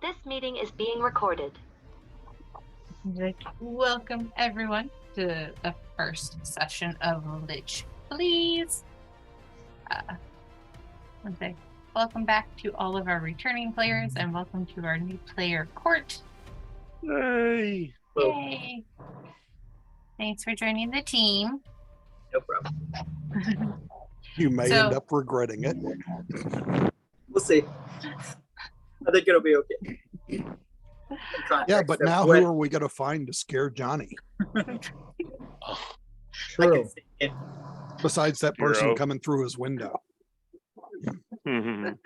This meeting is being recorded. Welcome everyone to the first session of Lich, please. Welcome back to all of our returning players, and welcome to our new player court. Yay! Yay! Thanks for joining the team. No problem. You may end up regretting it. We'll see. I think it'll be okay. Yeah, but now who are we going to find to scare Johnny? True. Besides that person coming through his window. You're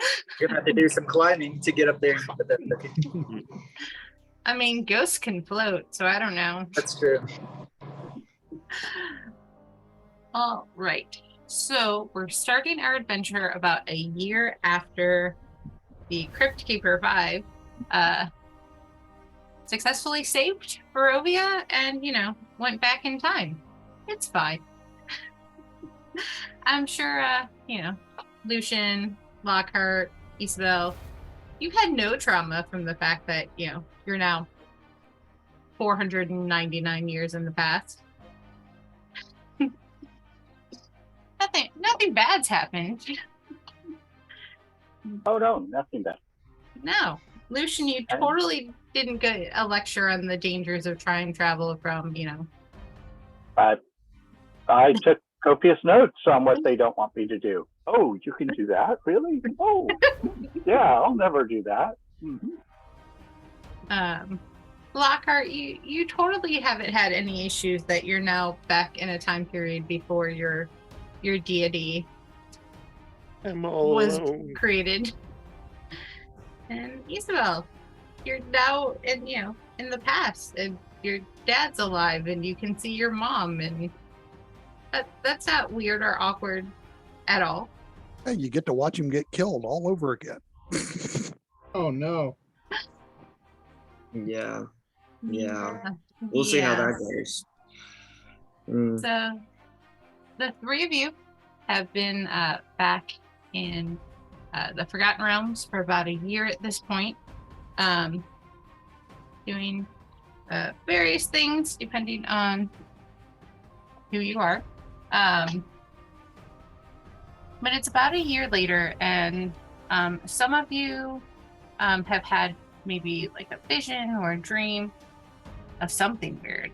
gonna have to do some climbing to get up there. I mean, ghosts can float, so I don't know. That's true. All right. So we're starting our adventure about a year after the Crypt Keeper 5 successfully saved Barovia and, went back in time. It's fine. I'm sure, Lucian, Lockhart, Ysabel, you've had no trauma from the fact that, you're now 499 years in the past. Nothing bad's happened. Oh no, nothing bad. No. Lucian, you totally didn't get a lecture on the dangers of time travel from, I took copious notes on what they don't want me to do. Oh, you can do that? Really? Oh, yeah, I'll never do that. Mm-hmm. Lockhart, you totally haven't had any issues that you're now back in a time period before your deity was created. And Ysabel, you're now in the past, and your dad's alive, and you can see your mom, and that's not weird or awkward at all. Hey, you get to watch him get killed all over again. Oh no. Yeah. We'll see how that goes. So the three of you have been back in the Forgotten Realms for about a year at this point, doing various things depending on who you are. But it's about a year later, and some of you have had maybe like a vision or a dream of something weird.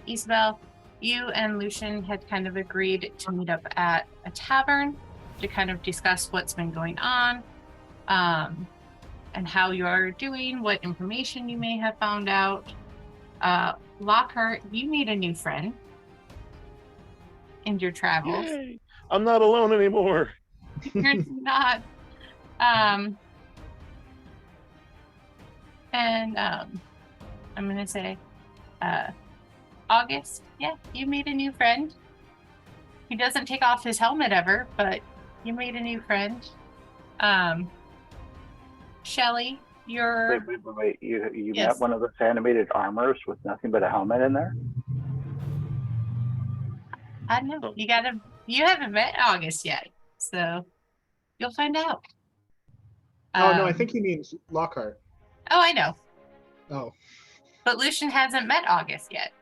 Ysabel, you and Lucian had kind of agreed to meet up at a tavern to kind of discuss what's been going on, and how you're doing, what information you may have found out. Lockhart, you made a new friend in your travels. Yay. I'm not alone anymore. You're not. I'm gonna say, August, yeah, you made a new friend. He doesn't take off his helmet ever, but you made a new friend. Shelley, you're... Wait. You met one of those animated armors with nothing but a helmet in there? I know. You haven't met August yet, so you'll find out. Oh no, I think he means Lockhart. Oh, I know. Oh. But Lucian hasn't met August yet.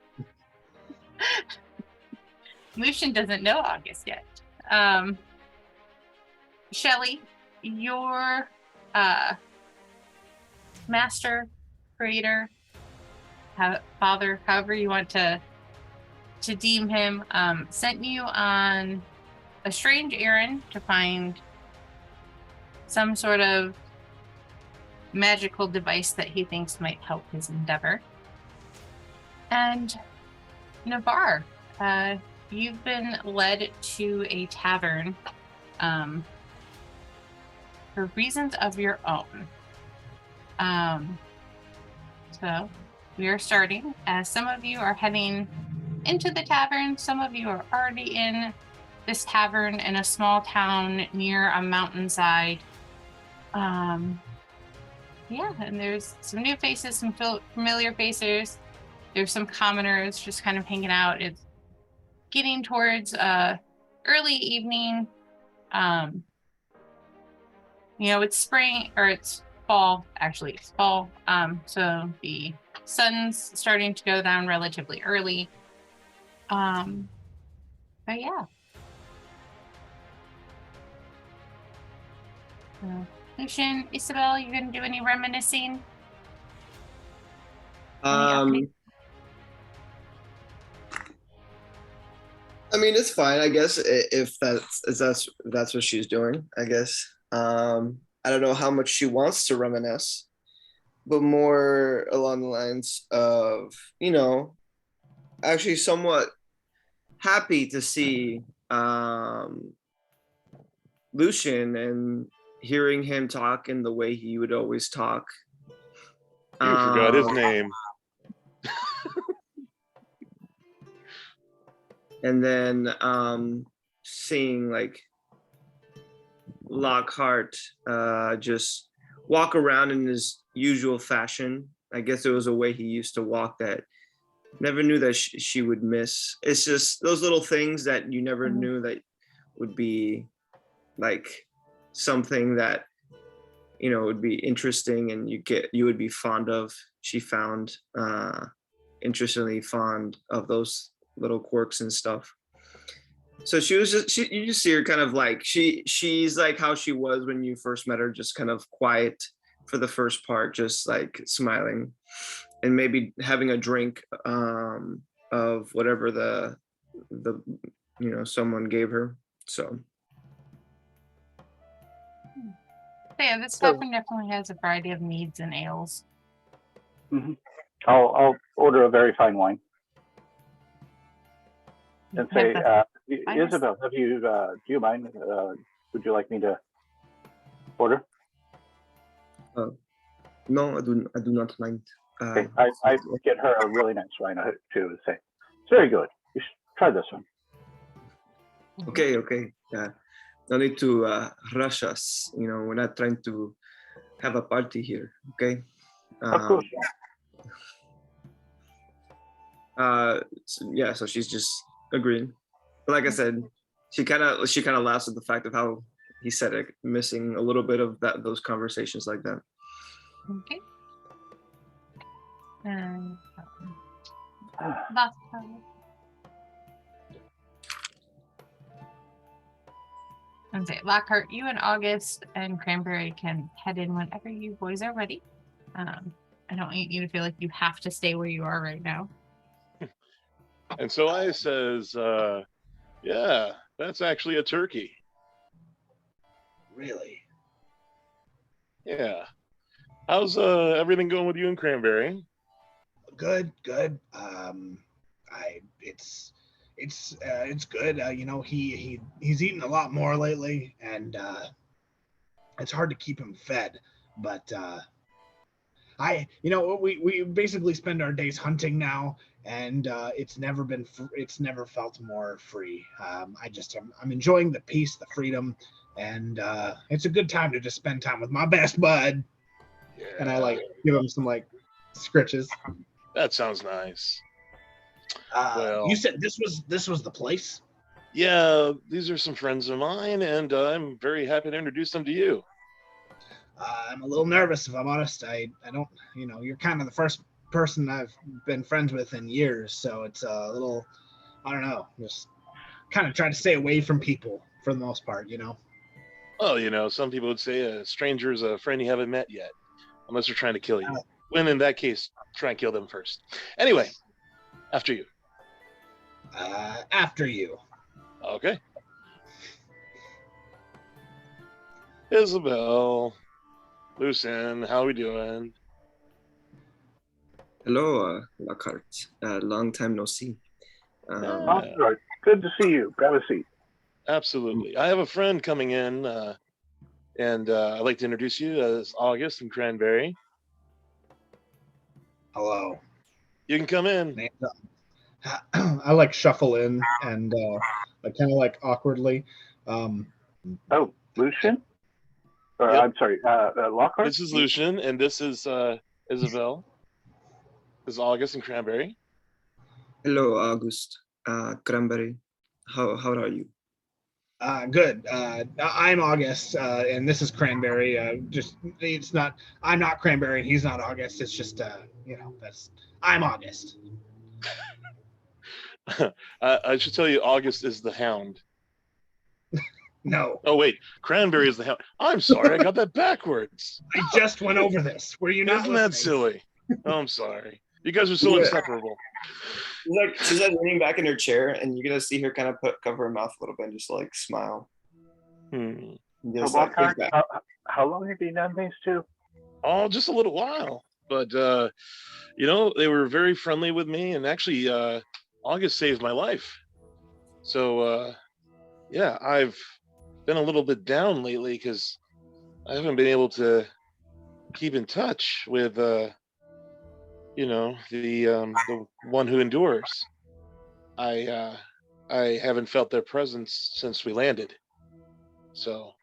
Lucian doesn't know August yet. Shelley, your master, creator, father, however you want to deem him, sent you on a strange errand to find some sort of magical device that he thinks might help his endeavor. And Navarre, you've been led to a tavern for reasons of your own. So we are starting, as some of you are heading into the tavern, some of you are already in this tavern in a small town near a mountainside. Yeah, and there's some new faces, some familiar faces. There's some commoners just kind of hanging out. It's getting towards early evening. It's spring, or it's fall. Actually, it's fall. So the sun's starting to go down relatively early. But yeah. Lucian, Ysabel, you gonna do any reminiscing? I mean, it's fine, I guess, if that's what she's doing, I guess. I don't know how much she wants to reminisce, but more along the lines of, actually somewhat happy to see Lucian and hearing him talk in the way he would always talk. You forgot his name. And then seeing like Lockhart just walk around in his usual fashion. I guess it was a way he used to walk that never knew that she would miss. It's just those little things that you never knew that would be like something that would be interesting and you would be fond of. She found interestingly fond of those little quirks and stuff. So you just see her kind of like she's like how she was when you first met her, just kind of quiet for the first part, just like smiling and maybe having a drink of whatever the someone gave her. So yeah, this tavern definitely has a variety of meads and ales. Mm-hmm. I'll order a very fine wine. And say, Ysabel, do you mind? Would you like me to order? No, I do not mind. Okay. I get her a really nice wine too. And say, it's very good. You should try this one. Okay. No need to rush us. We're not trying to have a party here. Okay. Of course. So she's just agreeing. But like I said, she kind of laughs at the fact of how he said it, missing a little bit of those conversations like that. Okay. Lockhart, you and August and Cranberry can head in whenever you boys are ready. I don't want you to feel like you have to stay where you are right now. And so I says, yeah, that's actually a turkey. Really? Yeah. How's everything going with you and Cranberry? Good. It's good. He's eaten a lot more lately, and it's hard to keep him fed. But we basically spend our days hunting now, and it's never felt more free. I'm enjoying the peace, the freedom, and it's a good time to just spend time with my best bud. Yeah. And I give him some scritches. That sounds nice. Well, you said this was the place? Yeah, these are some friends of mine, and I'm very happy to introduce them to you. I'm a little nervous, if I'm honest. I don't, you're kind of the first person I've been friends with in years, so it's a little, I don't know, just kind of try to stay away from people for the most part, Well, some people would say a stranger is a friend you haven't met yet, unless they're trying to kill you. When in that case, try and kill them first. Anyway, after you. After you. Okay. Ysabel, Lucian, how are we doing? Hello, Lockhart. Long time no see. Right. Good to see you. Grab a seat. Absolutely. I have a friend coming in, and I'd like to introduce you as August and Cranberry. Hello. You can come in. I shuffle in and kind of awkwardly. Lucian? Or, Yep. I'm sorry, Lockhart? This is Lucian, and this is Ysabel. This is August and Cranberry. Hello, August. Cranberry. How are you? Good. I'm August, and this is Cranberry. I'm not Cranberry, and he's not August. It's just, I'm August. I should tell you, August is the hound. No. Oh, wait. Cranberry is the hound. I'm sorry. I got that backwards. I just went over this. Were you not Isn't that listening? silly? Oh, I'm sorry. You guys are so inseparable. She's like leaning back in her chair, and you're gonna see her kind of cover her mouth a little bit and just like smile. Just like, how long have you known these two? Oh, just a little while. But, they were very friendly with me. And actually, August saved my life. So, I've been a little bit down lately because I haven't been able to keep in touch with, the one who endures. I haven't felt their presence since we landed. So,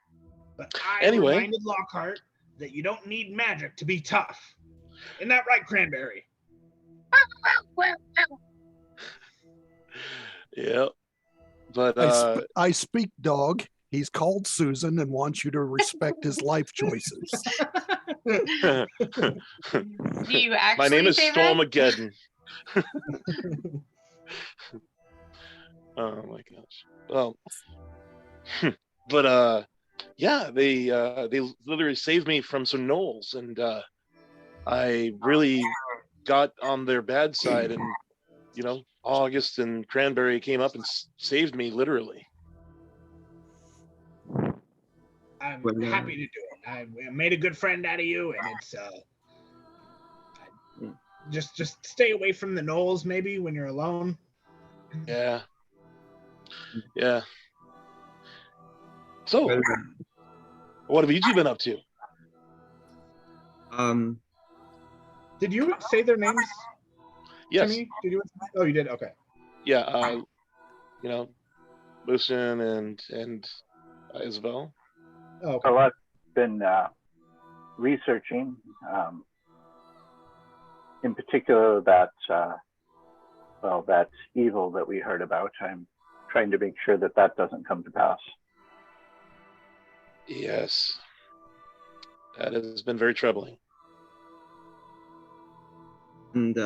but I anyway, reminded Lockhart that you don't need magic to be tough. Isn't that right, Cranberry? Yeah, but I speak dog. He's called Susan and wants you to respect his life choices. Do you actually? My name is say Stormageddon. Oh my gosh. Well, but they literally saved me from some gnolls, and I really got on their bad side, and August and Cranberry came up and saved me literally. I'm happy to do it. I made a good friend out of you, and it's just stay away from the gnolls maybe when you're alone. Yeah. So, what have you two been up to? Did you say their names? Yes. To me? Did you? Oh, you did. Okay. Yeah. Lucian and Ysabel. Oh, okay. So I've been researching, in particular that evil that we heard about. I'm trying to make sure that doesn't come to pass. Yes, that has been very troubling. And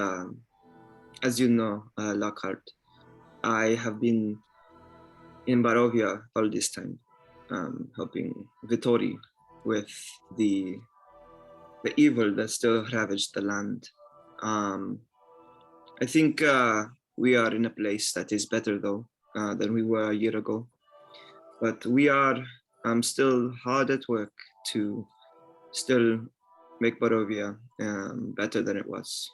as you know, Lockhart, I have been in Barovia all this time, helping Vittori with the evil that still ravaged the land. I think we are in a place that is better though than we were a year ago, but we are still hard at work to still make Barovia better than it was.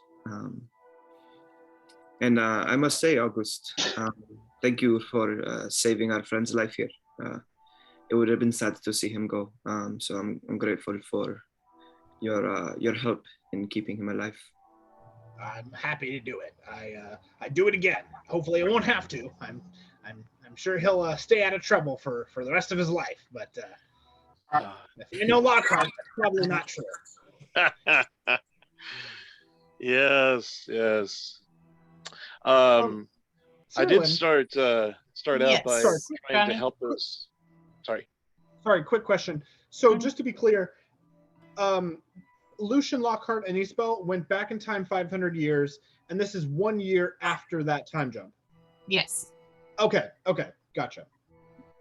And I must say, August, thank you for saving our friend's life here. It would have been sad to see him go. So I'm grateful for your help in keeping him alive. I'm happy to do it. I do it again. Hopefully, I won't have to. I'm sure he'll stay out of trouble for the rest of his life. But if you know Lockhart, that's probably not true. Yes. I did start out by trying to help us. Sorry, quick question. So just to be clear, Lucian, Lockhart, and Ysabel went back in time 500 years, and this is 1 year after that time jump. Yes. Okay, gotcha.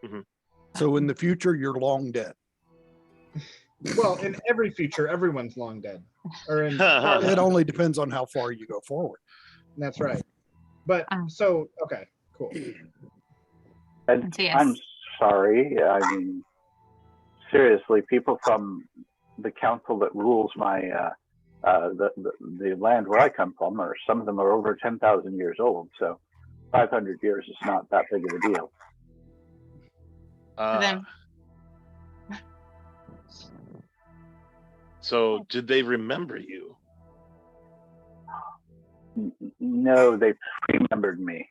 Mm-hmm. So in the future, you're long dead. Well, in every future, everyone's long dead. It only depends on how far you go forward. That's right. But so, okay, cool. And Yes. I'm sorry. I mean, seriously, people from the council that rules my the land where I come from, or some of them are over 10,000 years old. So 500 years is not that big of a deal. So did they remember you? No, they remembered me.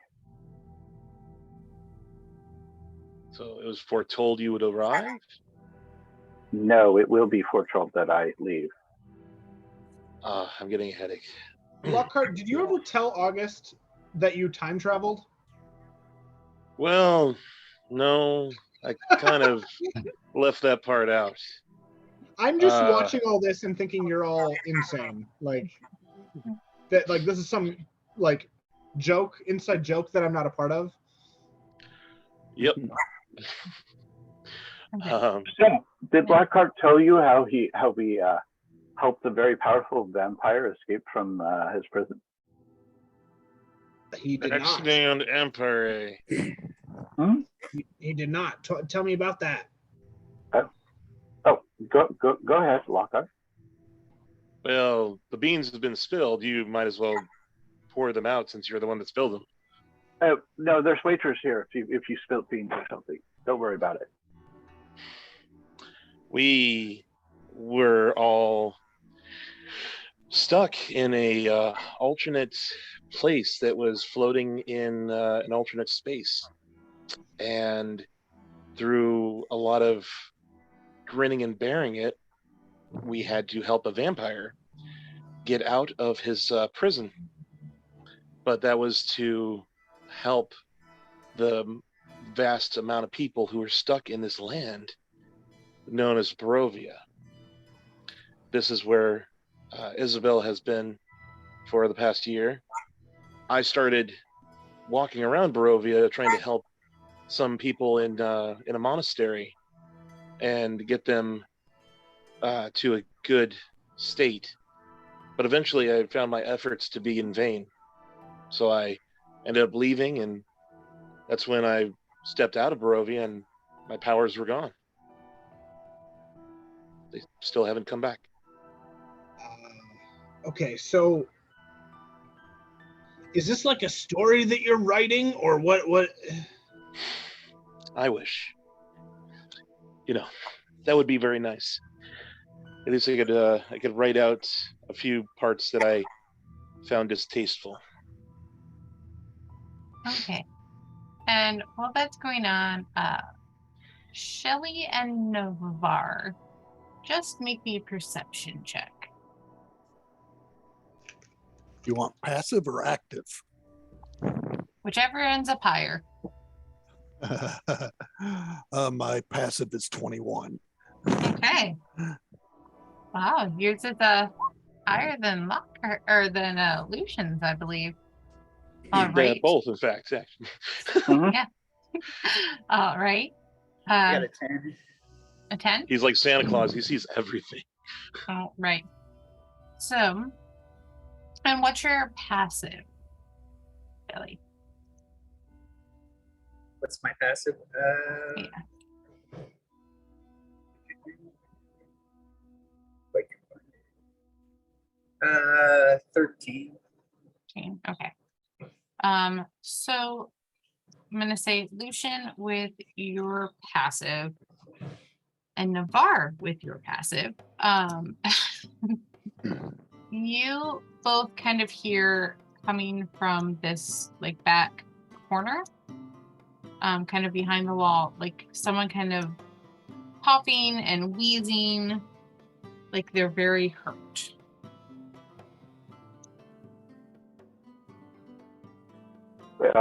So it was foretold you would arrive? No, it will be foretold that I leave. I'm getting a headache. Lockhart, did you ever tell August that you time traveled? Well, no, I kind of left that part out. I'm just watching all this and thinking you're all insane. Like that. Like this is some like joke, inside joke that I'm not a part of. Yep. Okay. So, did Lockhart tell you how we helped a very powerful vampire escape from his prison? He did not. Excellent Empire. He did not. Tell me about that. Oh, go ahead, Lockhart. Well, the beans have been spilled. You might as well pour them out since you're the one that spilled them. No, there's waitress here if you spilled beans or something. Don't worry about it. We were all stuck in a alternate place that was floating in an alternate space, and through a lot of grinning and bearing it, we had to help a vampire get out of his prison. But that was to help the vast amount of people who were stuck in this land known as Barovia. This is where Ysabel has been for the past year. I started walking around Barovia trying to help some people in a monastery and get them to a good state. But eventually I found my efforts to be in vain. So I ended up leaving, and that's when I stepped out of Barovia and my powers were gone. They still haven't come back. Okay, so is this like a story that you're writing, or what? I wish. That would be very nice. At least I could write out a few parts that I found distasteful. Okay. And while that's going on, Shelly and Navar, just make me a perception check. You want passive or active? Whichever ends up higher. My passive is 21. Okay. Wow, yours is higher than Lockhart or than Lucian's, I believe. All right. Both, in fact, actually. Yeah. All right. I got a 10. A 10? He's like Santa Claus. He sees everything. Oh, right. So, and what's your passive, Billy? What's my passive? Yeah. Wait. 13. Okay. So I'm gonna say Lucian with your passive and Navar with your passive. You both kind of hear coming from this like back corner, kind of behind the wall, like someone kind of coughing and wheezing, like they're very hurt.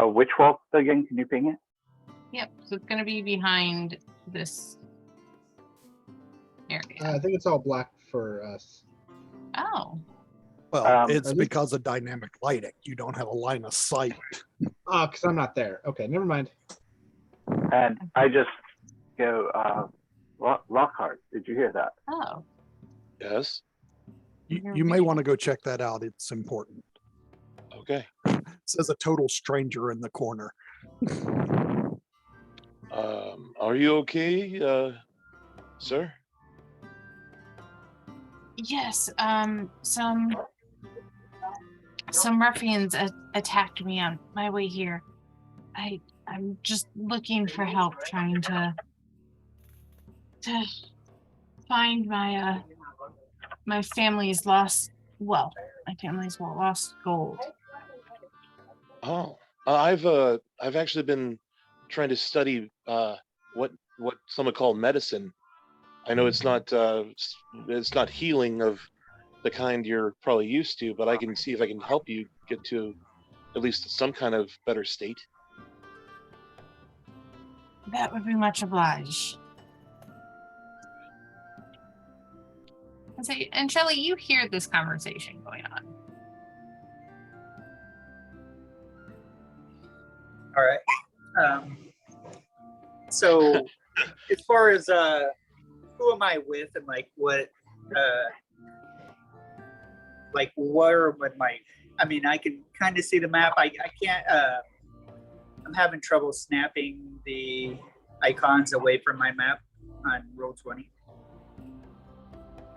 Which wall again? Can you ping it? Yep, so it's going to be behind this area. I think it's all black for us. Oh, Well, it's because of dynamic lighting. You don't have a line of sight. Oh, because I'm not there. Okay, never mind. And I just go, Lockhart, did you hear that? oh, Yes. You may want to go check that out. It's important. Okay. It says a total stranger in the corner. Are you okay, sir? yes. Some ruffians attacked me on my way here. I'm just looking for help, trying to find my family's lost. Well, my family's lost gold. Oh, I've actually been trying to study what some would call medicine. I know it's not healing of the kind you're probably used to, but I can see if I can help you get to at least some kind of better state. That would be much obliged. And Shelley, you hear this conversation going on. All right. So, as far as who am I with, and like what would my? I mean, I can kind of see the map. I can't. I'm having trouble snapping the icons away from my map on Roll20.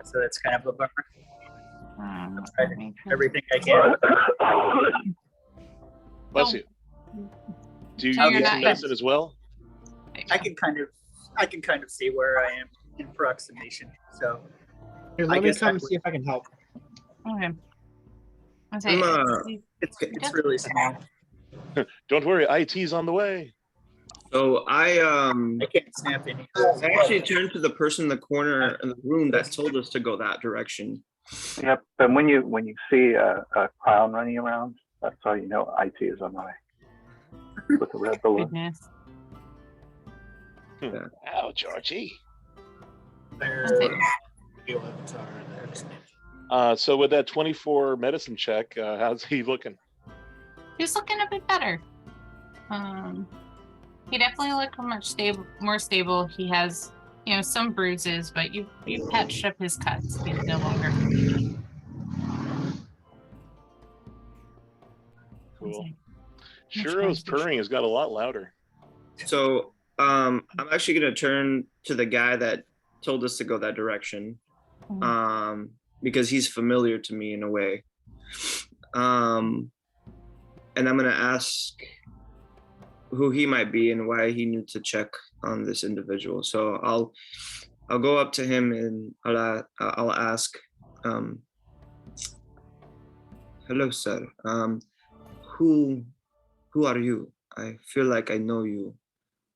So that's kind of a bummer. I'm trying everything I can. Bless you. Do you So need you're some not- medicine as well? I can kind of see where I am in approximation. So Here, I let me guess come I and see if I can help. Okay. it's really small. Don't worry, IT's on the way. So I can't snap any. I actually turned to the person in the corner in the room that told us to go that direction. Yep. And when you see a clown running around, that's how you know IT is on the way. With the red balloon. Goodness. Ow, Georgie. So with that 24 medicine check, how's he looking? He's looking a bit better. He definitely looked much more stable. He has, some bruises, but you patched up his cuts. He's no longer bleeding. Cool. Much Shuro's nicer. purring has got a lot louder. So I'm actually gonna turn to the guy that told us to go that direction. Because he's familiar to me in a way. And I'm gonna ask who he might be and why he needs to check on this individual. So I'll go up to him and I'll ask, hello, sir. Who are you? I feel like I know you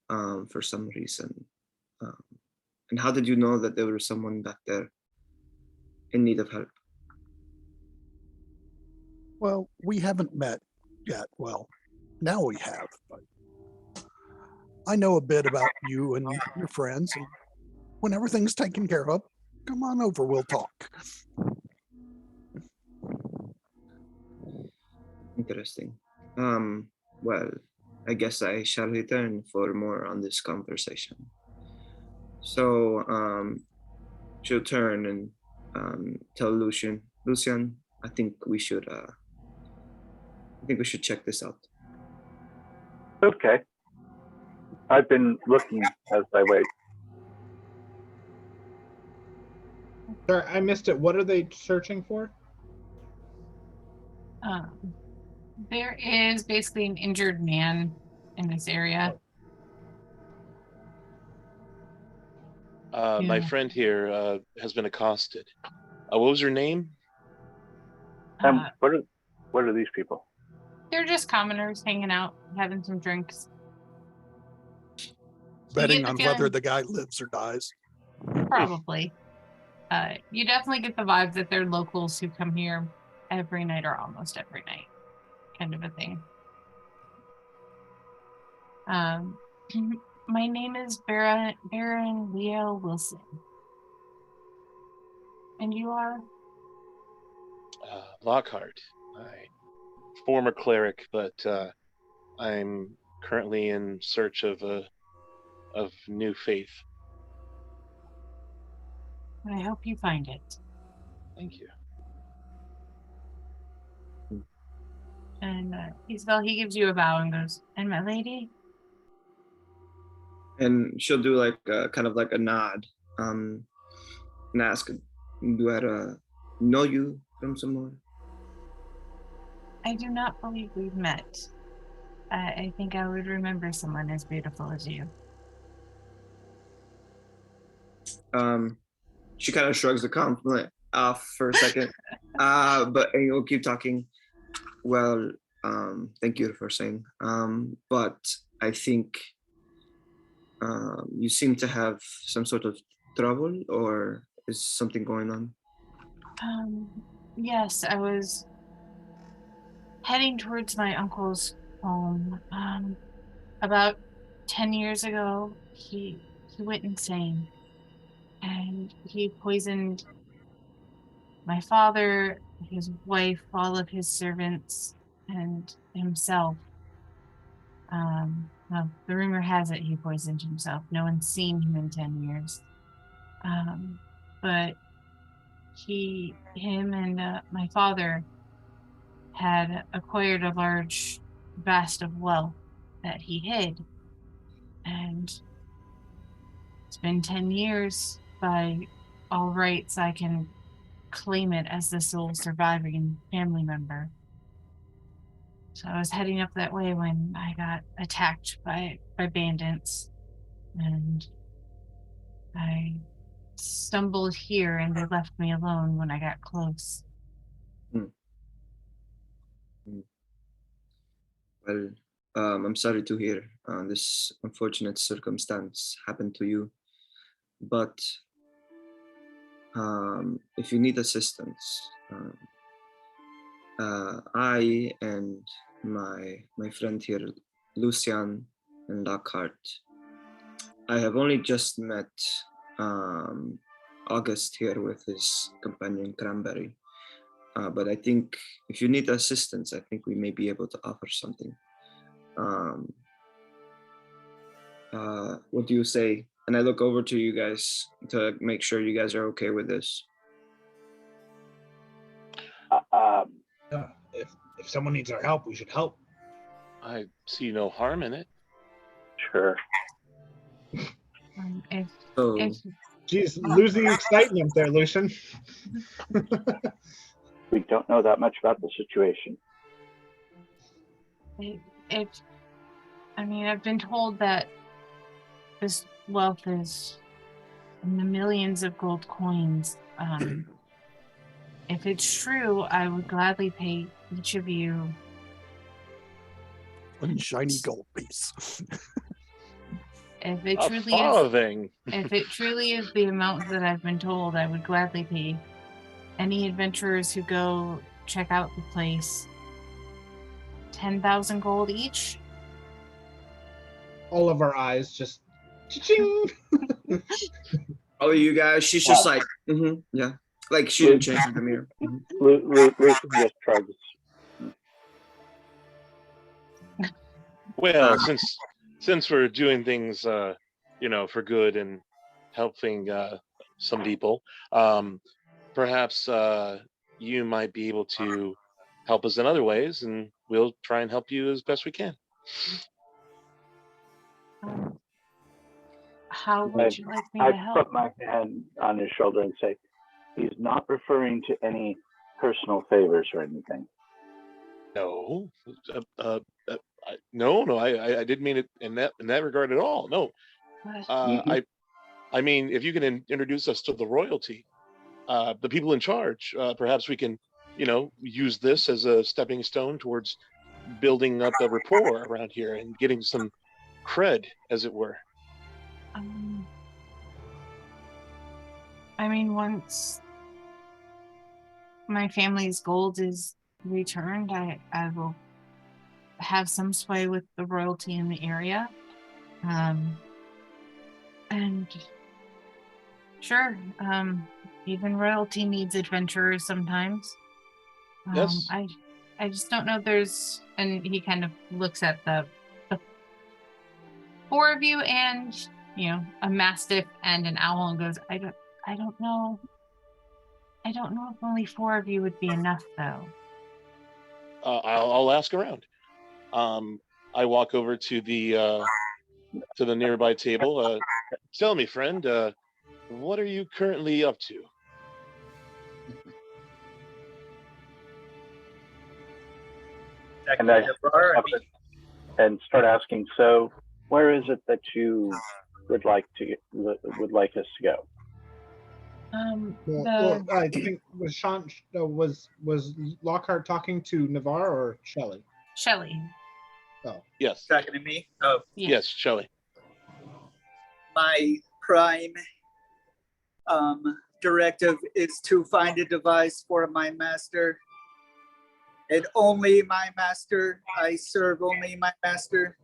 for some reason. And how did you know that there was someone back there in need of help? Well, we haven't met yet. Well, now we have, but I know a bit about you and your friends. And when everything's taken care of, come on over, we'll talk. Interesting. Well, I guess I shall return for more on this conversation. So, she'll turn and tell Lucian, I think we should check this out. Okay. I've been looking as I wait. Sorry, I missed it. What are they searching for? There is basically an injured man in this area. My friend here has been accosted. What was her name? What are these people? They're just commoners hanging out, having some drinks. Betting the on feeling- whether the guy lives or dies. Probably. You definitely get the vibe that they're locals who come here every night or almost every night, kind of a thing. My name is Baron Leo Wilson. And you are? Lockhart. Former cleric, but I'm currently in search of new faith. I hope you find it. Thank you. And Ysabel, he gives you a bow and goes, and my lady? And she'll do like kind of like a nod and ask, do I know you from somewhere? I do not believe we've met. I think I would remember someone as beautiful as you. She kind of shrugs the compliment off for a second, but you'll keep talking. Well, thank you for saying. But I think you seem to have some sort of trouble, or is something going on? Yes, I was heading towards my uncle's home about 10 years ago, he went insane, and he poisoned my father, his wife, all of his servants, and himself. Well, the rumor has it he poisoned himself. No one's seen him in 10 years. But him and my father had acquired a large vast of wealth that he hid. And it's been 10 years. By all rights, I can claim it as the sole surviving family member. So I was heading up that way when I got attacked by bandits, and I stumbled here, and they left me alone when I got close. Well, I'm sorry to hear this unfortunate circumstance happened to you. But if you need assistance, I and my friend here, Lucian and Lockhart, I have only just met August here with his companion Cranberry. But I think if you need assistance, I think we may be able to offer something. What do you say? And I look over to you guys to make sure you guys are okay with this. If someone needs our help, we should help. I see no harm in it. Sure. If Geez, losing excitement there, Lucian. We don't know that much about the situation. I've been told that this wealth is in the millions of gold coins. If it's true, I would gladly pay each of you One shiny gold piece. If it A truly farthing. if it truly is the amount that I've been told, I would gladly pay any adventurers who go check out the place 10,000 gold each. All of our eyes just cha-ching. Oh, you guys, she's just like, yeah. Like she didn't change the mirror. Lucian just shrugs. Well, since we're doing things, for good and helping some people, perhaps you might be able to help us in other ways, and we'll try and help you as best we can. How would you like me to I help? put my hand on his shoulder and say, he's not referring to any personal favors or anything. No, no, I didn't mean it in that regard at all. No, I mean, if you can introduce us to the royalty, the people in charge, perhaps we can, use this as a stepping stone towards building up a rapport around here and getting some cred, as it were. Once my family's gold is returned, I will have some sway with the royalty in the area. And sure, even royalty needs adventurers sometimes. Yes. I just don't know and he kind of looks at the four of you and, a mastiff and an owl and goes, I don't know. I don't know if only four of you would be enough, though. I'll ask around. I walk over to the nearby table. Tell me, friend, what are you currently up to? And I and start asking, so where is it that you would like us to go? I think was Lockhart talking to Navarre or Shelley? Shelley. Oh. Yes. Talking to me? Oh. Yes, Shelley. My prime directive is to find a device for my master. And only my master. I serve only my master.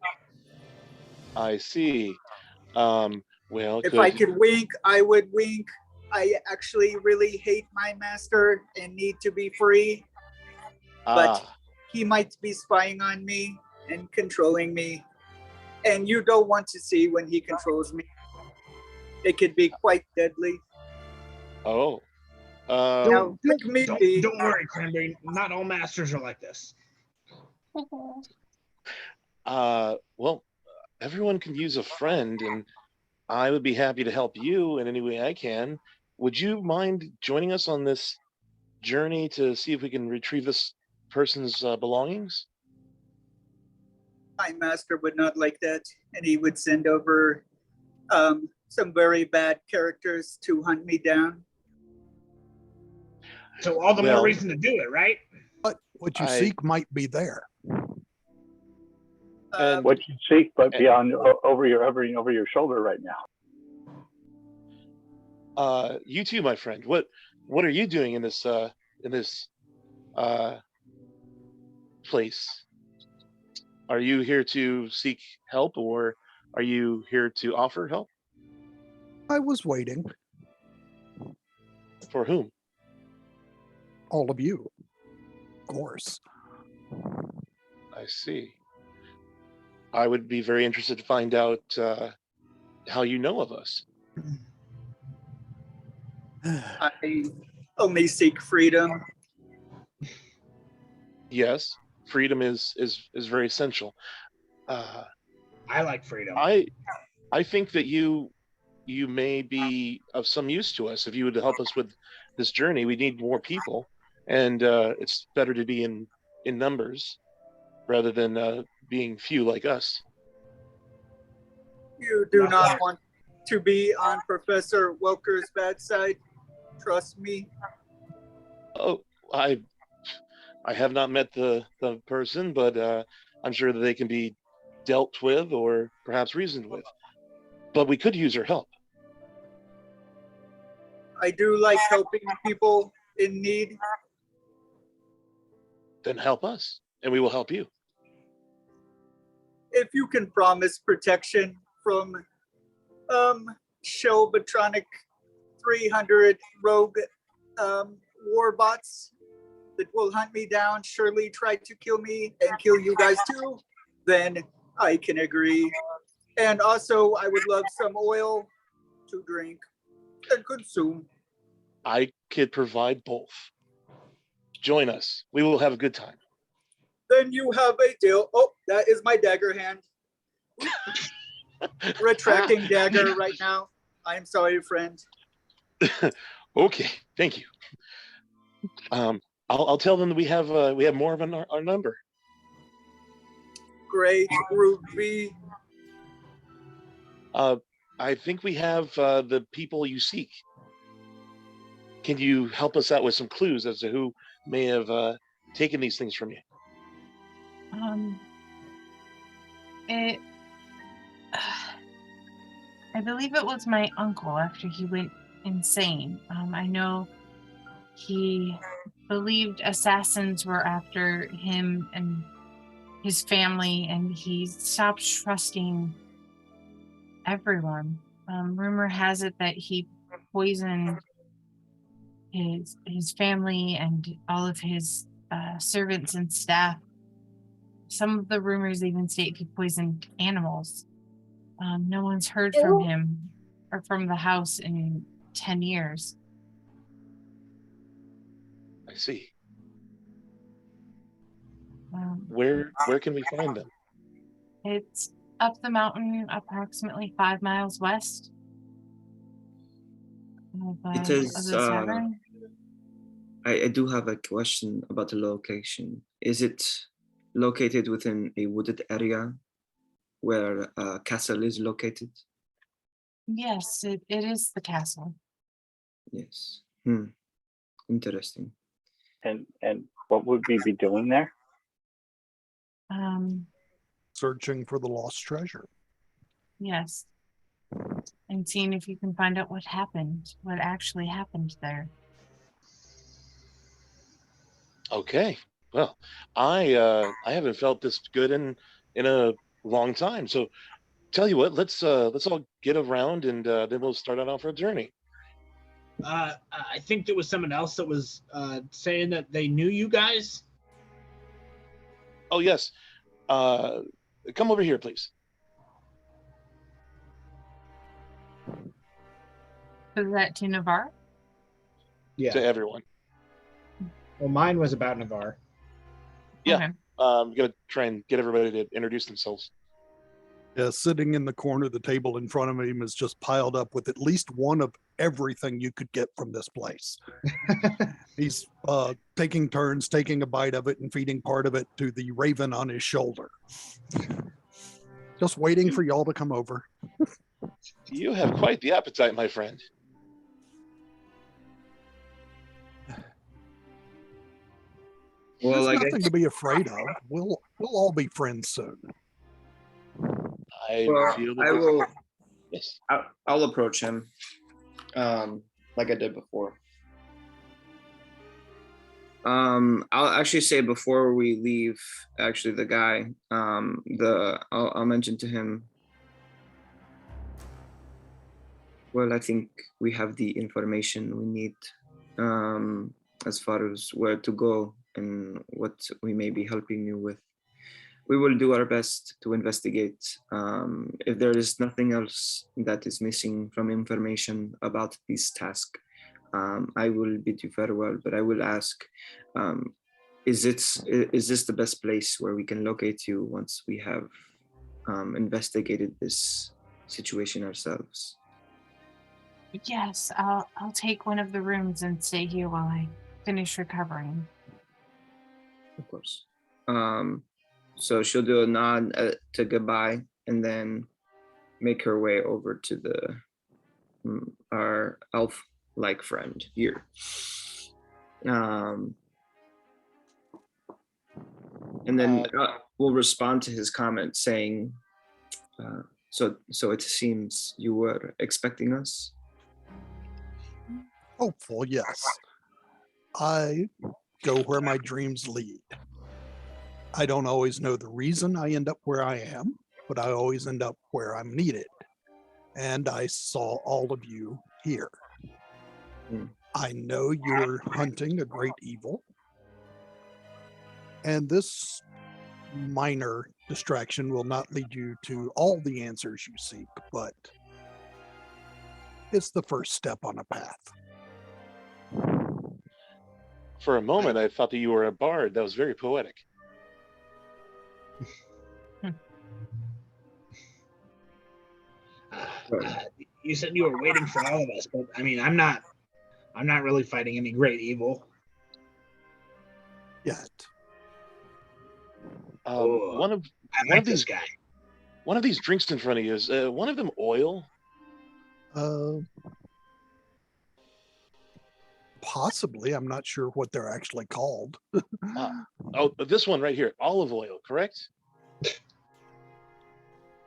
I see. Well, If I could could wink, I would wink. I actually really hate my master and need to be free, but ah he might be spying on me and controlling me. And you don't want to see when he controls me. It could be quite deadly. oh Now, Don't like don't me, don't worry, Cranberry. Not all masters are like this. well, everyone can use a friend, and I would be happy to help you in any way I can. Would you mind joining us on this journey to see if we can retrieve this person's belongings? my master would not like that, and he would send over some very bad characters to hunt me down. So all the more Well, reason to do it, right? But what you I- seek might be there. And- What you seek, but beyond over your shoulder right now. You too, my friend. What are you doing in this place? Are you here to seek help, or are you here to offer help? I was waiting, For whom? all of you, of course. I see. I would be very interested to find out how you know of us. I only seek freedom. Yes, freedom is very essential. I like freedom. I think that you may be of some use to us if you would help us with this journey. We need more people, and it's better to be in numbers rather than being few like us. You do not want to be on Professor Welker's bad side. Trust me. Oh, I have not met the person, but I'm sure that they can be dealt with or perhaps reasoned with. But we could use your help. I do like helping people in need. Then help us, and we will help you. If you can promise protection from Shelbatronic 300 rogue warbots that will hunt me down, surely try to kill me and kill you guys too, then I can agree. And also, I would love some oil to drink and consume. I could provide both. Join us. We will have a good time. Then you have a deal. Oh, that is my dagger hand. Retracting dagger right now. I'm sorry, friend. Okay, thank you. I'll tell them that we have more of our number. Great, Ruby. I think we have the people you seek. Can you help us out with some clues as to who may have taken these things from you? It. I believe it was my uncle after he went insane. I know he believed assassins were after him and his family, and he stopped trusting everyone. Rumor has it that he poisoned his family and all of his servants and staff. Some of the rumors even state he poisoned animals. No one's heard from him or from the house in 10 years. I see. Um, Where can we find them? It's up the mountain, approximately 5 miles west of It is, the tavern. I do have a question about the location. Is it located within a wooded area where a castle is located? Yes, it is the castle. Yes. Interesting. And what would we be doing there? Searching for the lost treasure. Yes. And seeing if you can find out what actually happened there. Okay. Well, I haven't felt this good in a long time. So tell you what, let's all get around and then we'll start out off our journey. I think there was someone else that was saying that they knew you guys. Oh yes, come over here, please. Is that to Navarre? Yeah. To everyone. Well, mine was about Navarre. Yeah. Okay. I'm gonna try and get everybody to introduce themselves. Yeah, sitting in the corner of the table in front of him is just piled up with at least one of everything you could get from this place. He's taking turns, taking a bite of it and feeding part of it to the raven on his shoulder. Just waiting for y'all to come over. You have quite the appetite, my friend. Well, There's I nothing guess to be afraid of. We'll all be friends soon. I well, feel I that will. yes. I'll approach him, like I did before. I'll actually say before we leave, actually, the guy, I'll mention to him. Well, I think we have the information we need, as far as where to go and what we may be helping you with. We will do our best to investigate. If there is nothing else that is missing from information about this task, I will bid you farewell, but I will ask, is this the best place where we can locate you once we have investigated this situation ourselves? Yes, I'll take one of the rooms and stay here while I finish recovering. Of course. So she'll do a nod to goodbye and then make her way over to our elf-like friend here. And then we'll respond to his comment saying, so it seems you were expecting us? Hopeful, yes. I go where my dreams lead. I don't always know the reason I end up where I am, but I always end up where I'm needed. And I saw all of you here. I know you're hunting a great evil. And this minor distraction will not lead you to all the answers you seek, but it's the first step on a path. For a moment, I thought that you were a bard. That was very poetic. You said you were waiting for all of us, but I mean, I'm not really fighting any great evil Yet. One of this guy. One of these drinks in front of you, is one of them oil? Possibly. I'm not sure what they're actually called. Oh, this one right here, olive oil, correct?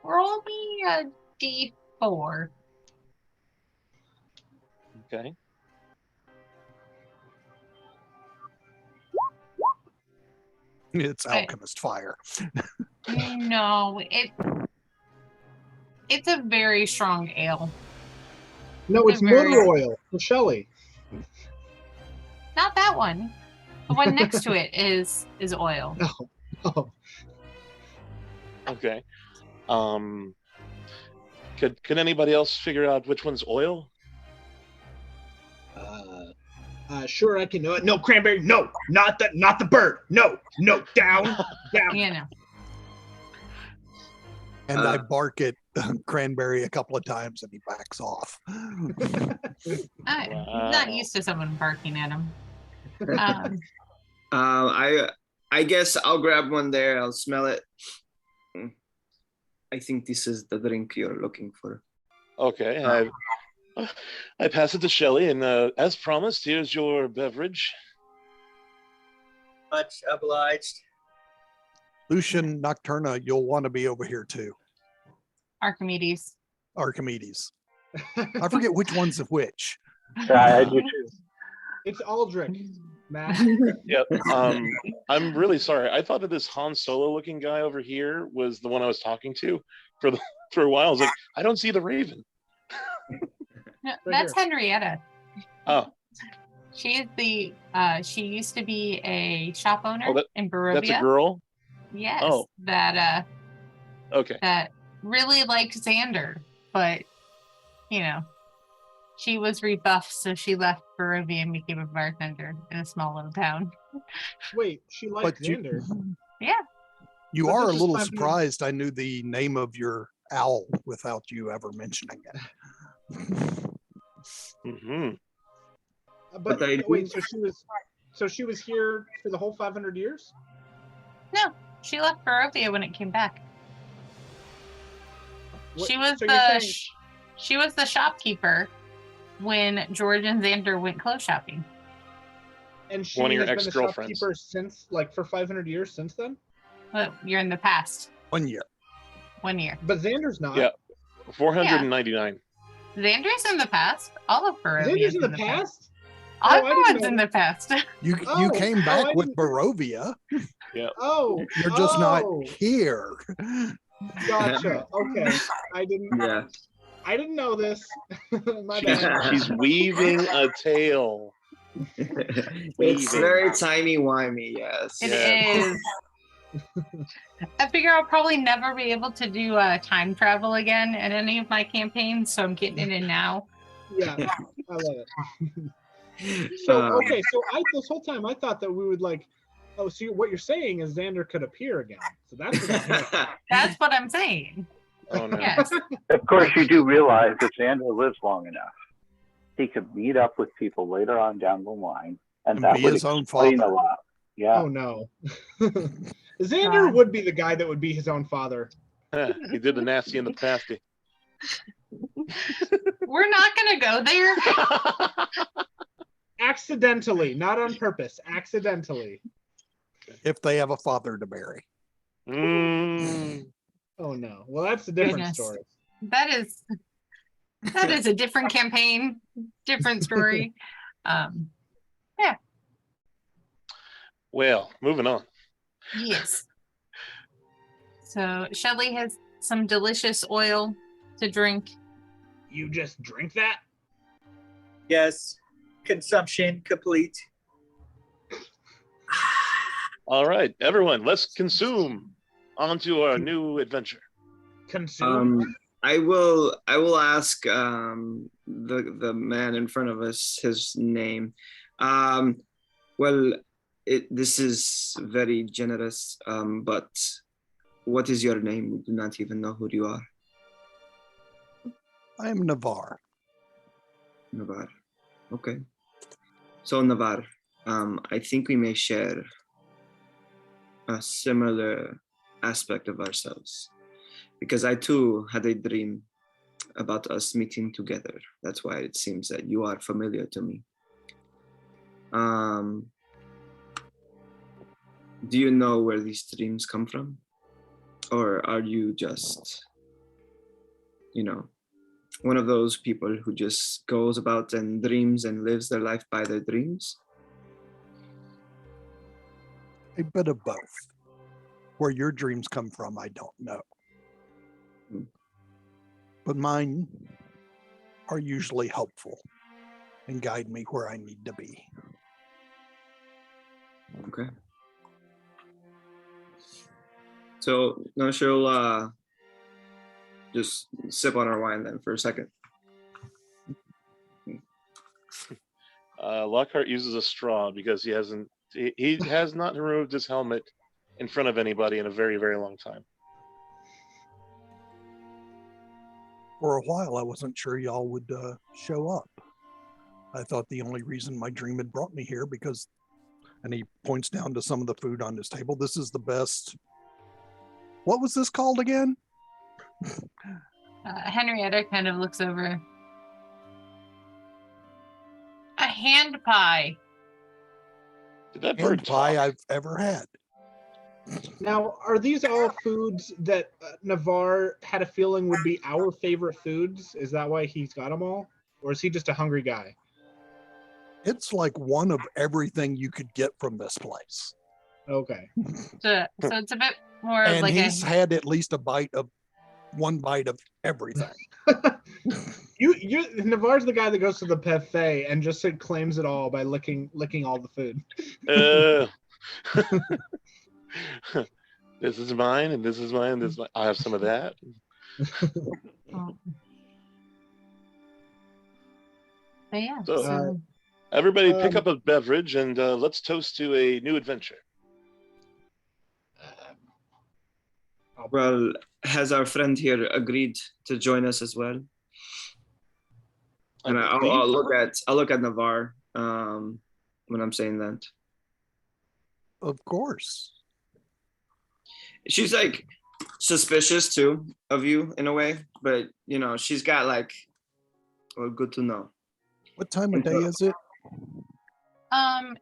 Roll me a D4. Okay. It's alchemist fire. No, it's a very strong ale. No, it's motor oil for Shelley. Not that one. The one next to it is oil. Oh. Okay. Could anybody else figure out which one's oil? Sure, I can know it. No, cranberry. No, not the bird. No, down. You know. And I bark at Cranberry a couple of times and he backs off. He's not used to someone barking at him. I guess I'll grab one there. I'll smell it. I think this is the drink you're looking for. Okay. I pass it to Shelley, and as promised, here's your beverage. Much obliged. Lucian, Nocturna, you'll want to be over here too. Archimedes. I forget which one's of which. I do too. It's Aldrich, Matt. Yep. I'm really sorry. I thought that this Han Solo looking guy over here was the one I was talking to for for a while. I was like, I don't see the raven. No, Right that's here. Henrietta. Oh, She is the she used to be a shop owner in Barovia. that's a girl? Yes. Oh. That Okay. that really liked Xander, but you know, she was rebuffed, so she left Barovia and became a bartender in a small little town. Wait, she liked But you, Xander. Yeah. you But are this a is little 500 surprised I knew the name of your owl without you ever mentioning it. Mm-hmm. But But I wait, do- so she was here for the whole 500 years? No, she left Barovia when it came back. What- She was so you're saying- she was the shopkeeper when George and Xander went clothes shopping. And she One of your has been the ex-girlfriends. shopkeeper since, like, for 500 years since then? Well, you're in the past. 1 year. 1 year. But Xander's not. Yeah. 499. Xander's in the past. All of Barovia Xander's in the past? Oh, I didn't Everyone's know in that. the past. You Oh, came oh, back I with didn't- Barovia. Oh, You're just not oh, here. Gotcha. Okay, I didn't know this. My bad. She's weaving a tale. It's Weaving. very timey-wimey, yes. It Yes. is. I figure I'll probably never be able to do time travel again in any of my campaigns, so I'm getting it in now. Yeah, I love it. So okay, so this whole time I thought that we would like. Oh, so what you're saying is Xander could appear again. So that's what I'm hearing. That's what I'm saying. Oh no. Yes. Of course, you do realize that Xander lives long enough. He could meet up with people later on down the line, and And that be would his own explain father. a lot. Yeah. Oh no. Xander God. would be the guy that would be his own father. He did the nasty and the pasty. We're not going to go there. Accidentally, not on purpose. Accidentally. If they have a father to bury. Mm. Oh no. Well, that's a different Goodness. story. That is a different campaign, different story. Well, moving on. Yes. So Shelly has some delicious oil to drink. You just drink that? Yes. Consumption complete. All right, everyone, let's consume onto our new adventure. Consume. I will ask the man in front of us his name. Well, this is very generous, but what is your name? We do not even know who you are. I am Navarre. Navarre. Okay. So Navarre, I think we may share a similar aspect of ourselves, because I too had a dream about us meeting together. That's why it seems that you are familiar to me. Do you know where these dreams come from? Or are you just, one of those people who just goes about and dreams and lives their life by their dreams? A bit of both. Where your dreams come from, I don't know. But mine are usually helpful and guide me where I need to be. Okay. So no, she'll just sip on her wine then for a second. Lockhart uses a straw because he has not removed his helmet in front of anybody in a very, very long time. For a while, I wasn't sure y'all would show up. I thought the only reason my dream had brought me here because, and he points down to some of the food on his table, this is the best. What was this called again? Henrietta kind of looks over. A hand pie. Did that bird And pie talk? I've ever had. Now, are these all foods that Navarre had a feeling would be our favorite foods? Is that why he's got them all? Or is he just a hungry guy? It's like one of everything you could get from this place. Okay. So it's a bit more of And like he's had at least a bite of one bite of everything. Navarre's the guy that goes to the buffet and just claims it all by licking all the food. This is mine, and this is mine, and this is mine. I have some of that. But yeah, So, everybody pick up a beverage and let's toast to a new adventure. Well, has our friend here agreed to join us as well? And I'll look at Navarre when I'm saying that. Of course. She's like suspicious too of you in a way, but you know, she's got like, well, good to know. What time of day is it?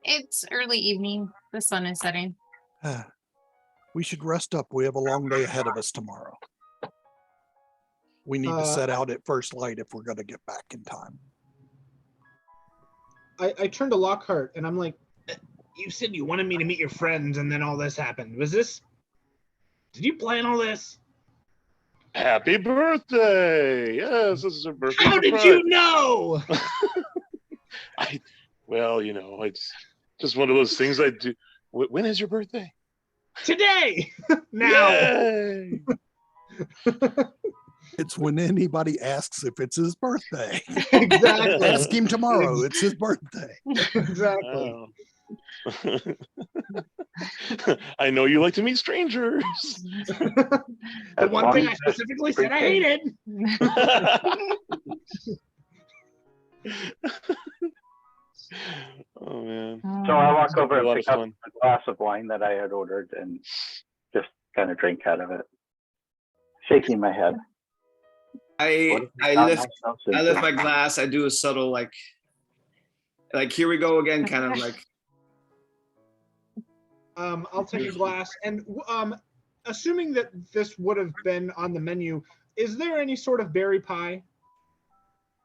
It's early evening. The sun is setting. We should rest up. We have a long day ahead of us tomorrow. We need to set out at first light if we're going to get back in time. I turned to Lockhart and I'm like, you said you wanted me to meet your friends and then all this happened. Did you plan all this? Happy birthday! Yes, this is a birthday. How did you know? Well, you know, it's just one of those things I do. When is your birthday? Today! Now! Yay! It's when anybody asks if it's his birthday. Exactly. Ask him tomorrow. It's his birthday. Exactly. Oh. I know you like to meet strangers. The one thing I specifically said I hated. Oh man. So I walk over A lot and of pick up fun. a glass of wine that I had ordered and just kind of drink out of it, shaking my head. I lift my glass. I do a subtle like here we go again, kind of like. I'll take a glass. And assuming that this would have been on the menu, is there any sort of berry pie?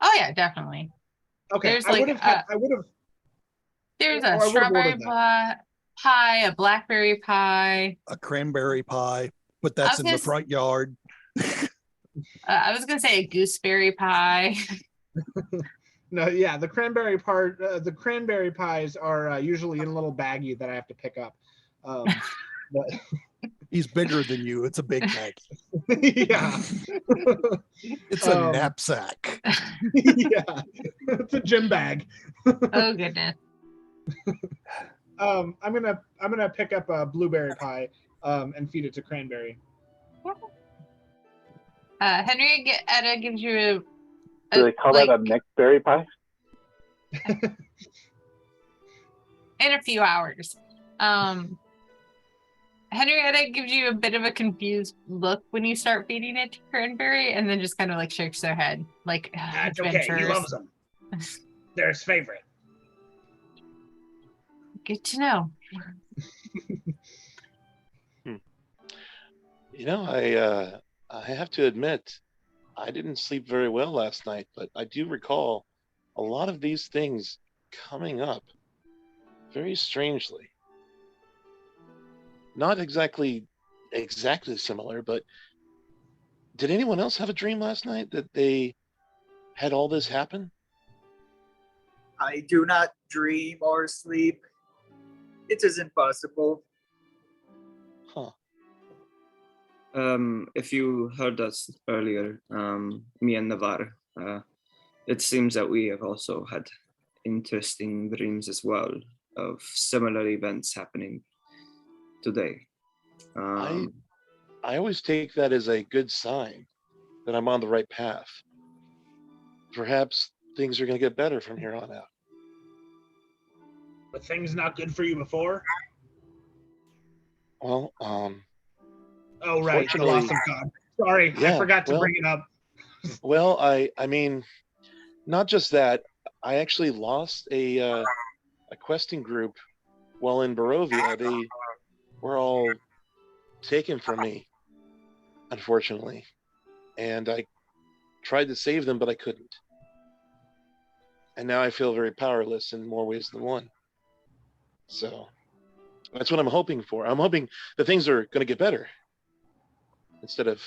Oh yeah, definitely. Okay, There's I would have. There's Or I a would've strawberry ordered that. pie, a blackberry pie. A cranberry pie, but that's in the front yard. I was gonna say a gooseberry pie. No, yeah, the cranberry part. The cranberry pies are usually in a little baggie that I have to pick up. But He's bigger than you. It's a big bag. yeah, It's a knapsack. yeah, it's a gym bag. Oh goodness. I'm gonna pick up a blueberry pie and feed it to Cranberry. Henrietta gives you Do they call that a mixed berry pie? in a few hours. Henrietta gives you a bit of a confused look when you start feeding it to Cranberry, and then just kind of like shakes their head, like That's okay. He loves them. They're his favorite. Good to know. You know, I have to admit, I didn't sleep very well last night, but I do recall a lot of these things coming up very strangely. Not exactly similar, but did anyone else have a dream last night that they had all this happen? I do not dream or sleep. It is impossible. Huh. If you heard us earlier, me and Navarre, it seems that we have also had interesting dreams as well of similar events happening today. I always take that as a good sign that I'm on the right path. Perhaps things are going to get better from here on out. Were things not good for you before? Well, Oh, right. The loss of God. Sorry, Yeah, I forgot to well- bring it up. well, I mean, not just that. I actually lost a questing group while in Barovia. They were all taken from me, unfortunately, and I tried to save them, but I couldn't. And now I feel very powerless in more ways than one. So that's what I'm hoping for. I'm hoping that things are going to get better instead of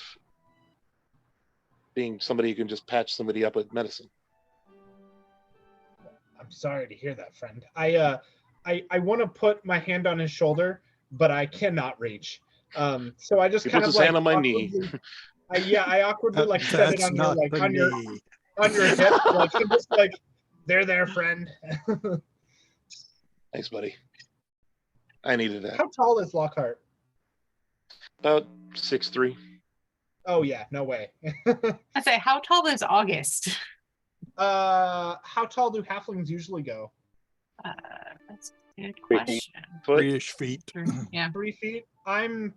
being somebody who can just patch somebody up with medicine. I'm sorry to hear that, friend. I want to put my hand on his shoulder, but I cannot reach. So I just He kind puts of his hand on my knee. I awkwardly like set it That's on your not like the on your knee. hip, like I'm just like there, friend. Thanks, buddy. I needed that. How tall is Lockhart? About 6'3". Oh yeah, no way. I say, how tall is August? How tall do halflings usually go? That's a good 3 feet. question. Foot. 3-ish feet. Yeah. 3 feet. I'd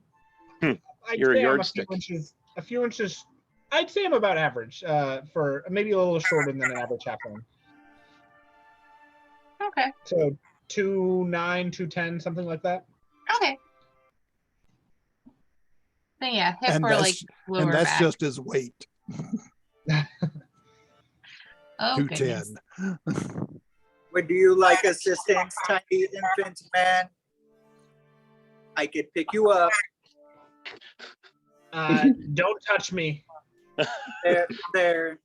You're a say I'm yardstick. a few inches. I'd say I'm about average. For maybe a little shorter than an average halfling. Okay. So 2'9", 2'10", something like that. Okay. Then yeah, hip And or like lower and that's back. just his weight. Oh 210. goodness. Would you like assistance, tiny infant man? I could pick you up. Don't touch me. There.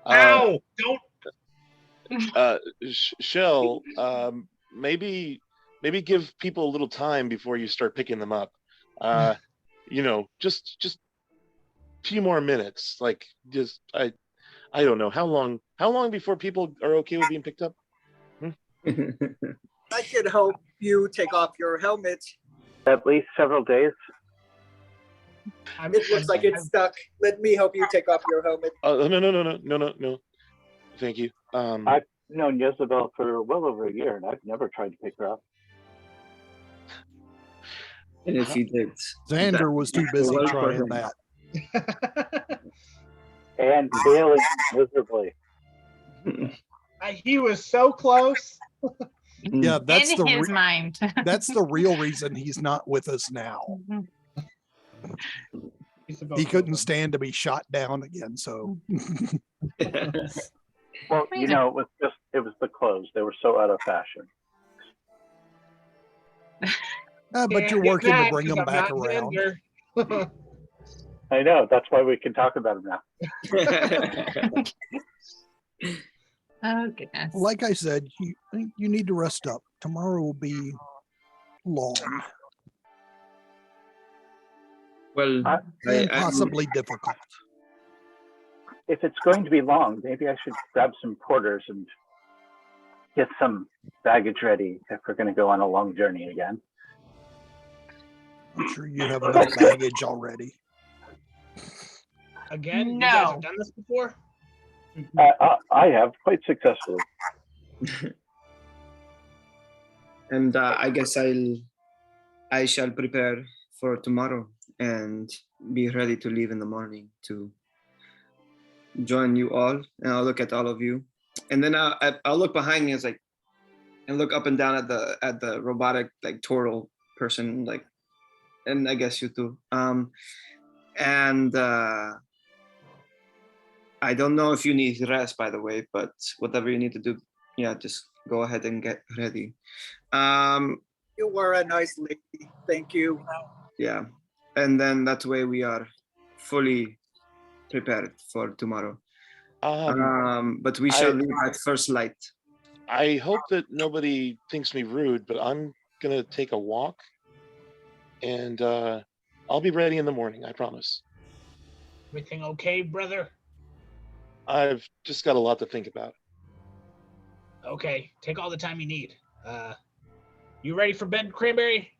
Ow! Don't. Shell, maybe give people a little time before you start picking them up. Just a few more minutes. Like I don't know how long before people are okay with being picked up. I could help you take off your helmet. At least several days. It looks like it's stuck. Let me help you take off your helmet. No. Thank you. I've known Ysabel for well over a year, and I've never tried to pick her up. And if you did, Xander was too busy well for trying him. that. And failing miserably. He was so close. Yeah, that's In his mind. that's the real reason he's not with us now. He couldn't stand to be shot down again. So, Well, it was the clothes. They were so out of fashion. but you're working to bring them back around. I know. That's why we can talk about them now. Oh goodness. Like I said, you need to rest up. Tomorrow will be long Well, and possibly difficult. If it's going to be long, maybe I should grab some porters and get some baggage ready if we're going to go on a long journey again. I'm sure you have enough baggage already. Again, you No. guys have done this before. I have quite successfully. and I guess I shall prepare for tomorrow and be ready to leave in the morning to join you all. And I'll look at all of you, and then I'll look behind me and look up and down at the robotic like turtle person, like, and I guess you too. And I don't know if you need rest, by the way, but whatever you need to do, yeah, just go ahead and get ready. You were a nice lady. Thank you. Yeah, and then that way we are fully prepared for tomorrow. But we shall leave at first light. I hope that nobody thinks me rude, but I'm gonna take a walk, and I'll be ready in the morning. I promise. Everything okay, brother? I've just got a lot to think about. Okay, take all the time you need. You ready for bed, Cranberry?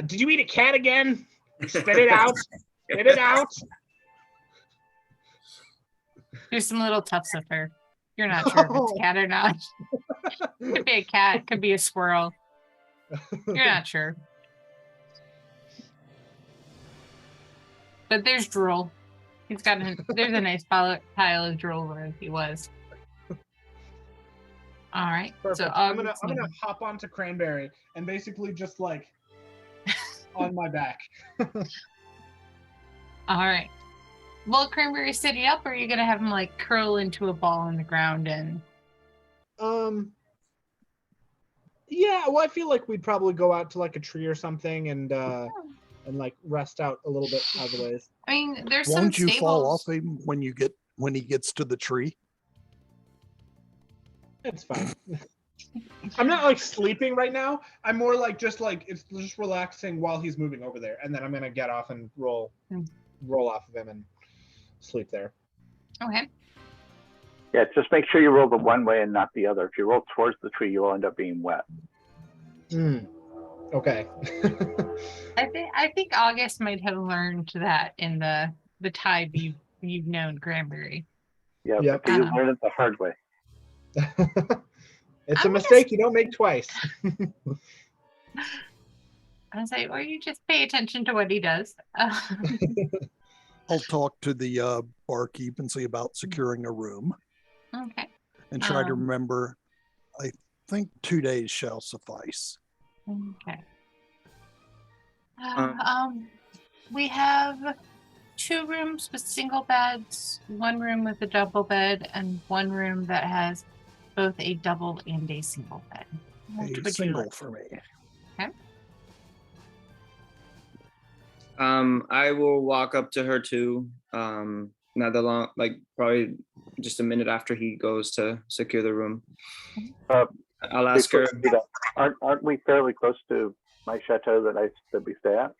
Did you eat a cat again? Spit it out. Spit it out. There's some little tufts of fur. You're not sure if it's a cat or not. Could be a cat, could be a squirrel. You're not sure. But there's drool. There's a nice pile of drool where he was. All right. Perfect. So I'm gonna hop onto Cranberry and basically just like on my back. all right. Will Cranberry sitting up, or are you gonna have him like curl into a ball on the ground and? Yeah. Well, I feel like we'd probably go out to like a tree or something and and like rest out a little bit out of the ways. I mean, there's Won't some you fall off stables. him when he gets to the tree? It's fine. I'm not like sleeping right now. I'm more like just relaxing while he's moving over there, and then I'm gonna get off and roll off of him and sleep there. Okay. Yeah, just make sure you roll the one way and not the other. If you roll towards the tree, you'll end up being wet. Okay. I think August might have learned that in the time you've known Granbury. Yeah, Yep. but you learn it the hard way. It's I'm a mistake you don't make twice. I was like, or you just pay attention to what he does. I'll talk to the barkeep and see about securing a room Okay. and try to remember. I think 2 days shall suffice. Okay. We have 2 rooms with single beds, 1 room with a double bed, and 1 room that has both a double and a single bed. Which A would you single like? for me. Okay. I will walk up to her too. Not that long, like probably just a minute after he goes to secure the room. I'll ask her. Before we do that, aren't we fairly close to my chateau that we stay at?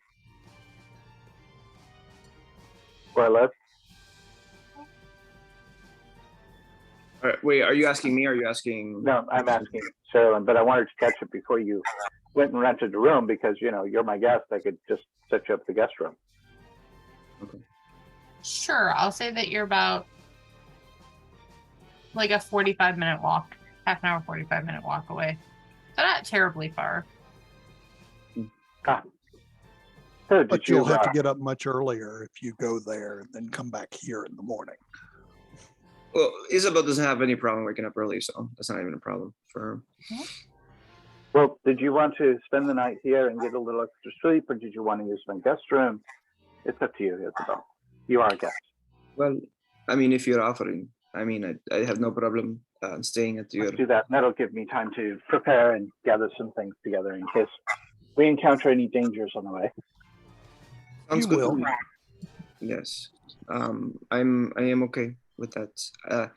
Where I live? Wait, are you asking me or are you asking? No, I'm asking Sherilyn, but I wanted to catch it before you went and rented the room because, you're my guest. I could just set you up the guest room. Okay. Sure. I'll say that you're about like a 45-minute walk, half an hour, 45-minute walk away. So not terribly far. So But you'll have to get up much earlier if you go there and then come back here in the morning. Well, Ysabel doesn't have any problem waking up early, so that's not even a problem for her. Well, did you want to spend the night here and get a little extra sleep, or did you want to use my guest room? It's up to you, Ysabel. You are a guest. Well, I mean, if you're offering, I mean, I have no problem staying at your. Let's do that. And that'll give me time to prepare and gather some things together in case we encounter any dangers on the way. Sounds You good. will. Yes. I am okay with that.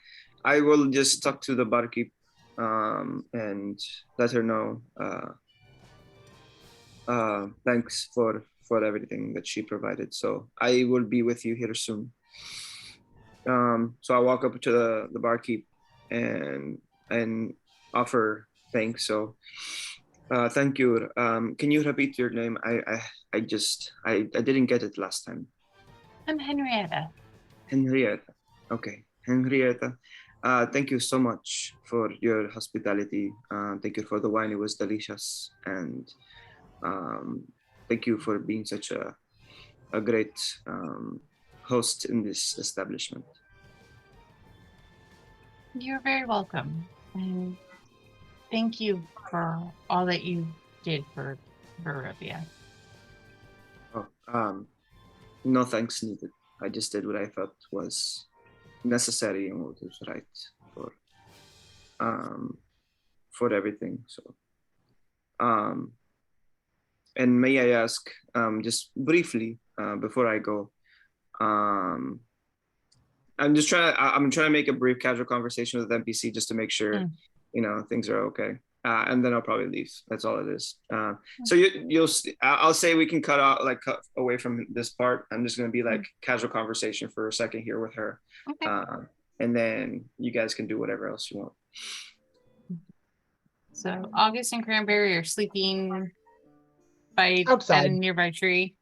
I will just talk to the barkeep and let her know. Thanks for everything that she provided. So I will be with you here soon. So I walk up to the barkeep and offer thanks. So thank you. Can you repeat your name? I didn't get it last time. I'm Henrietta. Henrietta. Okay, Henrietta. Thank you so much for your hospitality. Thank you for the wine. It was delicious. And thank you for being such a great host in this establishment. You're very welcome. And thank you for all that you did for Barovia. Oh, no thanks needed. I just did what I thought was necessary and what was right for everything. So, and may I ask, just briefly before I go, I'm trying to make a brief casual conversation with the NPC just to make sure things are okay. And then I'll probably leave. That's all it is. So I'll say we can cut away from this part. I'm just going to be like casual conversation for a second here with her. Okay. And then you guys can do whatever else you want. So August and Cranberry are sleeping by Outside. at a nearby tree.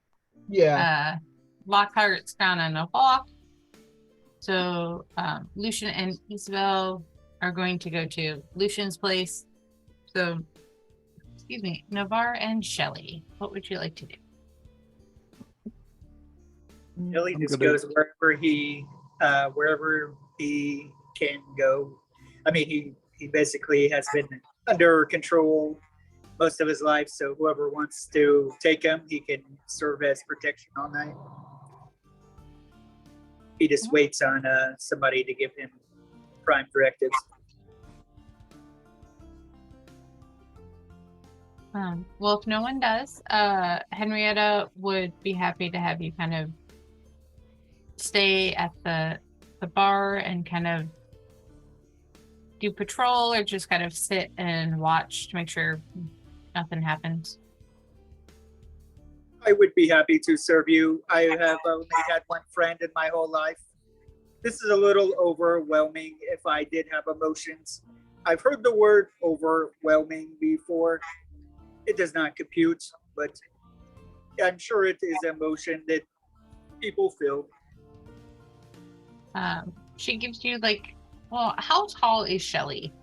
Yeah. Lockhart's gone on a walk. So Lucian and Ysabel are going to go to Lucian's place. So, excuse me, Navarre and Shelley, what would you like to do? Billy just goes wherever he can go. I mean, he basically has been under control most of his life, so whoever wants to take him, he can serve as protection all night. He just waits on somebody to give him prime directives. Well, if no one does, Henrietta would be happy to have you kind of stay at the bar and kind of do patrol or just kind of sit and watch to make sure nothing happens. I would be happy to serve you. I have only had one friend in my whole life. This is a little overwhelming if I did have emotions. I've heard the word overwhelming before. It does not compute, but I'm sure it is emotion that people feel. She gives you well, how tall is Shelly?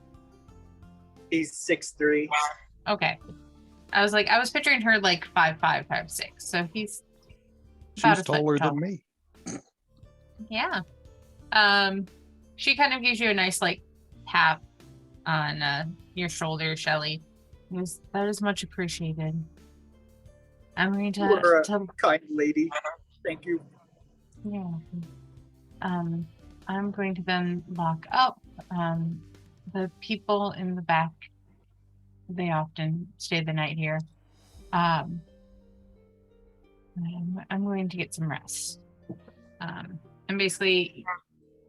He's 6'3". Okay. I was picturing her 5'5", 5'6". So he's about She's a foot taller tall. than me. Yeah. She kind of gives you a nice tap on your shoulder, Shelly. That is much appreciated. I'm going to You are a kind lady. Thank you. Yeah. I'm going to then lock up. The people in the back, they often stay the night here. I'm going to get some rest. And basically,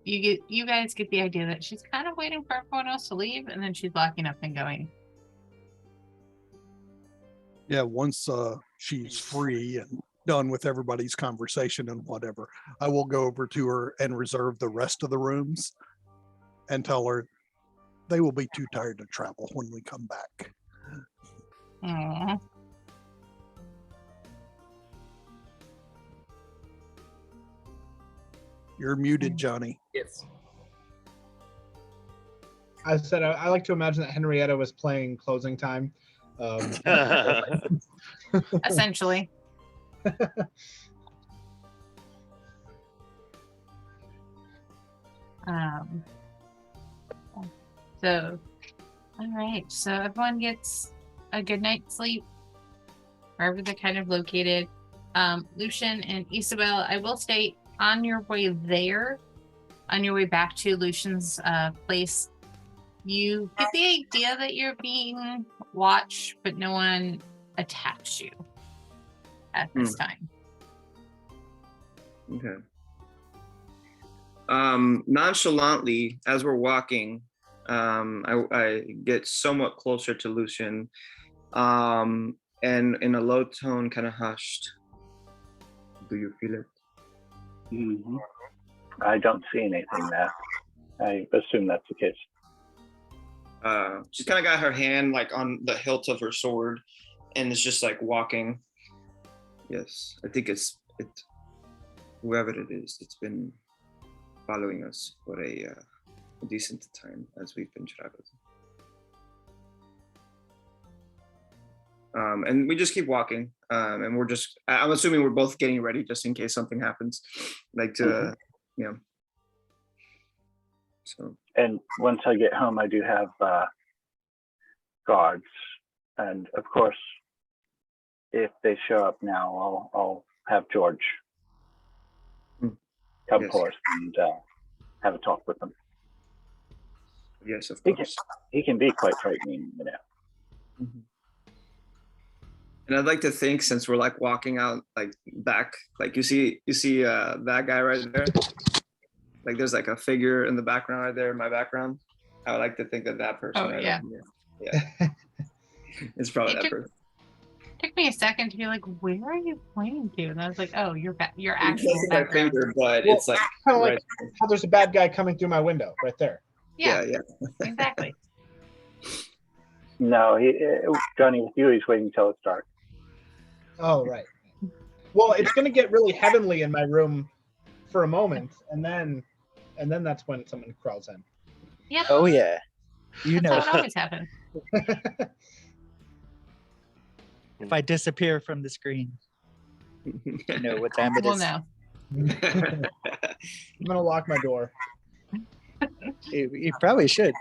you guys get the idea that she's kind of waiting for everyone else to leave, and then she's locking up and going. Yeah, once she's free and done with everybody's conversation and whatever, I will go over to her and reserve the rest of the rooms and tell her they will be too tired to travel when we come back. Aww. You're muted, Johnny. Yes. I said I like to imagine that Henrietta was playing closing time. Essentially. So, all right. So everyone gets a good night's sleep wherever they're kind of located. Lucian and Ysabel, I will state on your way there, on your way back to Lucian's place, you get the idea that you're being watched, but no one attacks you at this time. Okay. Nonchalantly, as we're walking, I get somewhat closer to Lucian, and in a low tone, kind of hushed. Do you feel it? Mm-hmm. I don't see anything there. I assume that's the case. She's kind of got her hand on the hilt of her sword, and it's just walking. Yes, I think it's whoever it is. It's been following us for a decent time as we've been traveling. And we just keep walking, and we're just, I'm assuming we're both getting ready just in case something happens, So. And once I get home, I do have guards. And of course, if they show up now, I'll have George come forth and have a talk with them. Yes, of course. He can be quite frightening, you know. Mm-hmm. And I'd like to think, since we're walking out back, you see that guy right there. There's a figure in the background right there in my background. I would like to think that person. Oh, right yeah. Yeah. It's probably that person. It took me a second to be where are you pointing to? And I was oh, you're It's actually my finger, but Well, it's kind of right. how there's a bad guy coming through my window right there. Yeah, Exactly. No, Johnny, with you, he's waiting until it's dark. Oh, right. Well, it's going to get really heavenly in my room for a moment, and then that's when someone crawls in. Yeah. Oh yeah. That's how it always happens. If I disappear from the screen, you know what time it Well, is. no. I'm going to lock my door. You probably should.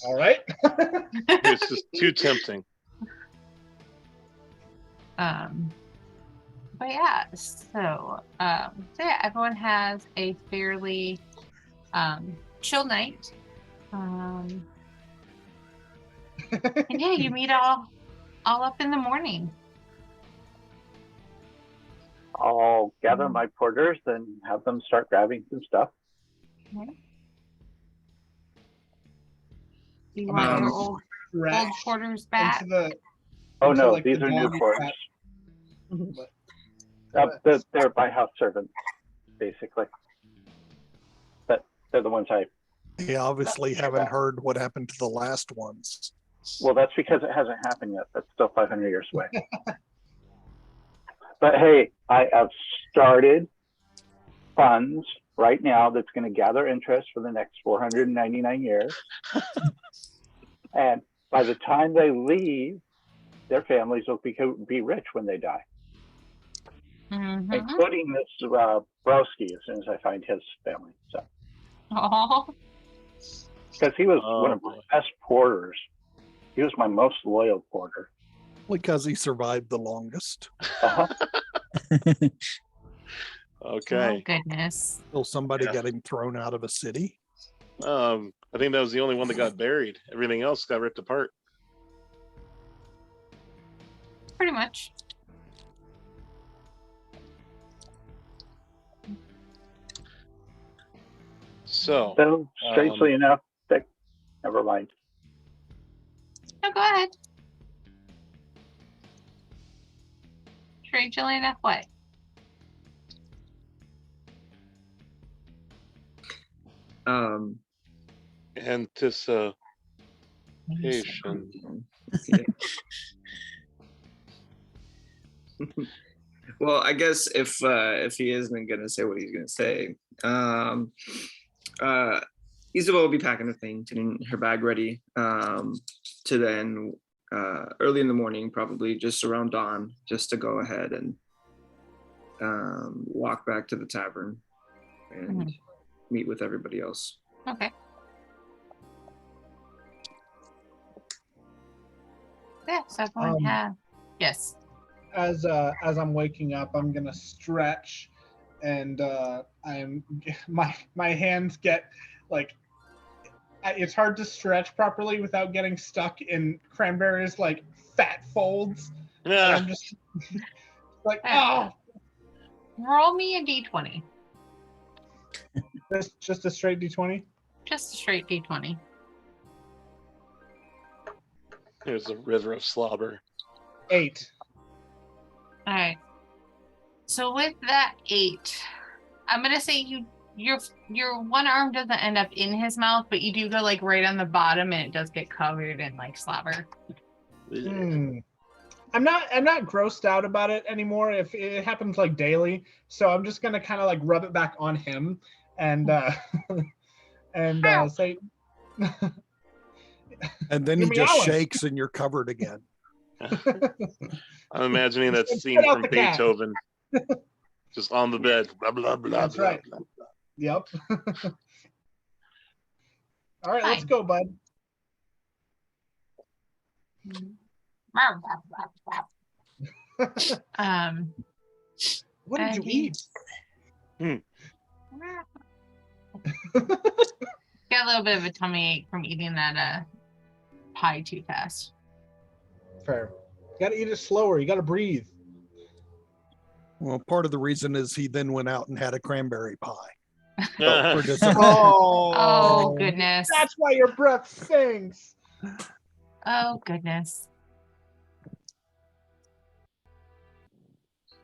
All right. It's just too tempting. But yeah, so everyone has a fairly chill night. And yeah, you meet all up in the morning. I'll gather my porters and have them start grabbing some stuff. Do you want your old Stretch quarters back? into the. Oh into, no, like, these the are new dog porters. But- They're by house servants, basically. But they're the ones I. They obviously haven't heard what happened to the last ones. Well, that's because it hasn't happened yet. That's still 500 years away. But hey, I have started funds right now that's going to gather interest for the next 499 years. And by the time they leave, their families will be rich when they die, including this Browski as soon as I find his family. So, because he was one of my best porters. He was my most loyal porter. Because he survived the longest. Okay. Oh, goodness. Till somebody got him thrown out of a city. I think that was the only one that got buried. Everything else got ripped apart. Pretty much. So, strangely enough, never mind. No, go ahead. Strangely enough, what? Anticipation. Well, I guess if he isn't gonna say what he's gonna say, Ysabel will be packing her things, getting her bag ready to then early in the morning, probably just around dawn, just to go ahead and walk back to the tavern and meet with everybody else. Okay. Yeah, so everyone have. Yes. As I'm waking up, I'm gonna stretch, and my hands get like, it's hard to stretch properly without getting stuck in Cranberry's like fat folds. And I'm just like, oh. Roll me a d20. Just a straight d20. Just a straight d20. There's a river of slobber. 8. All right. So with that 8, I'm gonna say your one arm doesn't end up in his mouth, but you do go like right on the bottom, and it does get covered in like slobber. I'm not grossed out about it anymore. If it happens like daily, so I'm just gonna kind of like rub it back on him and say. And then he just shakes, and you're covered again. I'm imagining that scene from Beethoven, just on the bed. Blah blah blah. That's blah, right. blah, blah. Yep. All right, let's go, bud. What did you eat? Got a little bit of a tummy ache from eating that pie too fast. Fair. You gotta eat it slower. You gotta breathe. Well, part of the reason is he then went out and had a cranberry pie. Oh, goodness. That's why your breath stinks. Oh, goodness.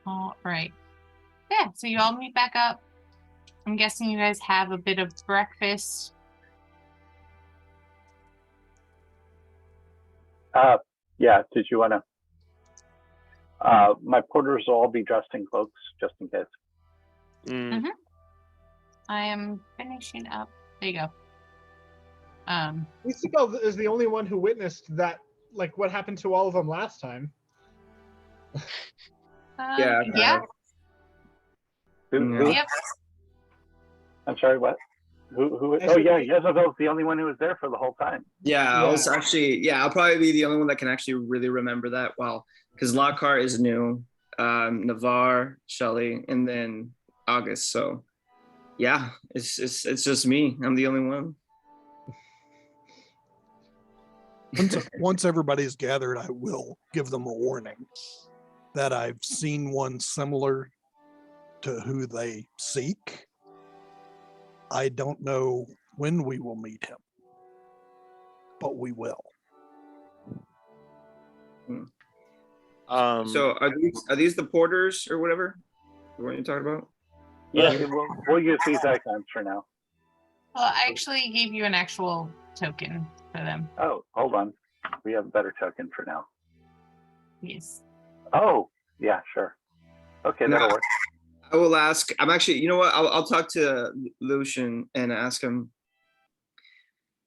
All right. Yeah, so you all meet back up. I'm guessing you guys have a bit of breakfast. Yeah, did you want to? My porters will all be dressed in cloaks, just in case. I am finishing up. There you go. Ysabel is the only one who witnessed that, like what happened to all of them last time. Yeah. Who? Yep. I'm sorry, what? Who? Oh yeah, Ysabel's the only one who was there for the whole time. Yeah, I was actually, I'll probably be the only one that can actually really remember that well, because Lockhart is new, Navarre, Shelley, and then August. So yeah, it's just me. I'm the only one. Once everybody's gathered, I will give them a warning that I've seen one similar to who they seek. I don't know when we will meet him, but we will. So are these the porters or whatever? What you're talking about? Yeah, we'll use these icons for now. Well, I actually gave you an actual token for them. Oh, hold on. We have a better token for now. Yes. Oh, yeah, sure. Okay, that'll work. I will ask. I'm actually, you know what? I'll talk to Lucian and ask him.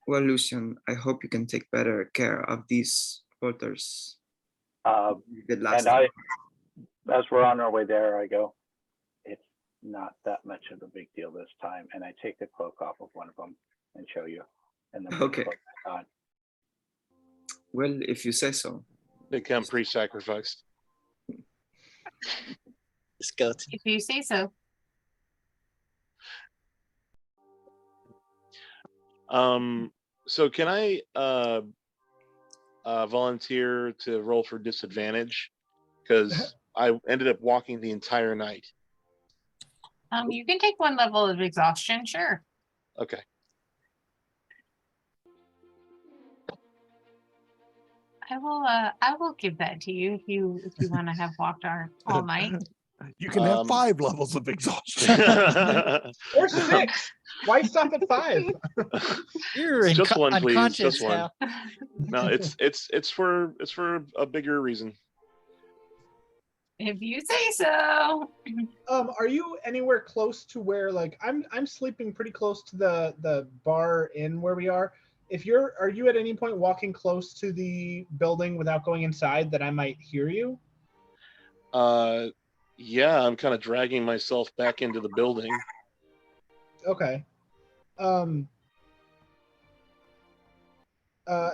Well, Lucian, I hope you can take better care of these porters. You did last time. As we're on our way there, I go, it's not that much of a big deal this time. And I take the cloak off of one of them and show you. And then put the cloak back on. Well, if you say so. They come pre-sacrificed. Skeleton. If you say so. So can I volunteer to roll for disadvantage? Because I ended up walking the entire night. You can take one level of exhaustion, sure. Okay. I will give that to you if you want to have walked all night. You can have 5 levels of exhaustion. Or 6. Why stop at 5? You're Just one, please. unconscious Just one. now. No, it's for a bigger reason. If you say so. Are you anywhere close to where, like, I'm sleeping pretty close to the bar inn where we are. Are you at any point walking close to the building without going inside that I might hear you? Yeah, I'm kind of dragging myself back into the building. Okay. At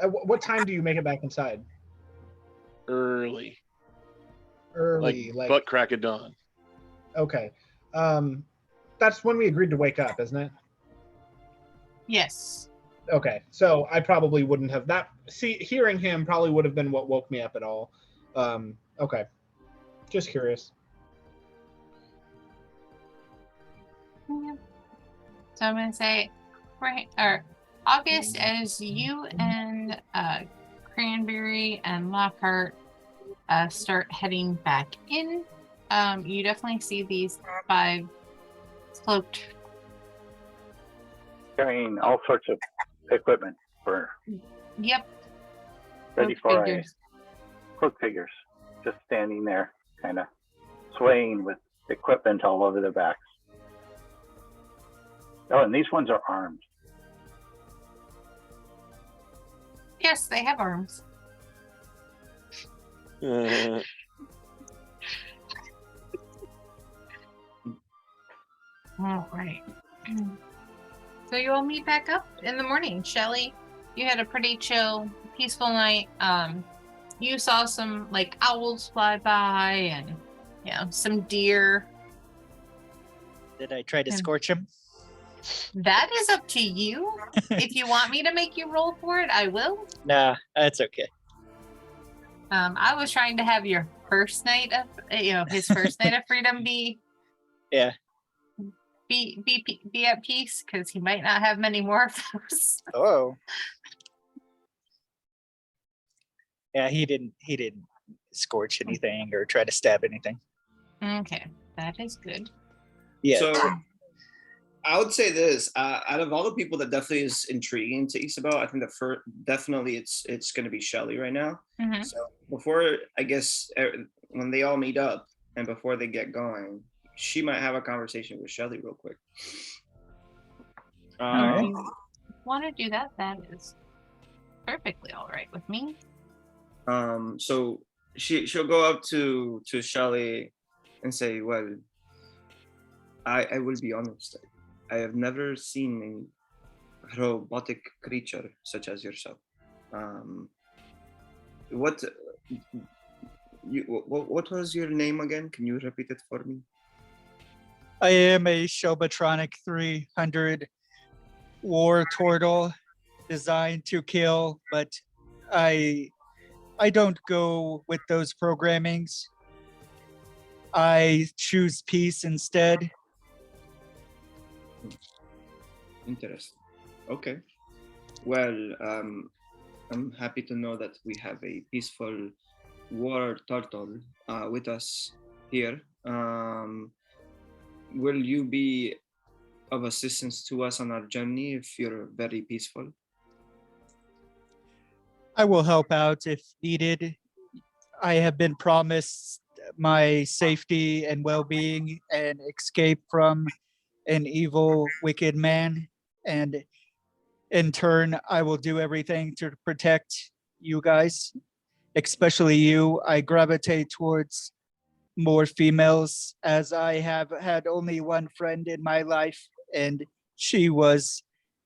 what time do you make it back inside? Early. Like butt crack of dawn. Okay. That's when we agreed to wake up, isn't it? Yes. Okay. So I probably wouldn't have hearing him probably would have been what woke me up at all. Okay. Just curious. Yeah. So I'm gonna say August, as you and Cranberry and Lockhart start heading back in, you definitely see these 5 cloaked. Carrying all sorts of equipment for. Yep. Ready for cloak figures, just standing there, kind of swaying with equipment all over their backs. Oh, and these ones are armed. Yes, they have arms. All right. So you all meet back up in the morning. Shelly, you had a pretty chill, peaceful night. You saw some like owls fly by and some deer. Did I try to scorch him? That is up to you. If you want me to make you roll for it, I will. Nah, that's okay. I was trying to have your first night of, his first night of freedom be at peace, because he might not have many more of those. Oh. Yeah, he didn't scorch anything or try to stab anything. Okay, that is good. Yeah. So I would say this, out of all the people that definitely is intriguing to Ysabel, I think definitely it's going to be Shelly right now. Mm-hmm. So before, I guess, when they all meet up and before they get going, she might have a conversation with Shelly real quick. If you want to do that, that is perfectly all right with me. So she'll go up to Shelly and say, well, I will be honest. I have never seen a robotic creature such as yourself. What was your name again? Can you repeat it for me? I am a Shobatronic 300 war turtle designed to kill, but I don't go with those programmings. I choose peace instead. Interesting. Okay. Well, I'm happy to know that we have a peaceful war turtle with us here. Will you be of assistance to us on our journey if you're very peaceful? I will help out if needed. I have been promised my safety and well-being and escape from an evil, wicked man. And in turn, I will do everything to protect you guys, especially you. I gravitate towards more females as I have had only one friend in my life, and she was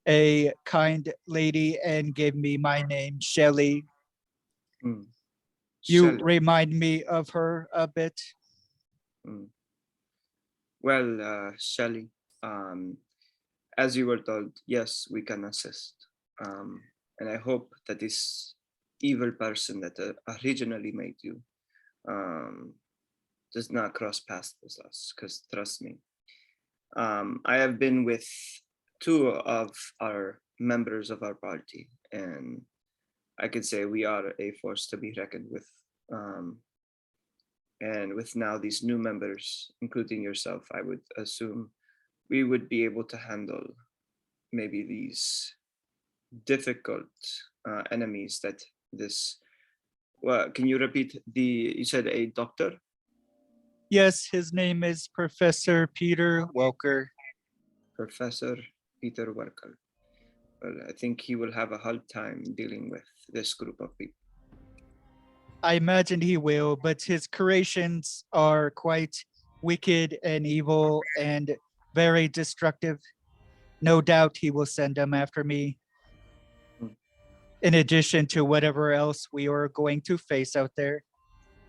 a kind lady and gave me my name, Shelly. Hmm. You Shall- remind me of her a bit. hmm. Well, Shelly, as you were told, yes, we can assist. And I hope that this evil person that originally made you does not cross paths with us, because trust me, I have been with two of our members of our party, and I could say we are a force to be reckoned with. And with now these new members, including yourself, I would assume we would be able to handle maybe these difficult enemies that this. Well, can you repeat you said a doctor? Yes, his name is Professor Peter Welker. Professor Peter Werkel. Well, I think he will have a hard time dealing with this group of people. I imagine he will, but his creations are quite wicked and evil and very destructive. No doubt he will send them after me. Hmm. In addition to whatever else we are going to face out there.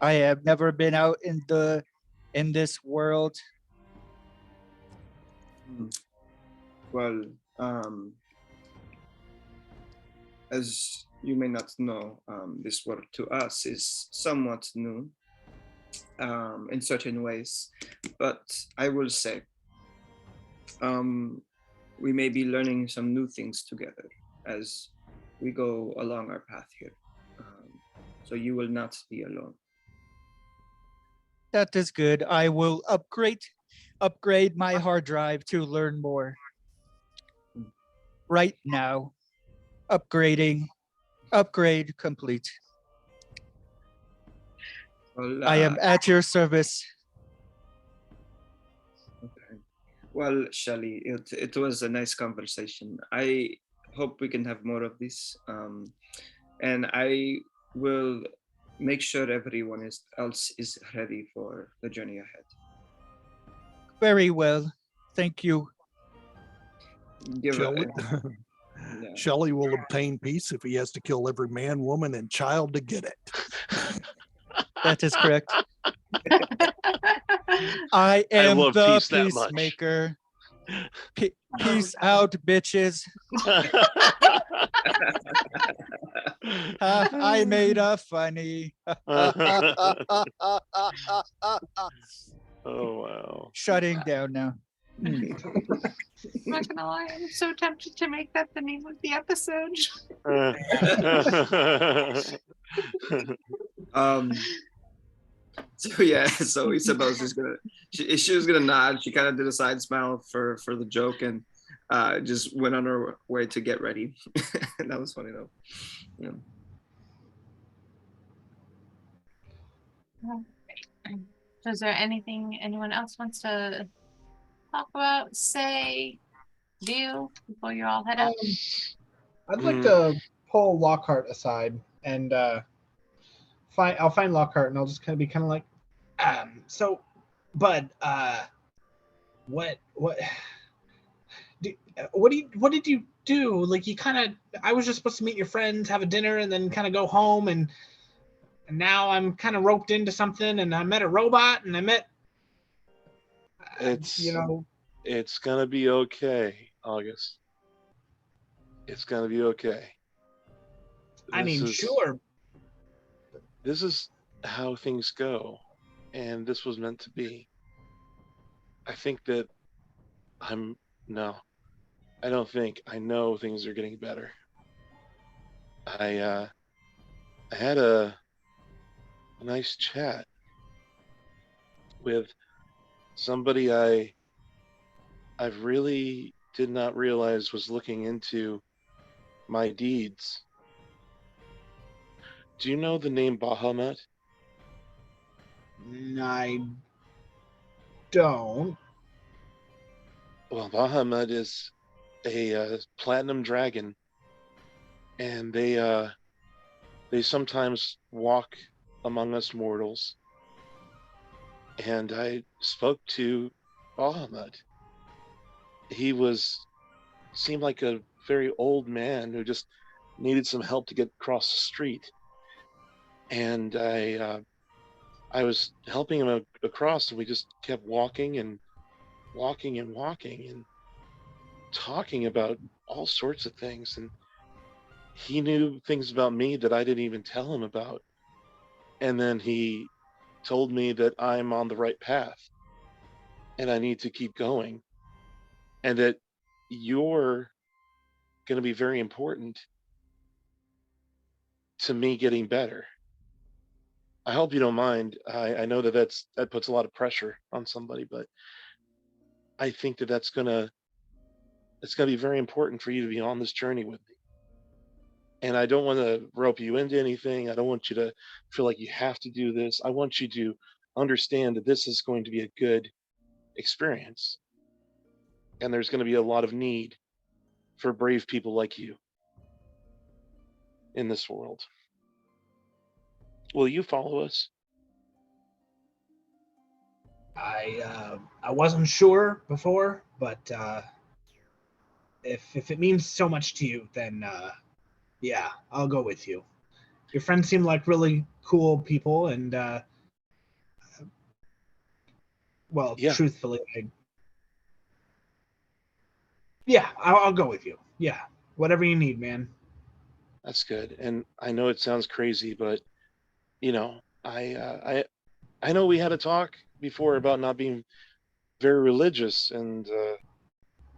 I have never been out in this world. Well, as you may not know, this world to us is somewhat new in certain ways, but I will say we may be learning some new things together as we go along our path here. So you will not be alone. That is good. I will upgrade my hard drive to learn more. Right now. Upgrading. Upgrade complete. Well, I am at your service. okay. Well, Shelly, it was a nice conversation. I hope we can have more of this. And I will make sure everyone else is ready for the journey ahead. Very well. Thank you. Shelley, Yeah. Shelley will obtain peace if he has to kill every man, woman, and child to get it. That is correct. I am love the peace that much. peacemaker. Peace out, bitches. I made a funny. Oh wow. Shutting down now. I'm not gonna lie, I'm so tempted to make that the name of the episode. So yeah, so Ysabel's just gonna she was gonna nod. She kind of did a side smile for the joke and just went on her way to get ready. That was funny though. Yeah. So is there anything anyone else wants to talk about, say, do before you all head out? I'd like to pull Lockhart aside and I'll find Lockhart and I'll just kind of like, so, Bud, what did you do? Like I was just supposed to meet your friends, have a dinner, and then kind of go home, and now I'm kind of roped into something, and I met a robot, and I met, It's gonna be okay, August. It's gonna be okay. I This mean, is sure. this is how things go, and this was meant to be. I think that I'm no, I don't think. I know things are getting better. I had a nice chat with somebody I really did not realize was looking into my deeds. Do you know the name Bahamut? I don't. Well, Bahamut is a platinum dragon, and they sometimes walk among us mortals. And I spoke to Bahamut. He seemed like a very old man who just needed some help to get across the street. And I was helping him across, and we just kept walking and walking and walking and talking about all sorts of things. And he knew things about me that I didn't even tell him about. And then he told me that I'm on the right path and I need to keep going, and that you're going to be very important to me getting better. I hope you don't mind. I know that puts a lot of pressure on somebody, but I think that it's gonna be very important for you to be on this journey with me. And I don't want to rope you into anything. I don't want you to feel like you have to do this. I want you to understand that this is going to be a good experience, and there's going to be a lot of need for brave people like you in this world. Will you follow us? I wasn't sure before, but if it means so much to you, then yeah, I'll go with you. Your friends seem like really cool people, and well, Yeah, truthfully, yeah, I'll go with you. Yeah, whatever you need, man. that's good. And I know it sounds crazy, but you know, I know we had a talk before about not being very religious, and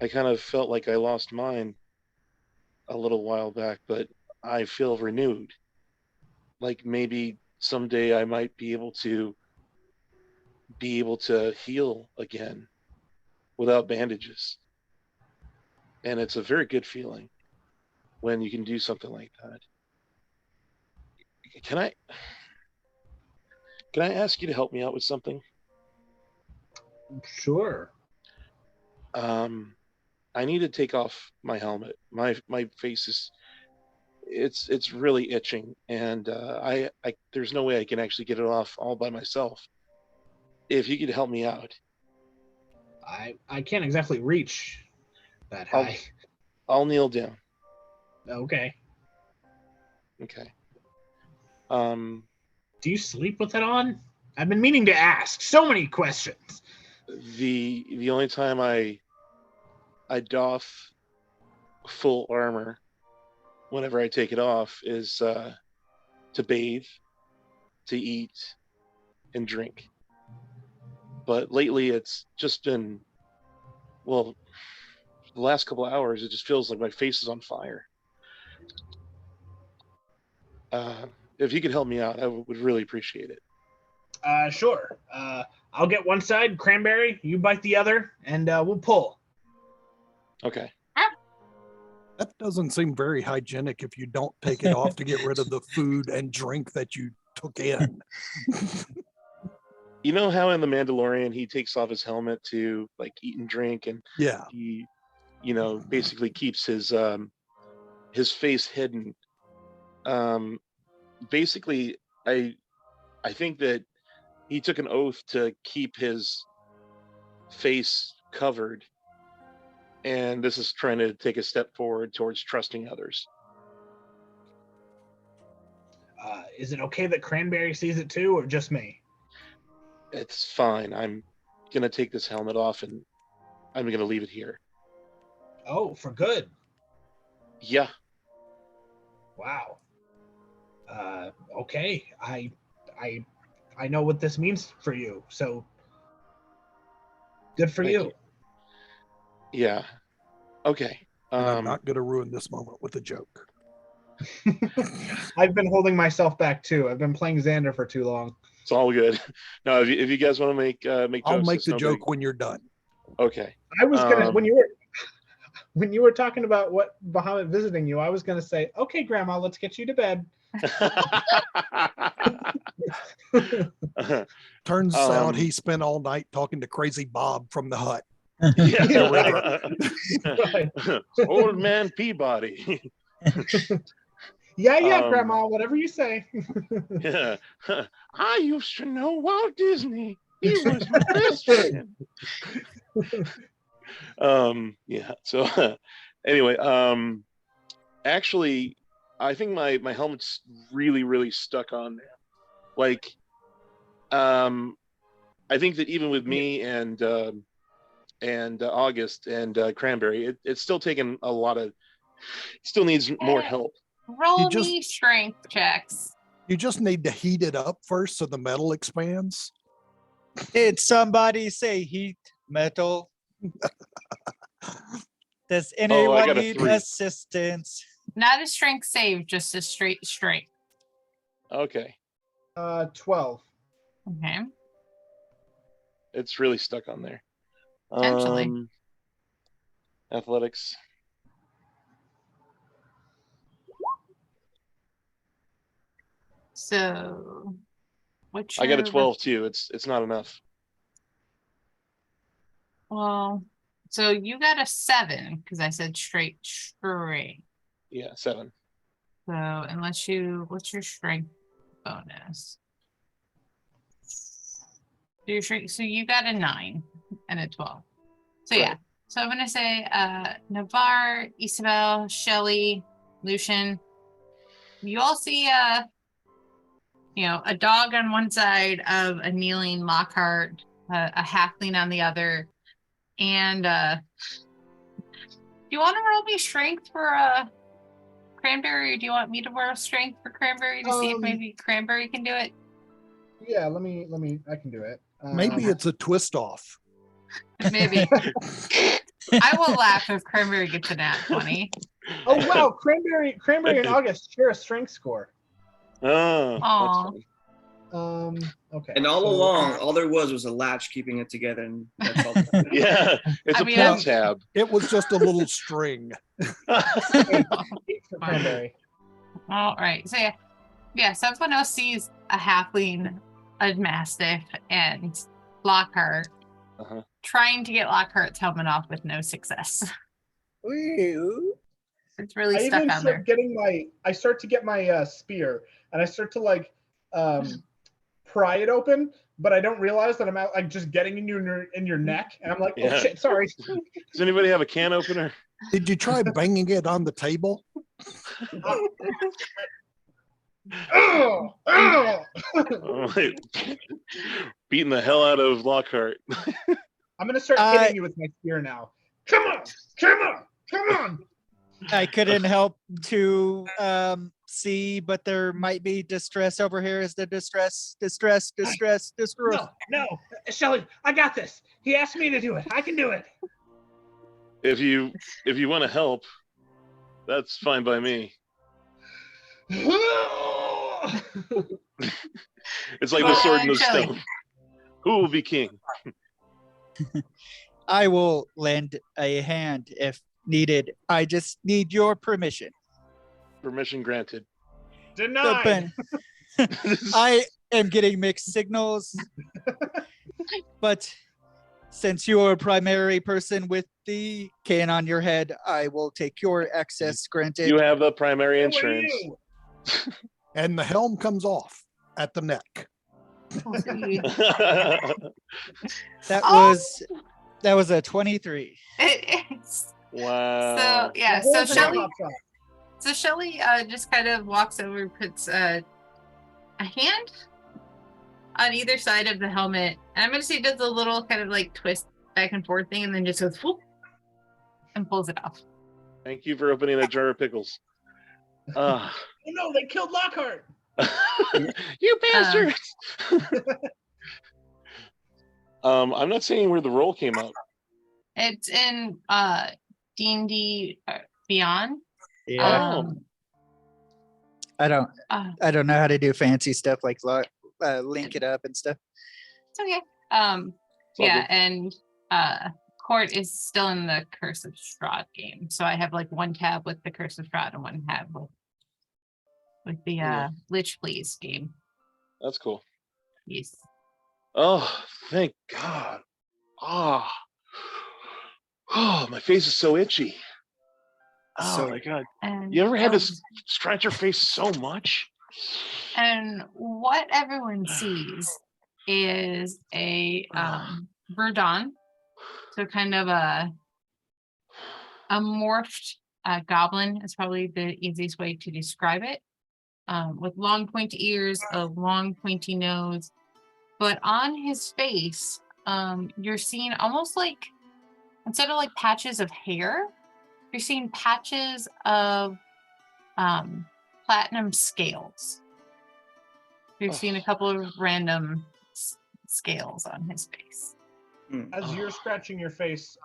I kind of felt like I lost mine a little while back, but I feel renewed. Like maybe someday I might be able to heal again without bandages. And it's a very good feeling when you can do something like that. Can I can I ask you to help me out with something? Sure. Um, I need to take off my helmet. My face is it's really itching, and I there's no way I can actually get it off all by myself. If you could help me out, I can't exactly reach that I'll high. I'll kneel down. Okay. Okay. Um, Do you sleep with it on? I've been meaning to ask so many questions. the only time I doff full armor whenever I take it off is to bathe, to eat, and drink. But lately it's just been, well, the last couple of hours it just feels like my face is on fire. Uh, if you could help me out, I would really appreciate it. Sure. I'll get one side, cranberry. You bite the other, and we'll pull. Okay. That doesn't seem very hygienic if you don't take it off to get rid of the food and drink that you took in. You know how in The Mandalorian he takes off his helmet to like eat and drink, and Yeah. he, basically keeps his face hidden. Um, Basically, I think that he took an oath to keep his face covered, and this is trying to take a step forward towards trusting others. Is it okay that cranberry sees it too, or just me? It's fine. I'm gonna take this helmet off and I'm gonna leave it here. Oh, for good. Yeah. Wow. Okay, I know what this means for you. So good for Thank you. you. Yeah. Okay. And I'm not going to ruin this moment with a joke. I've been holding myself back too. I've been playing Xander for too long. It's all good. No, if you guys want to make I'll jokes, make it's the no joke big- when you're done. Okay. I was gonna when you were talking about what Bahamut visiting you, I was gonna say, okay, Grandma, let's get you to bed. Turns out he spent all night talking to Crazy Bob from the hut. Yeah. Right. Old man Peabody. Yeah, Grandma, whatever you say. Yeah. I used to know Walt Disney. He was my best friend. Yeah. So anyway, actually, I think my helmet's really stuck on there. Like, I think that even with me and August and Cranberry, it's still taking a lot of. Still needs more help. Roll me strength checks. You just need to heat it up first so the metal expands. Did somebody say heat metal? Does anyone got a need 3. assistance? Not a strength save, just a straight strength. Okay. 12. Okay. It's really stuck on there. Potentially. Athletics. So, what's I got a your 12 too. It's not enough. Well, so you got a 7 because I said straight strength. Yeah, 7. So unless what's your strength bonus? So your strength, so you got a 9 and a 12. So yeah. Right. So I'm gonna say Navarre, Ysabel, Shelly, Lucian. You all see a dog on one side of a kneeling Lockhart, a halfling on the other, and do you want to roll me strength for Cranberry, or do you want me to roll strength for Cranberry to see if maybe Cranberry can do it? Yeah, let me I can do it. Maybe it's a twist off. Maybe. I will laugh if Cranberry gets a nat 20. Oh wow, Cranberry and August share a strength score. Oh, Aw. that's funny. Okay. And all so- along, all there was a latch keeping it together, and that's all. Yeah, it's I a mean, pull I'm- tab. It was just a little string. 8 for Cranberry. All right. So yeah. So everyone else sees a halfling, a mastiff, and Lockhart Uh-huh. trying to get Lockhart's helmet off with no success. It's really I stuck even on there. I start to get my spear, and I start to pry it open, but I don't realize that I'm out, like just getting in your neck, and I'm like, oh Yeah. shit, sorry. Does anybody have a can opener? Did you try banging it on the table? Oh, oh. Oh, wait. Beating the hell out of Lockhart. I'm gonna start hitting you with my spear now. Come on! I couldn't help to see, but there might be distress over here. Is there distress? No, Shelly, I got this. He asked me to do it. I can do it. If you want to help, that's fine by me. It's like the sword and the Shelly. stone. Who will be king? I will lend a hand if needed. I just need your permission. Permission granted. Denied. I am getting mixed signals, but since you're a primary person with the can on your head, I will take your access granted. You have the primary Who are insurance. you? And the helm comes off at the neck. That was a 23. It's Wow. so yeah. The So whole thing Shelly. pops up. So Shelly just kind of walks over, puts a hand on either side of the helmet, and I'm gonna say does a little kind of like twist back and forth thing, and then just goes whoop and pulls it off. Thank you for opening a jar of pickles. Oh no, they killed Lockhart. You bastards! I'm not seeing where the roll came up. It's in D&D Beyond. Yeah. Um, I don't uh, I don't know how to do fancy stuff like link it up and stuff. it's okay. It's all Yeah, good. and Court is still in the Curse of Strahd game. So I have like one tab with the Curse of Strahd and one tab with the Yeah. Lich Please game. That's cool. Yes. Oh, thank God. Oh, my face is so itchy. Oh So- my God. And You ever had to scratch your face so much? And what everyone sees is a Verdon, so kind of a morphed goblin is probably the easiest way to describe it, with long pointy ears, a long pointy nose, but on his face, you're seeing almost like, instead of like patches of hair, you're seeing patches of platinum scales. You're seeing a couple of random scales on his face. As you're scratching your face,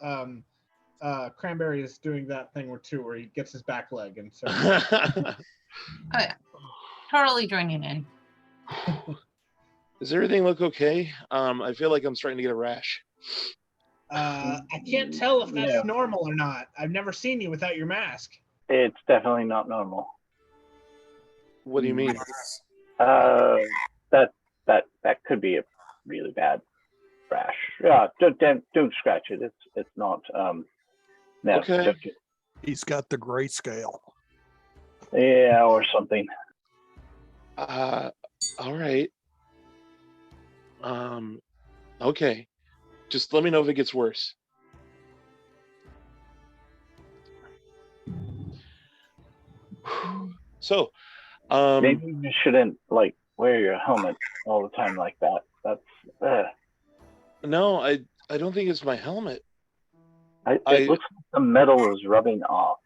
Cranberry is doing that thing where he gets his back leg and so. Oh yeah, totally joining in. Does everything look okay? I feel like I'm starting to get a rash. I can't tell if that's Yeah. normal or not. I've never seen you without your mask. It's definitely not normal. What do you mean? That could be a really bad rash. Yeah, don't scratch it. It's not. No. Okay. Just, He's got the grayscale. yeah, or something. All right. Okay. Just let me know if it gets worse. So, Maybe you shouldn't like wear your helmet all the time like that. That's no, I don't think it's my helmet. it looks like the metal is rubbing off.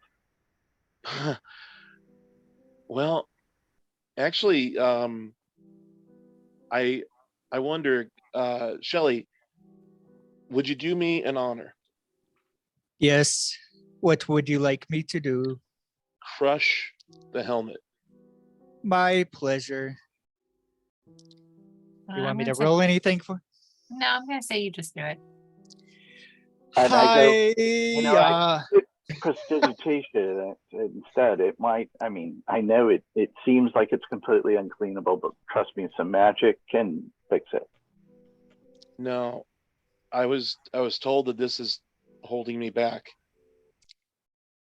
Well, actually, I wonder, Shelley, would you do me an honor? Yes. What would you like me to do? Crush the helmet. My pleasure. You want me to I'm gonna roll anything for? No, I'm gonna say you just do it. And I go, Hi. prestidigitation instead. It might. I mean, I know it seems like it's completely uncleanable, but trust me, some magic can fix it. No, I was told that this is holding me back.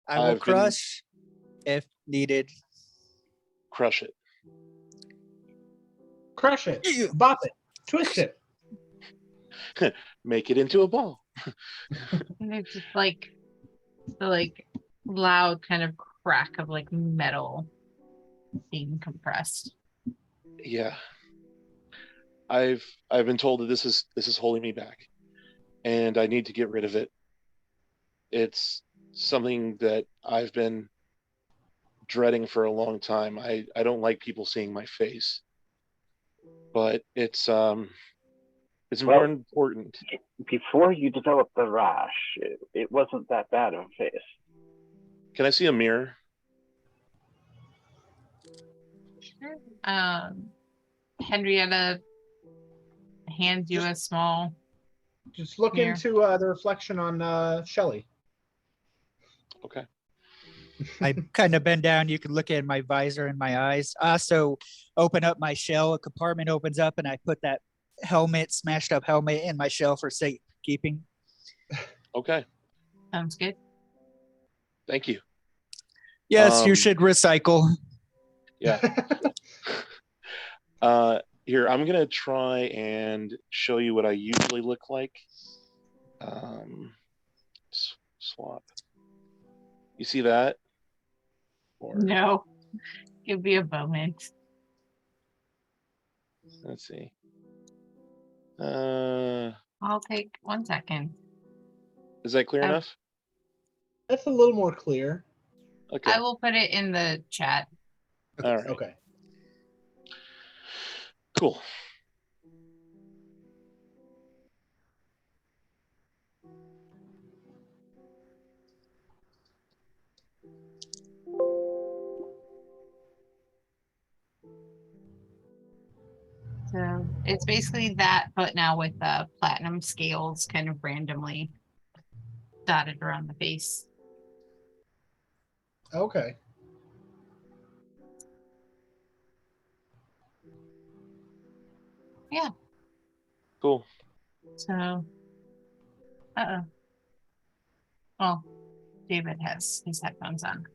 I will I've been- crush if needed. Crush it. Crush it, bop it, twist it. Make it into a ball. And it's just like the loud kind of crack of like metal being compressed. Yeah. I've been told that this is holding me back, and I need to get rid of it. It's something that I've been dreading for a long time. I don't like people seeing my face, but it's more important. Before you developed the rash, it wasn't that bad of a face. Can I see a mirror? Sure. Henrietta hands you a small. Just look Mirror. into the reflection on Shelley. Okay. I kind of bend down. You can look at my visor and my eyes. Also, open up my shell. A compartment opens up, and I put that smashed up helmet, in my shell for safekeeping. Okay. Sounds good. Thank you. Yes, you Um, should recycle. Yeah. Here, I'm gonna try and show you what I usually look like. Swap. You see that? Or No, give me a moment. let's see. I'll take 1 second. Is that clear enough? That's a little more clear. Okay. I will put it in the chat. All right. Okay. Cool. So it's basically that, but now with platinum scales kind of randomly dotted around the face. Okay. Yeah. Cool. So, well, David has his headphones on.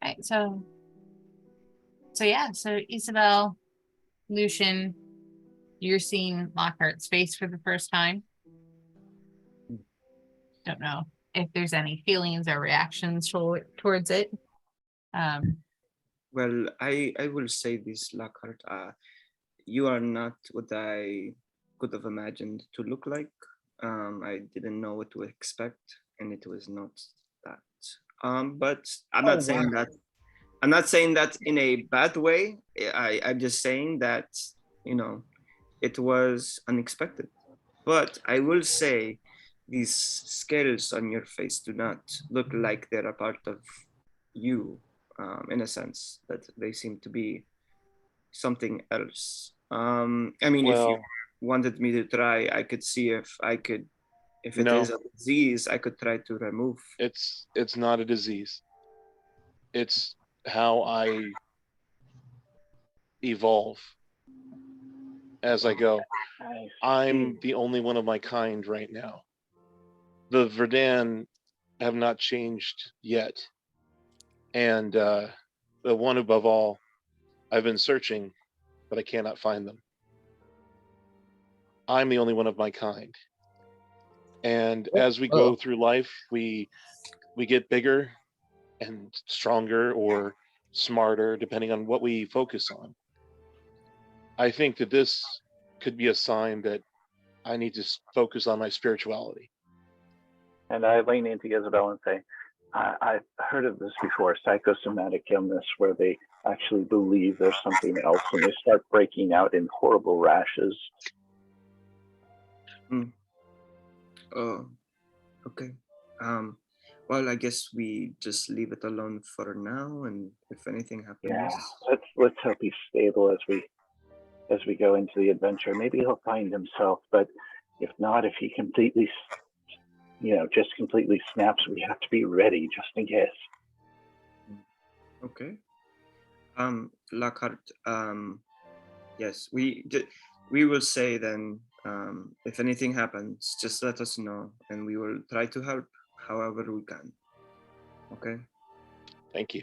Right. So yeah. So Ysabel, Lucian, you're seeing Lockhart's face for the first time. Don't know if there's any feelings or reactions towards it. Well, I will say this, Lockhart. You are not what I could have imagined to look like. I didn't know what to expect, and it was not that. But I'm not saying that. I'm not saying that in a bad way. I'm just saying that, you know, it was unexpected. But I will say these scales on your face do not look like they're a part of you, in a sense that they seem to be something else. I mean, if you Well, wanted me to try, I could see if I could, if it No. is a disease, I could try to remove. it's not a disease. It's how I evolve as I go. I'm the only one of my kind right now. The Verdan have not changed yet. And the one above all, I've been searching, but I cannot find them. I'm the only one of my kind. And as we go through life, we get bigger and stronger or smarter, depending on what we focus on. I think that this could be a sign that I need to focus on my spirituality. And I lean into Ysabel and say, I've heard of this before, psychosomatic illness, where they actually believe there's something else and they start breaking out in horrible rashes. Oh, okay. Well, I guess we just leave it alone for now, and if anything happens, Yeah, let's hope he's stable as we go into the adventure. Maybe he'll find himself, but if not, if he completely, just completely snaps, we have to be ready just in case. Okay. Lockhart. Yes, we will say then. If anything happens, just let us know, and we will try to help however we can. Okay. Thank you.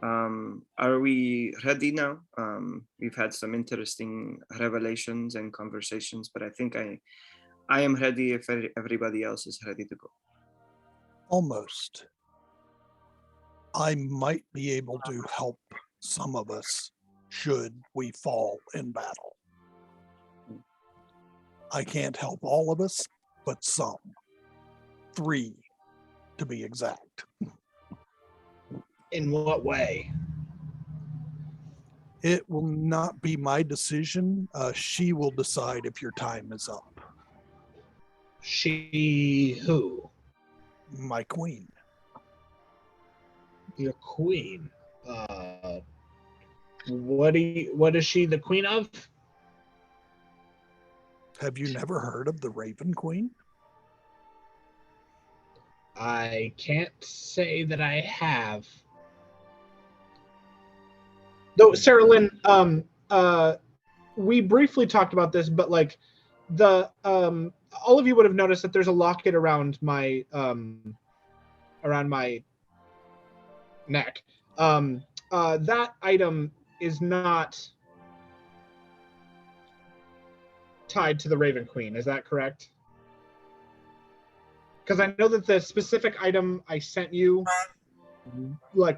Are we ready now? We've had some interesting revelations and conversations, but I think I am ready if everybody else is ready to go. Almost. I might be able to help some of us should we fall in battle. I can't help all of us, but some. 3, to be exact. In what way? It will not be my decision. She will decide if your time is up. She who? My queen. Your queen. What is she the queen of? Have you never heard of the Raven Queen? I can't say that I have. Though, Sarah Lynn, we briefly talked about this, but like the all of you would have noticed that there's a locket around my neck. That item is not tied to the Raven Queen. Is that correct? Because I know that the specific item I sent you I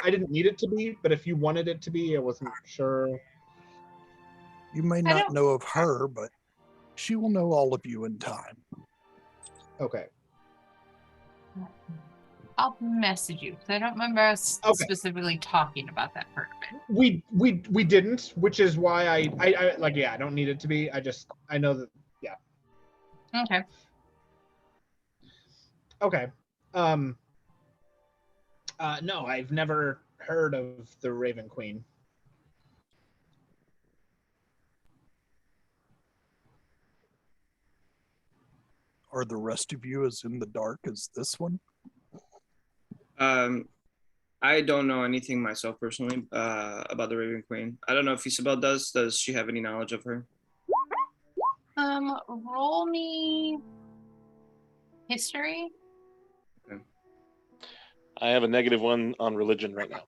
didn't need it to be, but if you wanted it to be, I wasn't sure. You may not know of her, but she will know all of you in time. Okay. I'll message you because I don't remember us Okay. specifically talking about that part of it. We didn't, which is why I like, yeah, I don't need it to be. I know that. Yeah. Okay. Okay. No, I've never heard of the Raven Queen. Are the rest of you as in the dark as this one? I don't know anything myself personally about the Raven Queen. I don't know if Ysabel does. Does she have any knowledge of her? Roll me history. I have a -1 on religion right now.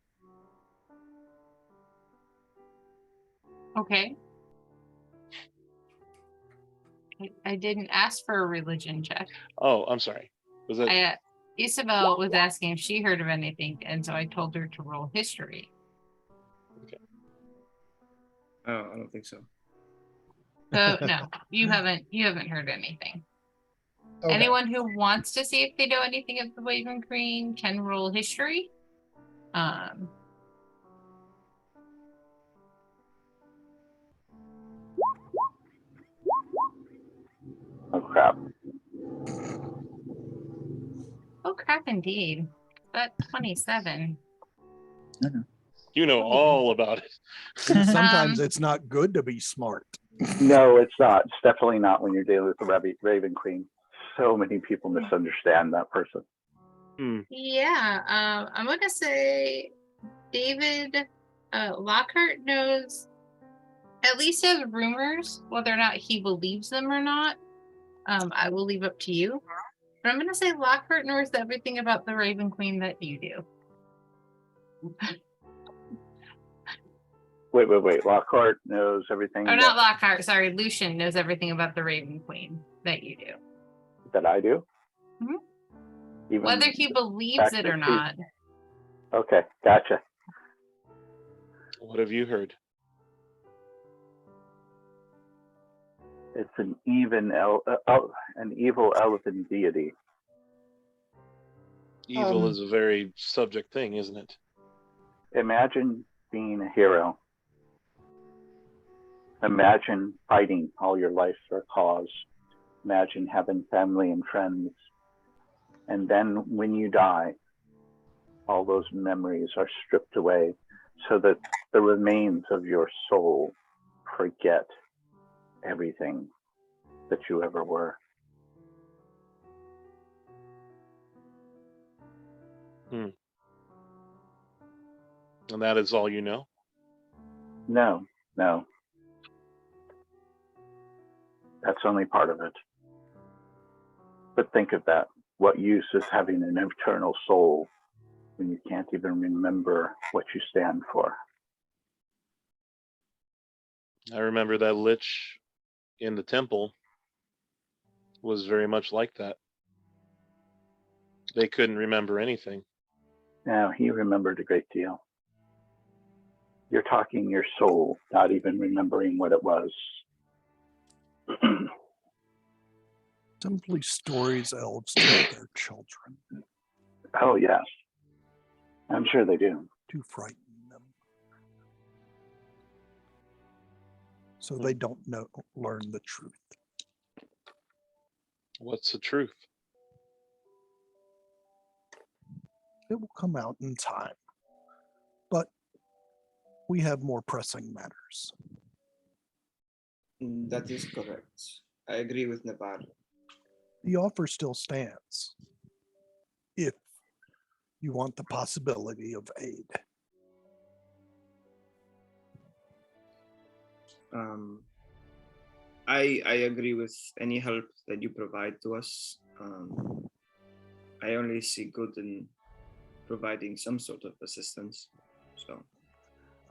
Okay. I didn't ask for a religion check. Oh, I'm sorry. Was that? Ysabel was asking if she heard of anything, and so I told her to roll history. Oh, I don't think so. So no, you haven't heard anything. Okay. Anyone who wants to see if they know anything of the Raven Queen can roll history. Oh crap. Oh crap, indeed. But 27. You know all about it. And sometimes it's not good to be smart. No, it's not. It's definitely not when you're dealing with the Raven Queen. So many people misunderstand that person. Yeah, I'm gonna say David Lockhart knows, at least has rumors, whether or not he believes them or not. I will leave up to you. But I'm gonna say Lockhart knows everything about the Raven Queen that you do. Wait. Lockhart knows everything. Or not Lockhart, sorry, Lucian knows everything about the Raven Queen that you do. That I do? Mhm. Even Whether he believes it or not. Okay, gotcha. What have you heard? It's an evil elven deity. Evil is a very subject thing, isn't it? Imagine being a hero. Imagine fighting all your life for a cause. Imagine having family and friends. And then when you die, all those memories are stripped away so that the remains of your soul forget everything that you ever were. And that is all you know? No. That's only part of it. But think of that. What use is having an eternal soul when you can't even remember what you stand for? I remember that Lich in the temple was very much like that. They couldn't remember anything. Now, he remembered a great deal. You're talking your soul, not even remembering what it was. Simply stories elves tell their children Oh, yes. I'm sure they do. to frighten them. So they don't learn the truth. What's the truth? It will come out in time. But we have more pressing matters. That is correct. I agree with Navar. The offer still stands. If you want the possibility of aid. I agree with any help that you provide to us. I only see good in providing some sort of assistance. So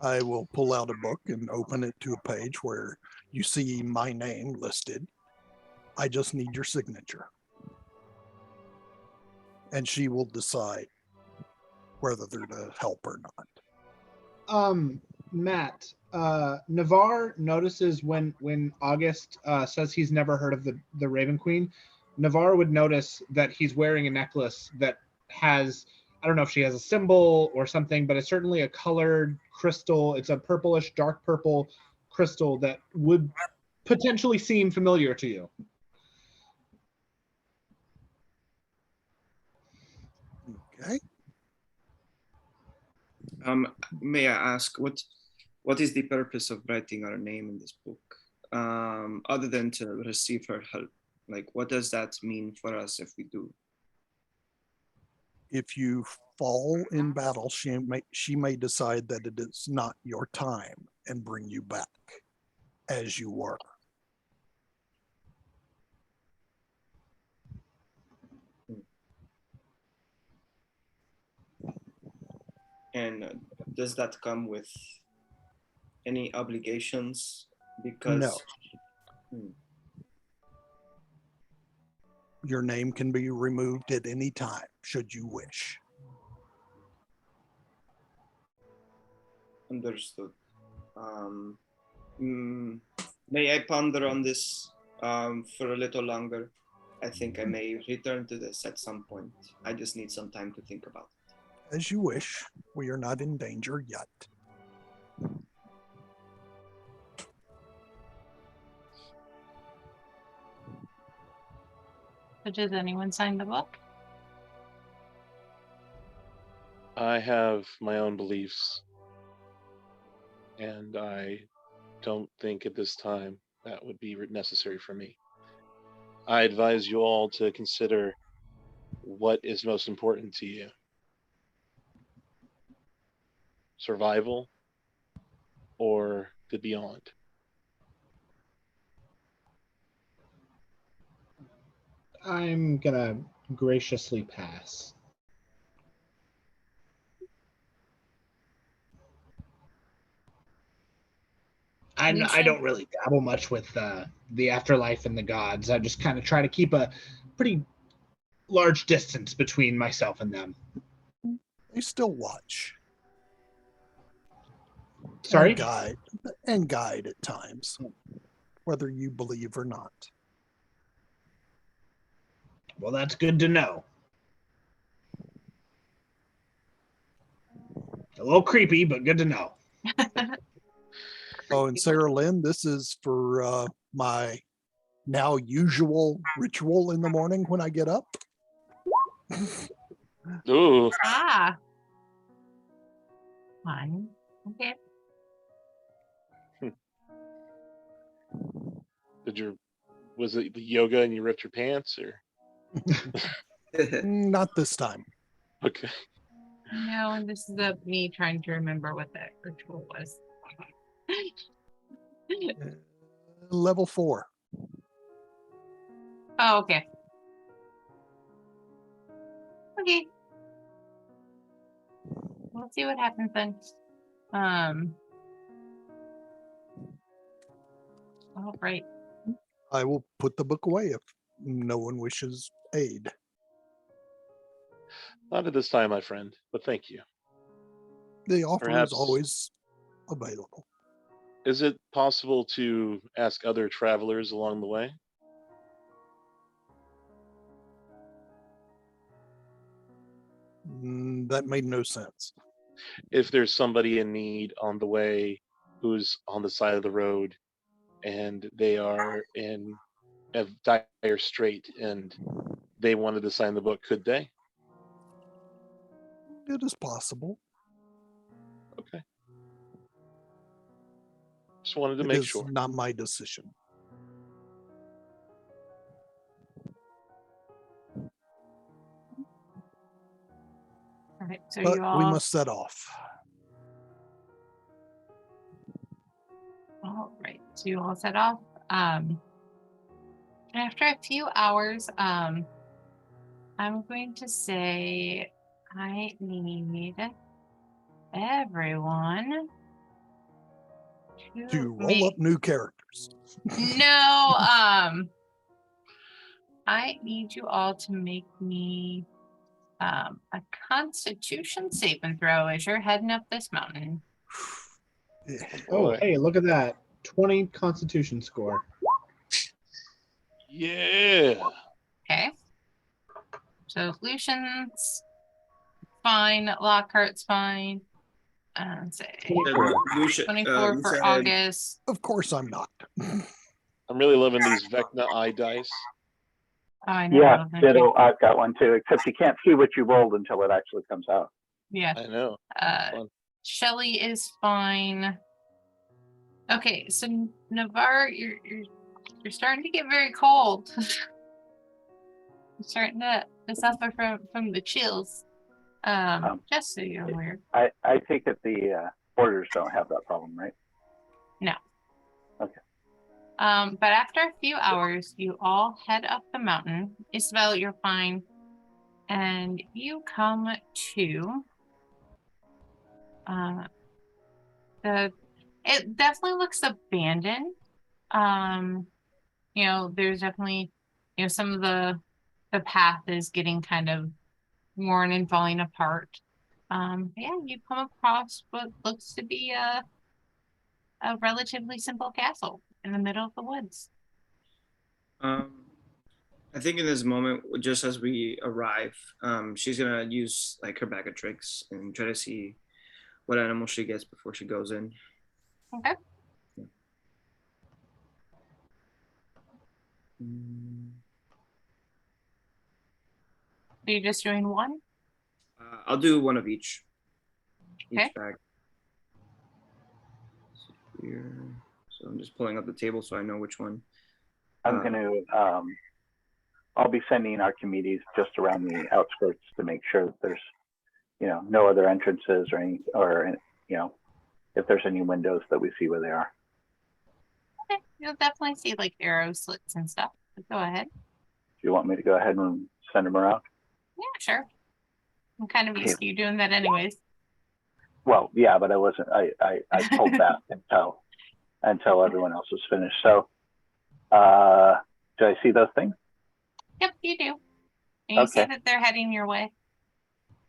I will pull out a book and open it to a page where you see my name listed. I just need your signature. And she will decide whether they're to help or not. Matt, Navar notices when August says he's never heard of the Raven Queen, Navar would notice that he's wearing a necklace that has, I don't know if she has a symbol or something, but it's certainly a colored crystal. It's a purplish, dark purple crystal that would potentially seem familiar to you. Okay. May I ask what is the purpose of writing our name in this book, other than to receive her help? Like, what does that mean for us if we do? If you fall in battle, she may decide that it is not your time and bring you back as you were. And does that come with any obligations? Because No. Your name can be removed at any time, should you wish. Understood. May I ponder on this for a little longer? I think I may return to this at some point. I just need some time to think about it. As you wish. We are not in danger yet. So does anyone sign the book? I have my own beliefs, and I don't think at this time that would be necessary for me. I advise you all to consider what is most important to you. Survival or the beyond. I'm gonna graciously pass. I don't really dabble much with the afterlife and the gods. I just kind of try to keep a pretty large distance between myself and them. They still watch. Sorry? And guide at times, whether you believe or not. Well, that's good to know. A little creepy, but good to know. Oh, and Sarah Lynn, this is for my now usual ritual in the morning when I get up. Ooh. Ah. Fine. Okay. Was it the yoga and you ripped your pants, or? Not this time. Okay. No, and this is me trying to remember what that ritual was. Level 4. Oh, okay. Okay. We'll see what happens then. All right. I will put the book away if no one wishes aid. Not at this time, my friend, but thank you. The offer Perhaps- is always available. Is it possible to ask other travelers along the way? That made no sense. If there's somebody in need on the way who's on the side of the road and they are in a dire strait and they wanted to sign the book, could they? It is possible. Okay. Just wanted to It make is sure. not my decision. All right. So But you all. we must set off. All right. So you all set off. After a few hours, I'm going to say I need everyone To roll up new characters. No, I need you all to make me a Constitution saving throw as you're heading up this mountain. Oh, Boy. hey, look at that. 20 Constitution score. Yeah. Okay. So Lucian's fine. Lockhart's fine. Say Lucian, 24 you for said- August. Of course I'm not. I'm really loving these Vecna eye dice. Oh, I know. Yeah, okay. ditto. I've got one too, except you can't see what you rolled until it actually comes out. Yeah. I know. Fun. Shelly is fine. Okay, so Navarre, you're starting to get very cold. You're starting to suffer from the chills. Just so you're aware. I take it the borders don't have that problem, right? No. Okay. But after a few hours, you all head up the mountain. Ysabel, you're fine. And you come to it definitely looks abandoned. There's definitely, some of the path is getting kind of worn and falling apart. Yeah, you come across what looks to be a relatively simple castle in the middle of the woods. I think in this moment, just as we arrive, she's gonna use like her bag of tricks and try to see what animal she gets before she goes in. Okay. Are you just doing one? I'll do one of each. Okay. Each bag. Here. So I'm just pulling up the table so I know which one. I'm gonna I'll be sending Archimedes just around the outskirts to make sure that there's, no other entrances or any, or if there's any windows that we see where they are. Okay. You'll definitely see like arrow slits and stuff. But go ahead. Do you want me to go ahead and send them around? Yeah, sure. I'm kind of used to you doing that anyways. Well, yeah, but I wasn't. I pulled back until everyone else was finished. So, do I see those things? Yep, you do. And you see Okay. that they're heading your way.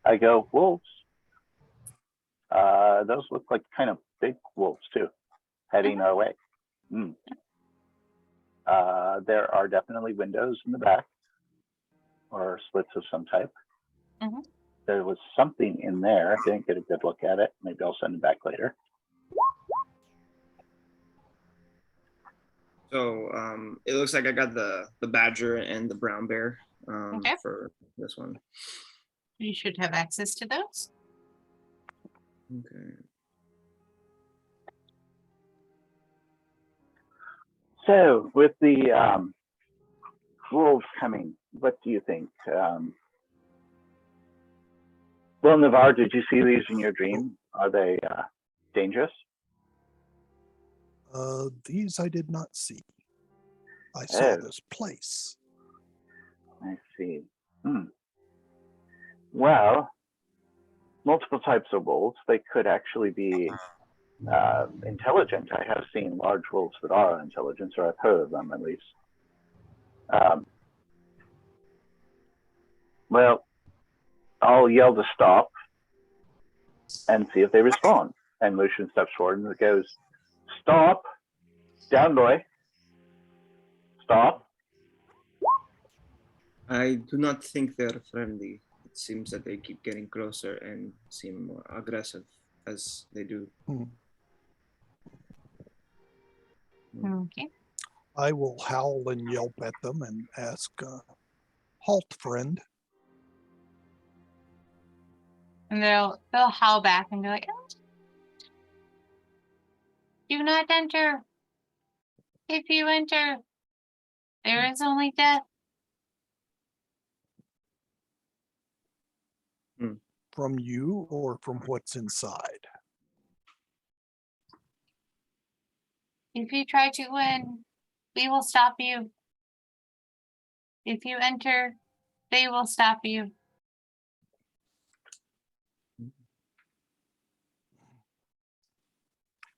I go, wolves. Those look like kind of big wolves too, heading our way. There are definitely windows in the back, or slits of some type. Mhm. There was something in there. I didn't get a good look at it. Maybe I'll send it back later. So it looks like I got the badger and the brown bear Okay. for this one. You should have access to those. Okay. So with the wolves coming, what do you think? Well, Navarre, did you see these in your dream? Are they dangerous? These I did not see. I saw Oh. this place. I see. Well, multiple types of wolves. They could actually be intelligent. I have seen large wolves that are intelligent, or I've heard of them at least. Well, I'll yell to stop and see if they respond. And Lucian steps forward and goes, "Stop! Down, boy! Stop!" I do not think they're friendly. It seems that they keep getting closer and seem more aggressive as they do. Okay. I will howl and yelp at them and ask, "Halt, friend." And they'll howl back and be like, "Oh, do not enter. If you enter, there is only death." From you or from what's inside? If you try to win, we will stop you. If you enter, they will stop you.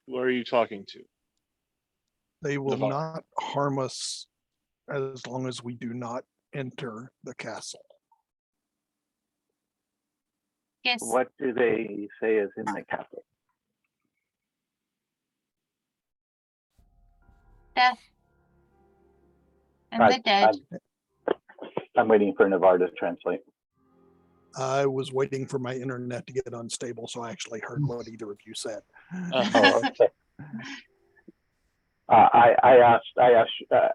Who are you talking to? They will Navarre. not harm us as long as we do not enter the castle. Yes. What do they say is in the castle? Death. And the dead. I'm waiting for Navarre to translate. I was waiting for my internet to get unstable, so I actually heard what either of you said. Oh, okay. I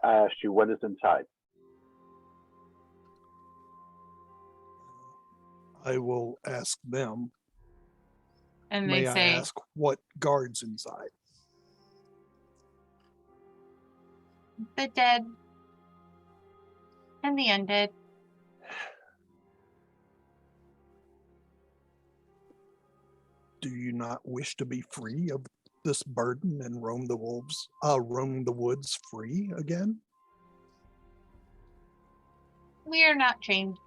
asked you what is inside. I will ask them. And May they I say, ask what guards inside? the dead and the undead. Do you not wish to be free of this burden and roam the woods free again? We are not chained.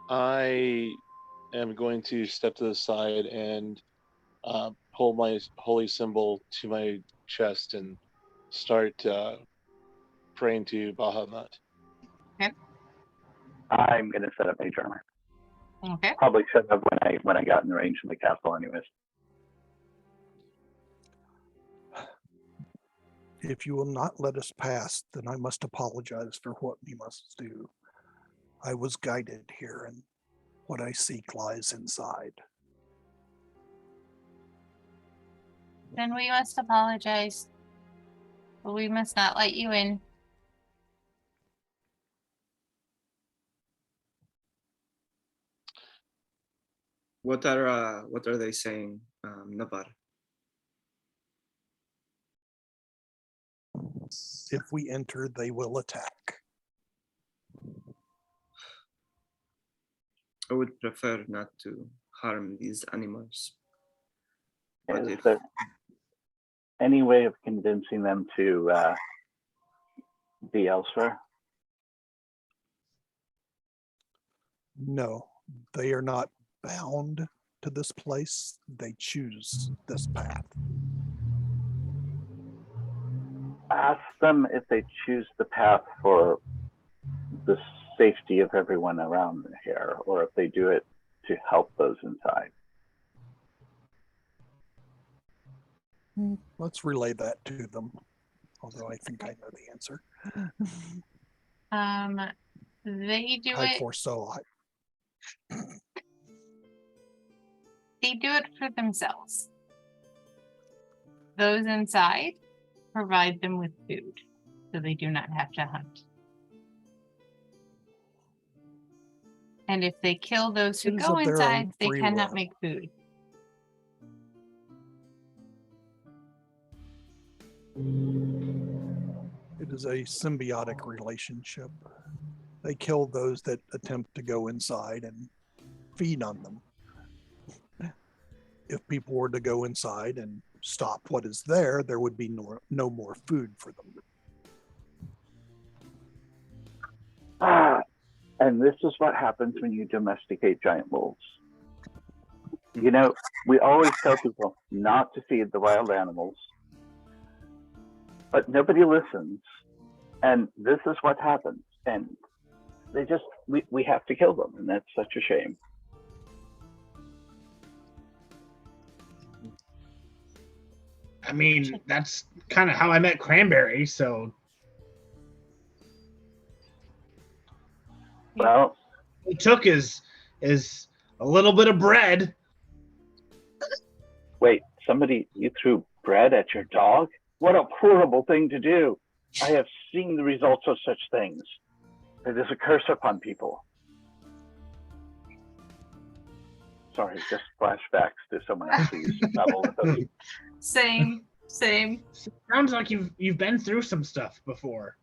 I am going to step to the side and hold my holy symbol to my chest and start praying to Bahamut. I'm going to set up mage armor. Okay. Probably set up when I got in range in the castle, anyways. If you will not let us pass, then I must apologize for what we must do. I was guided here, and what I seek lies inside. Then we must apologize. But we must not let you in. What are they saying, Navar? If we enter, they will attack. I would prefer not to harm these animals. But Is if there any way of convincing them to be elsewhere? No, they are not bound to this place. They choose this path. Ask them if they choose the path for the safety of everyone around here, or if they do it to help those inside. Let's relay that to them, although I think I know the answer. They do I it. foresaw it. They do it for themselves. Those inside provide them with food, so they do not have to hunt. And if they kill those who It is go of their own inside, they free cannot will. make food. It is a symbiotic relationship. They kill those that attempt to go inside and feed on them. If people were to go inside and stop what is there, there would be no more food for them. And this is what happens when you domesticate giant wolves. You know, we always tell people not to feed the wild animals, but nobody listens. And this is what happens. And they just, we have to kill them. And that's such a shame. I mean, that's kind of how I met Cranberry, so Well, what it took is a little bit of bread. wait, you threw bread at your dog? What a horrible thing to do. I have seen the results of such things. It is a curse upon people. Sorry, just flashbacks to someone else who used to travel with us. Same. Sounds like you've been through some stuff before.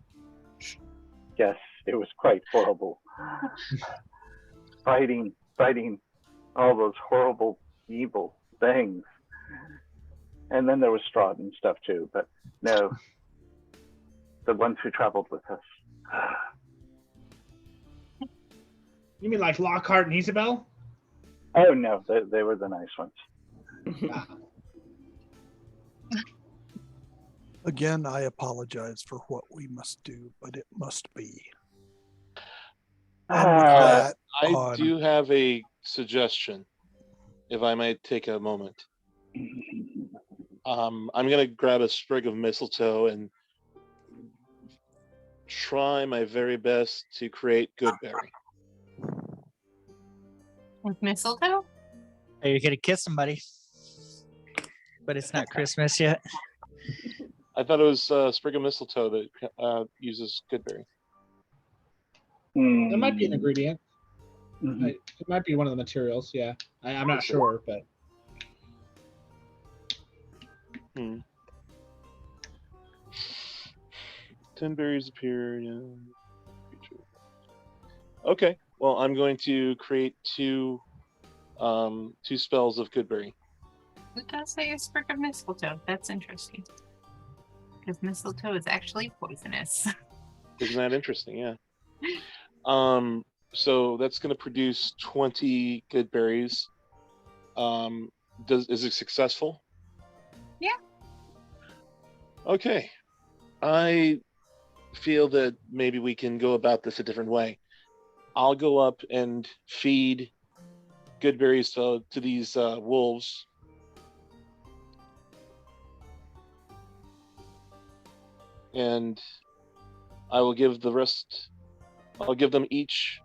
Yes, it was quite horrible. Fighting all those horrible, evil things. And then there was Strahd and stuff too, but no, the ones who traveled with us. You mean like Lockhart and Ysabel? Oh no, they were the nice ones. Again, I apologize for what we must do, but it must be. And with that, I do have a suggestion, if I might take a moment. I'm going to grab a sprig of mistletoe and try my very best to create Goodberry. With mistletoe? Are you gonna kiss somebody? But it's not Christmas yet. I thought it was sprig of mistletoe that uses Goodberry. That might be an ingredient. Mhm. It might be one of the materials. Yeah, I'm not Okay. sure, but 10 berries appear. Yeah. Okay. Well, I'm going to create two spells of Goodberry. It does say a sprig of mistletoe. That's interesting. Because mistletoe is actually poisonous. Isn't that interesting? Yeah. So that's going to produce 20 good berries. Is it successful? Yeah. Okay. I feel that maybe we can go about this a different way. I'll go up and feed good berries to these wolves. And I will give the rest, I'll give them each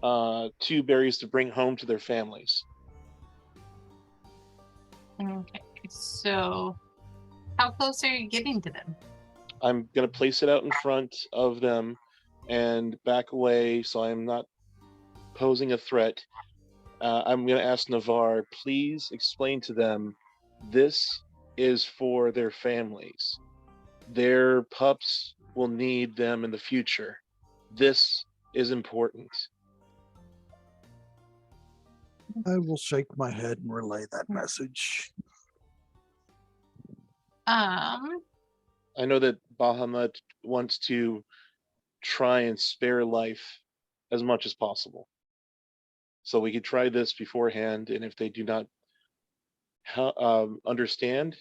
2 berries to bring home to their families. Okay. So, how close are you getting to them? I'm going to place it out in front of them and back away so I'm not posing a threat. I'm going to ask Navarre, please explain to them this is for their families. Their pups will need them in the future. This is important. I will shake my head and relay that message. I know that Bahamut wants to try and spare life as much as possible. So we could try this beforehand, and if they do not understand,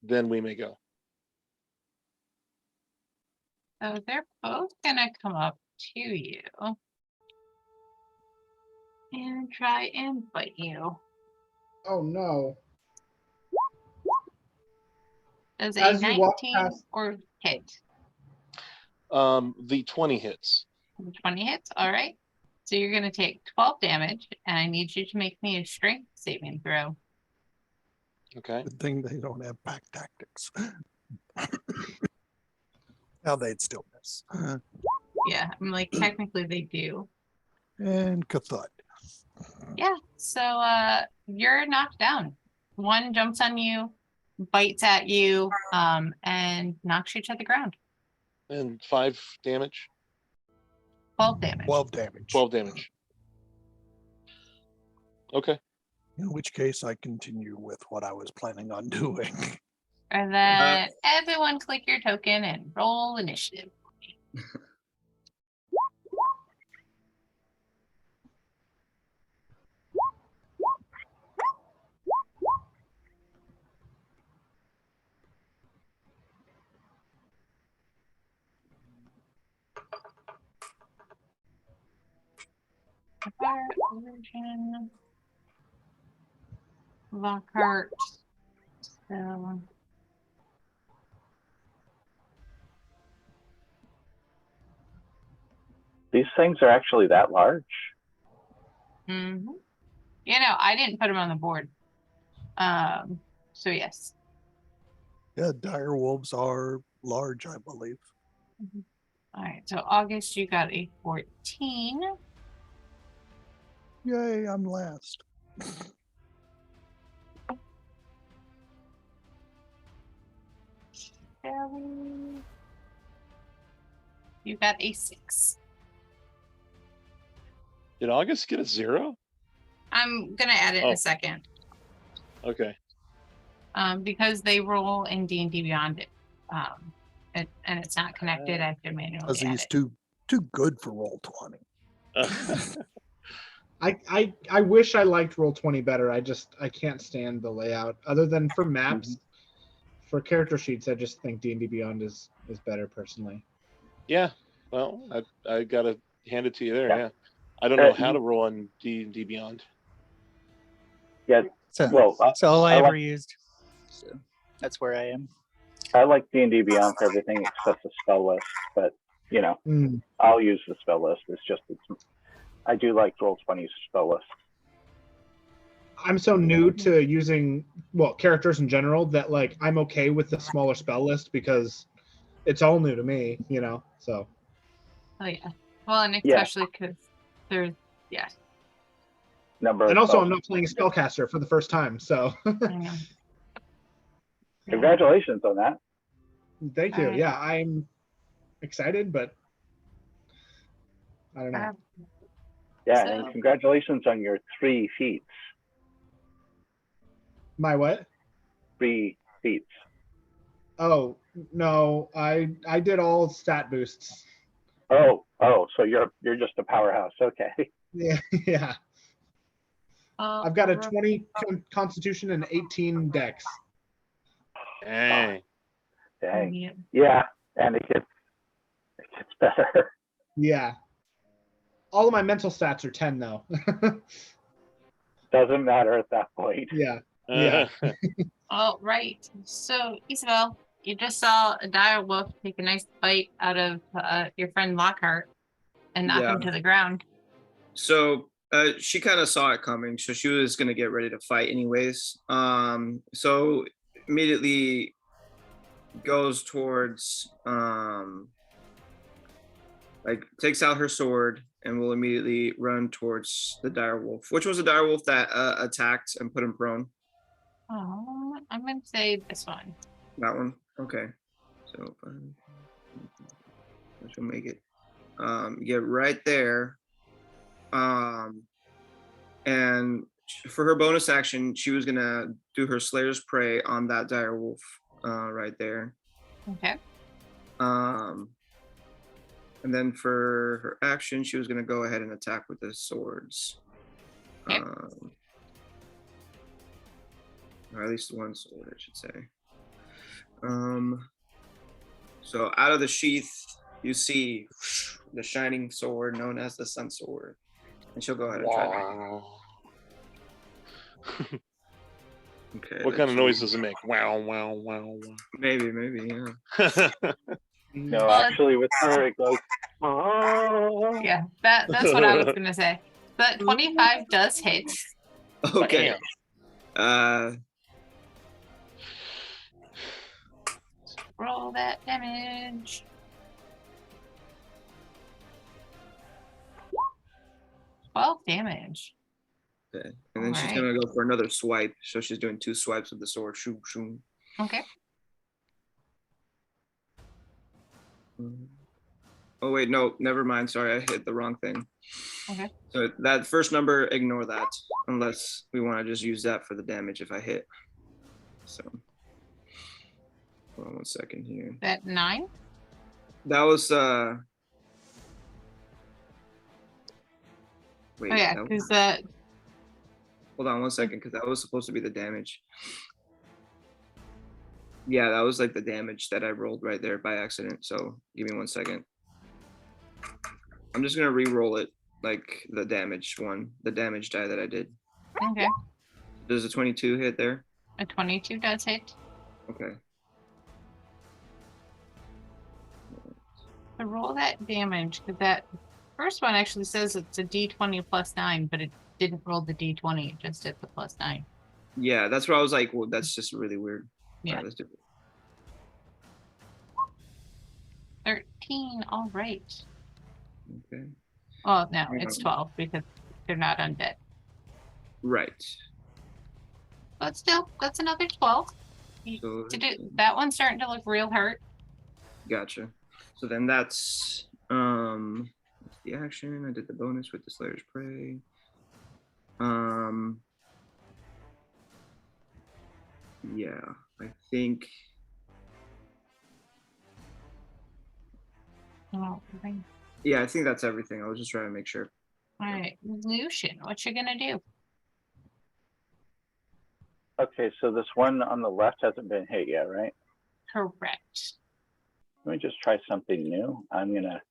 then we may go. So they're both gonna come up to you and try and bite you. oh no! Does a As you walk 19 past- or hit? The 20 hits. 20 hits. All right. So you're gonna take 12 damage, and I need you to make me a strength saving throw. Okay. Good thing they don't have pack tactics. Now they'd still miss. Yeah, I'm like technically they do. And Kathud. Yeah. So you're knocked down. One jumps on you, bites at you, and knocks you to the ground. And 5 damage? 12 damage. 12 damage. 12 damage. Okay. In which case I continue with what I was planning on doing. And then everyone click your token and roll initiative. Lockhart. So These things are actually that large. You know, I didn't put them on the board. So yes. Yeah, dire wolves are large, I believe. All right. So August, you got a 14. Yay, I'm last. Shelly, you got a 6. Did August get a 0? I'm gonna add it in a second. Okay. Because they roll in D&D Beyond it. And it's not connected. I have to manually Because add he's it. too good for roll 20. I wish I liked Roll20 better. I can't stand the layout. Other than for maps, for character sheets, I just think D&D Beyond is better personally. Yeah. Well, I gotta hand it to you there. Yeah. I don't know how to roll on D&D Beyond. Yeah. So Well, that's all I ever like, used. So that's where I am. I like D&D Beyond for everything except the spell list, but you know, Mm. I'll use the spell list. I do like Roll20's spell list. I'm so new to using characters in general that like I'm okay with the smaller spell list because it's all new to me, you know. So Oh yeah. Well, and Yeah. especially because there's Number and of also spells. I'm not playing a spellcaster for the first time, so I know. Congratulations on that. thank you. Alright. Yeah, I'm excited, but I don't know. Yeah, So- and congratulations on your 3 feats. My what? 3 feats. Oh no, I did all stat boosts. Oh, so you're just a powerhouse. Okay. Yeah, yeah. I've got a Ro- 20 Constitution and 18 Dex. Dang. Dang. Yeah. Yeah, and it gets better. Yeah. All of my mental stats are 10 though. Doesn't matter at that point. Yeah. Yeah. All right. So, Ysabel, you just saw a dire wolf take a nice bite out of your friend Lockhart and knock him Yeah. to the ground. So she kind of saw it coming, so she was gonna get ready to fight anyways. So immediately goes towards like takes out her sword and will immediately run towards the dire wolf. Which was the dire wolf that attacked and put him prone? I'm going to say this one. That one. Okay. So which will make it get right there. And for her bonus action, she was gonna do her Slayer's Prey on that dire wolf right there. Okay. And then for her action, she was gonna go ahead and attack with the swords. Okay. Or at least one sword, I should say. So out of the sheath, you see the shining sword known as the Sun Sword. And she'll go ahead and try to. Wow. Okay. What kind of noise does it make? Wow, wow, wow, Maybe, yeah. wow. No, actually with her it goes, oh. Yeah, that's what I was going to say. But 25 does hit. Okay. Bam. Roll that damage. Twelve damage. Okay. And then she's Alright. gonna go for another swipe. So she's doing 2 swipes with the sword. Shoo, shoo. Okay. Oh wait, no, never mind. Sorry, I hit the wrong thing. Okay. So that first number, ignore that, unless we want to just use that for the damage if I hit. So, hold on 1 second here. That 9? That was wait. Oh yeah, that was- because that. Hold on 1 second, because that was supposed to be the damage. Yeah, that was like the damage that I rolled right there by accident. So give me 1 second. I'm just gonna re-roll it, like the damage one, the damage die that I did. Okay. Does a 22 hit there? A 22 does hit. Okay. So roll that damage, because that first one actually says it's a d20 plus 9, but it didn't roll the d20, it just did the plus 9. Yeah, that's where I was like, well, that's just really weird. Yeah. All right, let's do it. 13, all right. Okay. Well, no, it's 12 because they're not undead. Right. But still, that's another 12. So That one's starting to look real hurt. gotcha. So then that's the action. I did the bonus with the Slayer's Prey. Yeah, I think Oh, okay. yeah, I think that's everything. I was just trying to make sure. All right, Lucian, what you gonna do? Okay, so this one on the left hasn't been hit yet, right? Correct. Let me just try something new. I'm gonna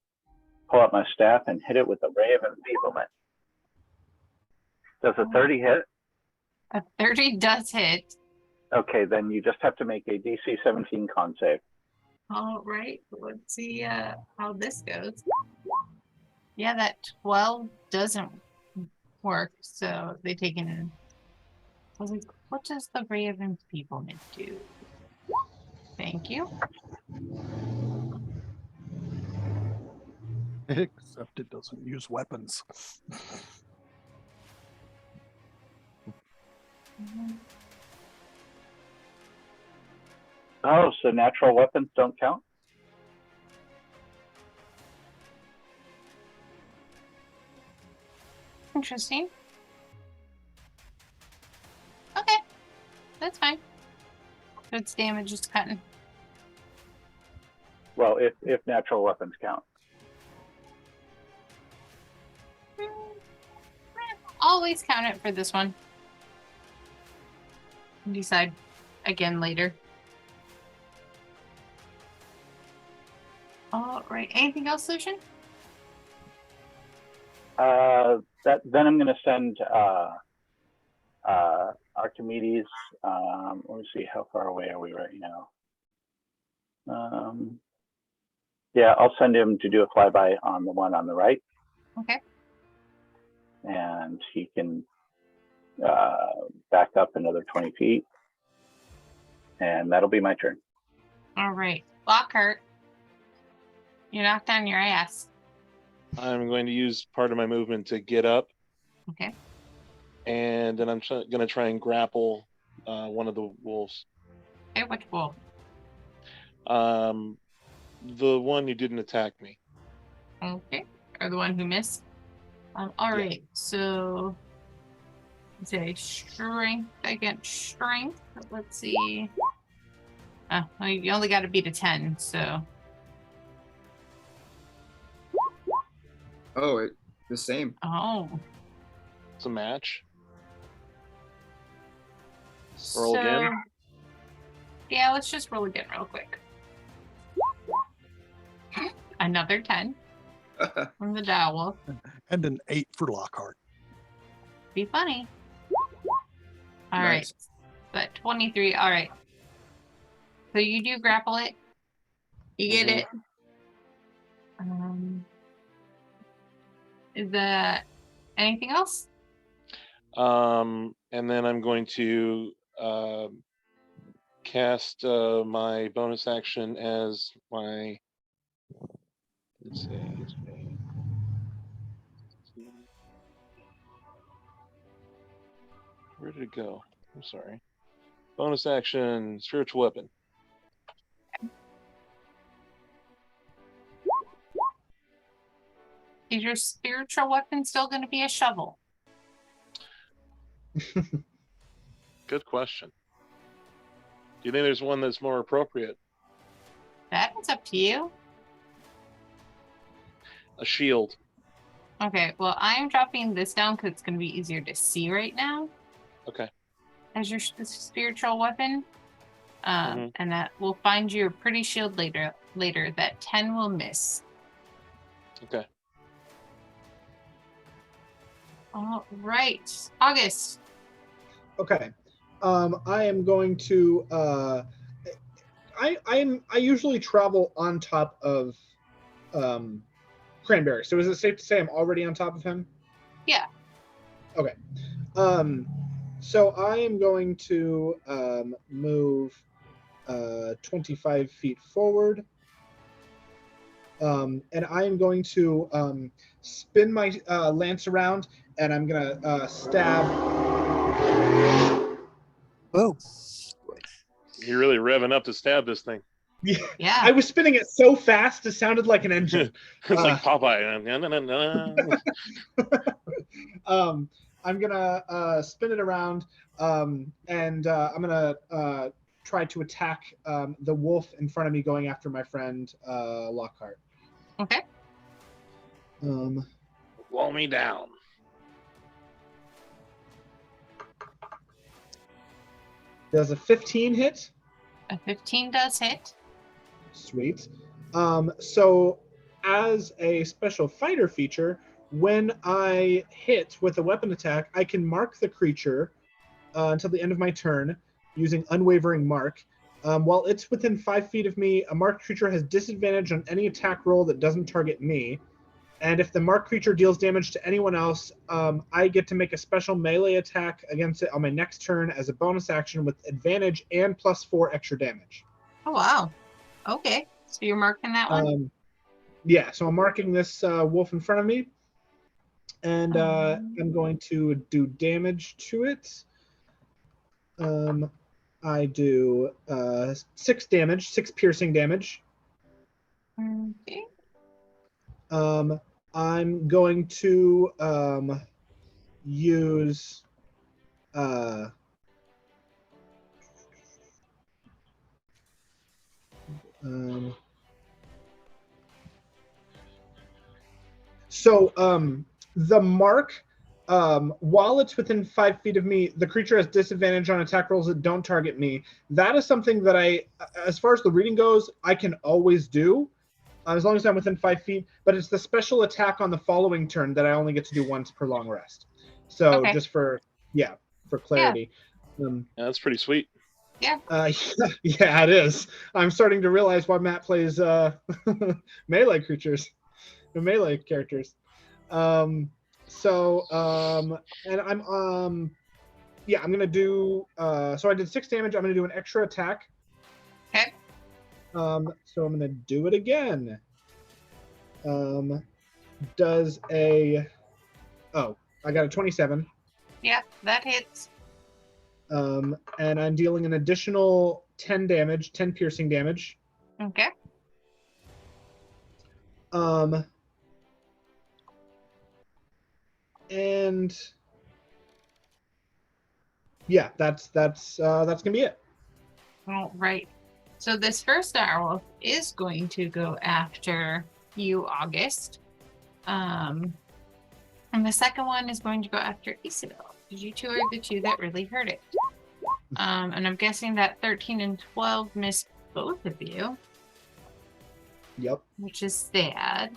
pull up my staff and hit it with a ray of enfeeblement. Does a 30 hit? A 30 does hit. Okay, then you just have to make a DC 17 con save. All right, let's see how this goes. Yeah, that 12 doesn't work, so they take it in. I was like, what does the Raven people do? Thank you. Except it doesn't use weapons. Oh, so natural weapons don't count? Interesting. Okay, that's fine. So its damage is cutting. Well, if natural weapons count. Always count it for this one. Decide again later. All right. Anything else, Lucian? Then I'm going to send Archimedes. Let me see, how far away are we right now? Yeah, I'll send him to do a flyby on the one on the right. Okay. And he can back up another 20 feet. And that'll be my turn. All right. Lockhart, you knocked on your ass. I'm going to use part of my movement to get up. Okay. And then I'm going to try and grapple one of the wolves. Okay, which wolf? The one who didn't attack me. Okay. Or the one who missed? All right. So, say strength against strength. Let's see. Well, you only got to beat a 10, so. Oh, the same. Oh. It's a match. Roll again? Yeah, let's just roll again real quick. Another 10 from the Direwolf. And an 8 for Lockhart. Be funny. All Nice. right. But 23. All right. So you do grapple it. You get it. Is that anything else? And then I'm going to cast my bonus action as my. Let's see. Where did it go? I'm sorry. Bonus action, spiritual weapon. Is your spiritual weapon still going to be a shovel? Good question. Do you think there's one that's more appropriate? That's up to you. A shield. Okay, well, I am dropping this down because it's going to be easier to see right now. Okay. As your spiritual weapon. And that will find you a pretty shield later. That 10 will miss. Okay. All right. August. Okay. I am going to I usually travel on top of Cranberry. So is it safe to say I'm already on top of him? Yeah. Okay. So I am going to move 25 feet forward. And I am going to spin my lance around, and I'm going to stab. Oh. You're really revving up to stab this thing. Yeah. I was spinning it so fast, it sounded like an engine. It's like Popeye. I'm going to spin it around, and I'm going to try to attack the wolf in front of me going after my friend Lockhart. Okay. Blow me down. Does a 15 hit? A 15 does hit. Sweet. So as a special fighter feature, when I hit with a weapon attack, I can mark the creature until the end of my turn using Unwavering Mark. While it's within 5 feet of me, a marked creature has disadvantage on any attack roll that doesn't target me. And if the marked creature deals damage to anyone else, I get to make a special melee attack against it on my next turn as a bonus action with advantage and +4 extra damage. Oh, wow. Okay. So you're marking that one? Yeah, so I'm marking this wolf in front of me. And I'm going to do damage to it. I do 6 damage, 6 piercing damage. Okay. I'm going to use the mark, while it's within 5 feet of me, the creature has disadvantage on attack rolls that don't target me. That is something that as far as the reading goes, I can always do. As long as I'm within 5 feet, but it's the special attack on the following turn that I only get to do once per long rest. So Okay. just for clarity. Yeah, that's pretty sweet. Yeah. Yeah, it is. I'm starting to realize why Matt plays melee creatures, the melee characters. And I'm I'm gonna do so I did 6 damage. I'm gonna do an extra attack. Okay. So I'm gonna do it again. Does a I got a 27. Yeah, that hits. And I'm dealing an additional 10 damage, 10 piercing damage. Okay. And yeah, that's gonna be it. All right. So this first direwolf is going to go after you, August. And the second one is going to go after Ysabel. You two are the two that really hurt it. And I'm guessing that 13 and 12 missed both of you. Yep. Which is sad.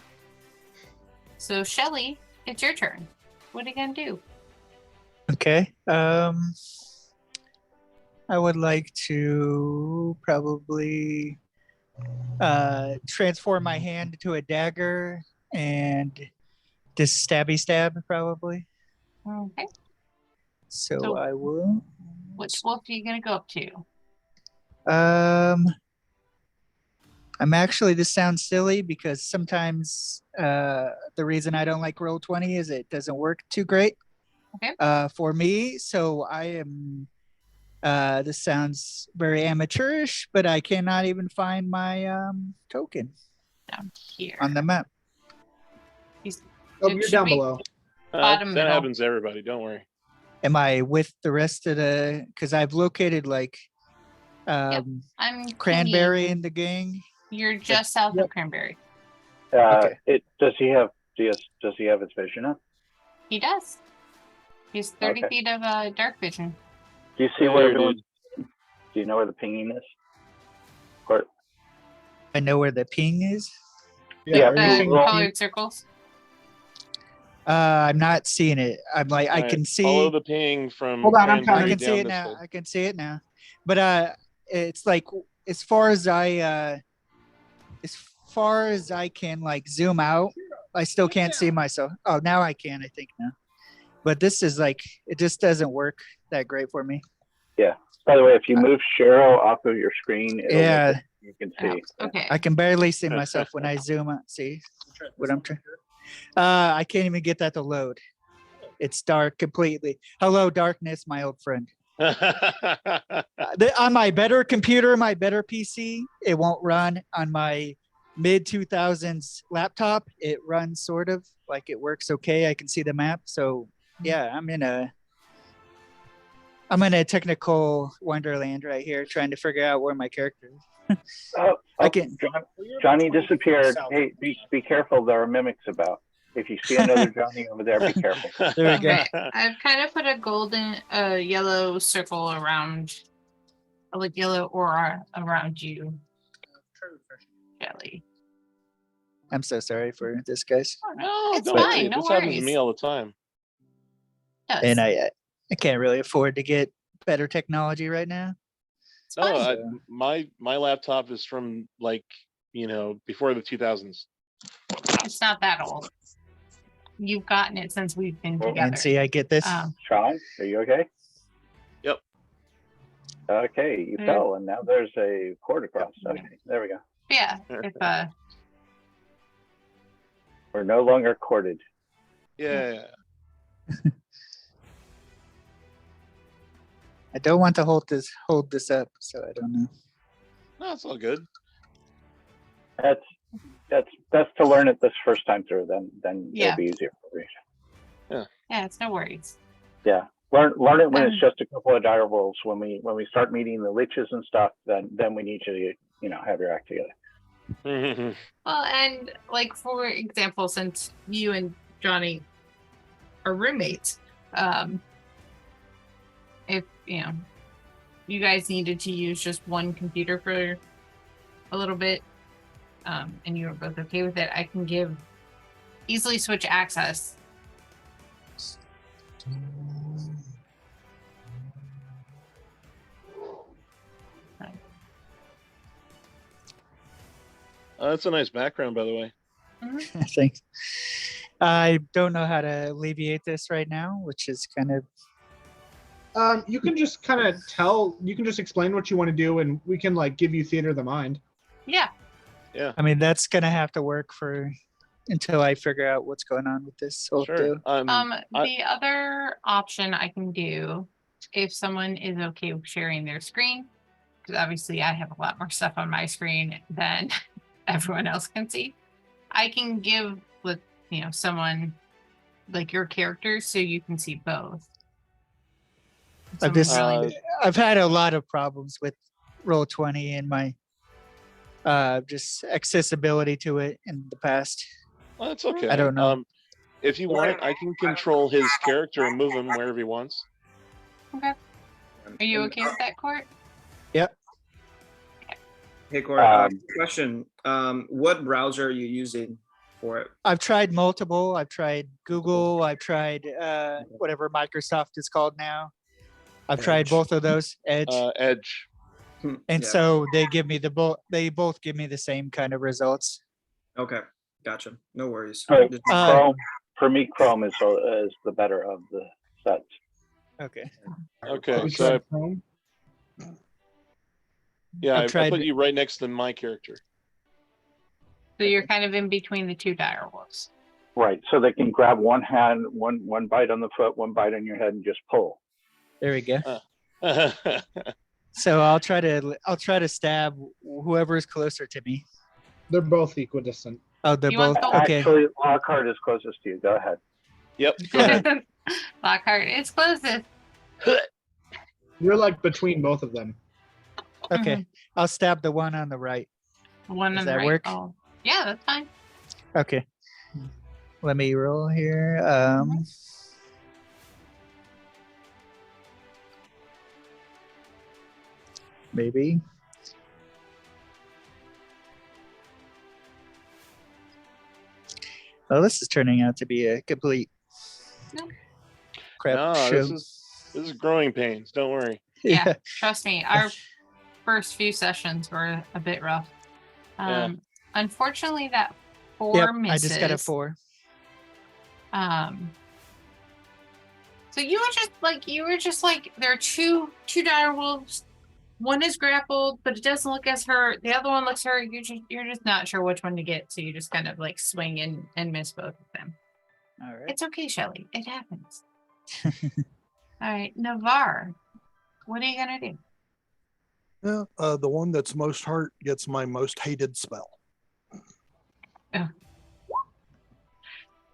So Shelly, it's your turn. What are you gonna do? Okay. I would like to probably transform my hand into a dagger and just stabby stab probably. Okay. So I will. Which wolf are you gonna go up to? I'm actually, this sounds silly because sometimes the reason I don't like Roll20 is it doesn't work too great for me. So I am, this sounds very amateurish, but I cannot even find my token Down here on the map. You're down below. Bottom that middle. happens to everybody. Don't worry. Am I with the rest of the, because I've located like I'm Cranberry pinging. in the gang. You're just south of Cranberry. Okay. Does he have his vision up? He does. He's 30 Okay. feet of dark vision. Do you see Yeah, where dude. everyone? Do you know where the pinging is? Or I know where the ping is. Yeah, are you The seeing colored circles. I'm not seeing it. I'm like, I All right, can see. Follow the ping from Hold on, I'm Cranberry I can down see it this now. way. I can see it now. But it's like as far as I can like zoom out, I still can't see myself. Oh, now I can, I think now. But this is like, it just doesn't work that great for me. yeah. By the way, if you move Cheryl off of your screen, it'll Yeah. make it, you can see. Okay. I can barely see myself when I zoom out. See what I'm trying. I can't even get that to load. It's dark completely. Hello, darkness, my old friend. On my better computer, my better PC, it won't run. On my mid 2000s laptop, it runs sort of like it works okay. I can see the map. So yeah, I'm in a technical wonderland right here, trying to figure out where my character is. I can. Johnny disappeared. Hey, be careful. There are mimics about. If you see another Johnny over there, be careful. There we go. Okay. I've kind of put a yellow circle around, like yellow aura around you, Shelly. I'm so sorry for this, guys. No, It's don't fine, worry. no This happens to worries. me all the time. Does. And I can't really afford to get better technology right now. It's No, fun. my laptop is from like before the 2000s. It's not that old. You've gotten it since we've been Well, together. Nancy, I get this. Sean, are you okay? Yep. Okay, you fell, and now there's a cord across. Okay, there we go. Yeah. If We're no longer corded. Yeah. I don't want to hold this up, so I don't know. No, it's all good. That's to learn it this first time through. Then Yeah. it'll be easier for you. yeah, it's no worries. Yeah, learn it when it's just a couple of dire wolves. When we start meeting the liches and stuff, then we need you to have your act together. Well, and like for example, since you and Johnny are roommates, if you guys needed to use just one computer for a little bit, and you were both okay with it, I can easily switch access. That's a nice background, by the way. Thanks. I don't know how to alleviate this right now, which is kind of. You can just you can just explain what you want to do, and we can like give you theater of the mind. Yeah. Yeah. I mean, that's gonna have to work until I figure out what's going on with this whole Sure. deal. The other option I can do, if someone is okay with sharing their screen, because obviously I have a lot more stuff on my screen than everyone else can see. I can give with someone like your character so you can see both. I've had a lot of problems with Roll20 and my just accessibility to it in the past. Well, that's okay. I don't know. If you want, I can control his character and move him wherever he wants. Okay. Are you okay with that, Court? Yep. Hey, Court, question. What browser are you using for it? I've tried multiple. I've tried Google. I've tried whatever Microsoft is called now. I've tried both of those. Edge. Edge. And so they give me they both give me the same kind of results. Okay, gotcha. No worries. Chrome, for me, Chrome is the better of the sets. Okay. Okay. So Chrome. yeah, I put you right next to my character. So you're kind of in between the two dire wolves. Right. So they can grab one hand, one bite on the foot, one bite on your head, and just pull. There we go. So I'll try to stab whoever is closer to me. They're both equidistant. Oh, they're You both want the- okay. Actually, Lockhart is closest to you. Go ahead. Yep. Go ahead. Lockhart is closest. You're like between both of them. Okay. I'll stab the one on the right. One Does on the that right. work? Oh, yeah, that's fine. Okay. Let me roll here. Maybe. Well, this is turning out to be a complete crap No, show. this is growing pains. Don't worry. Yeah, trust me. Our first few sessions were a bit rough. Unfortunately, that 4 misses. I just got a 4. So you were just like there are two dire wolves. One is grappled, but it doesn't look as hurt. The other one looks hurt. You're just not sure which one to get, so you just kind of like swing and miss both of them. All right. It's okay, Shelly. It happens. All right, Navarre, what are you gonna do? Yeah, the one that's most hurt gets my most hated spell.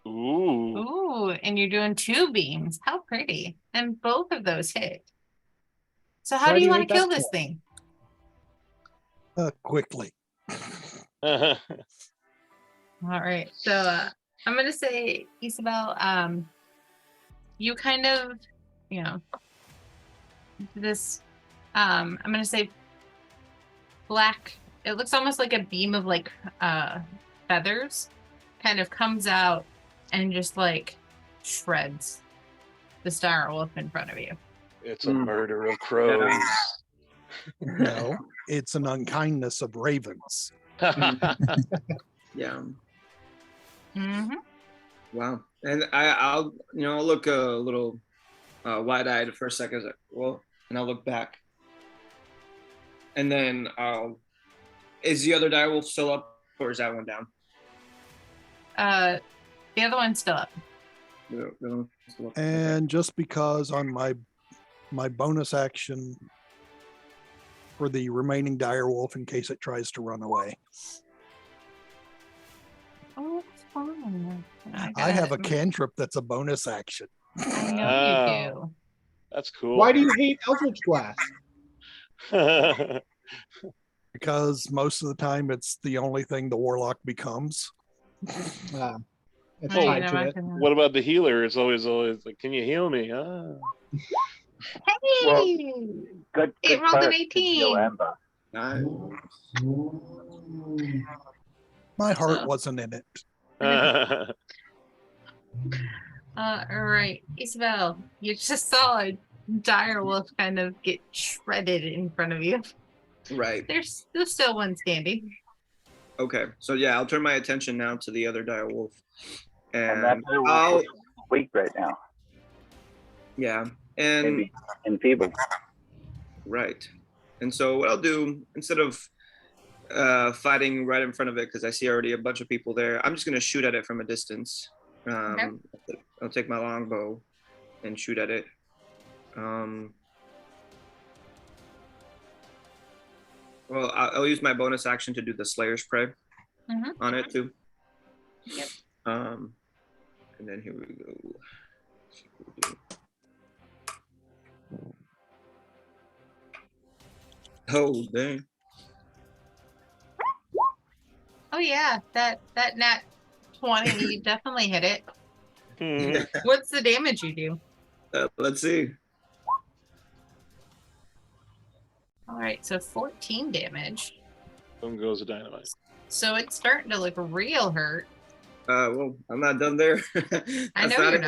Ooh. Ooh, and you're doing 2 beams. How pretty. And both of those hit. So how Why do you do you want hate to kill that this for? thing? Quickly. All right. So I'm gonna say, Ysabel, you kind of, this I'm gonna say black, it looks almost like a beam of like feathers kind of comes out and just like shreds the star wolf in front of you. It's a murder of crows. No, it's an unkindness of ravens. Yeah. Mm-hmm. Wow. And I'll I'll look a little wide-eyed for a second, like, well, and I'll look back, and then is the other direwolf still up, or is that one down? The other one's still up. The other one's still up. And just because on my bonus action for the remaining direwolf in case it tries to run away. Oh, it's fine. I have a cantrip that's a bonus action. I know you do. That's cool. Why do you hate Eldritch Blast? Because most of the time it's the only thing the warlock becomes. It's Oh, tied to it. What about the healer? It's always like, can you heal me? Hey! Well, Good. It rolled an cleric can heal 18. Ember. Nice. My heart So- wasn't in it. All right, Ysabel, you just saw a direwolf kind of get shredded in front of you. Right. There's still one standing. Okay. So yeah, I'll turn my attention now to the other direwolf, And that and direwolf I'll is weak right now. yeah, and Maybe enfeebled. right. And so what I'll do, instead of fighting right in front of it, because I see already a bunch of people there, I'm just gonna shoot at it from a distance. I'll take my longbow and shoot at it. Well, I'll use my bonus action to do the Slayer's Prey on it too. Yep. And then here we go. Oh dang! Oh yeah, that nat 20, you definitely hit it. Hmm. What's the damage you do? Let's see. All right, so 14 damage. Boom goes the dynamite. So it's starting to look real hurt. Well, I'm not done there. I That's know you're it.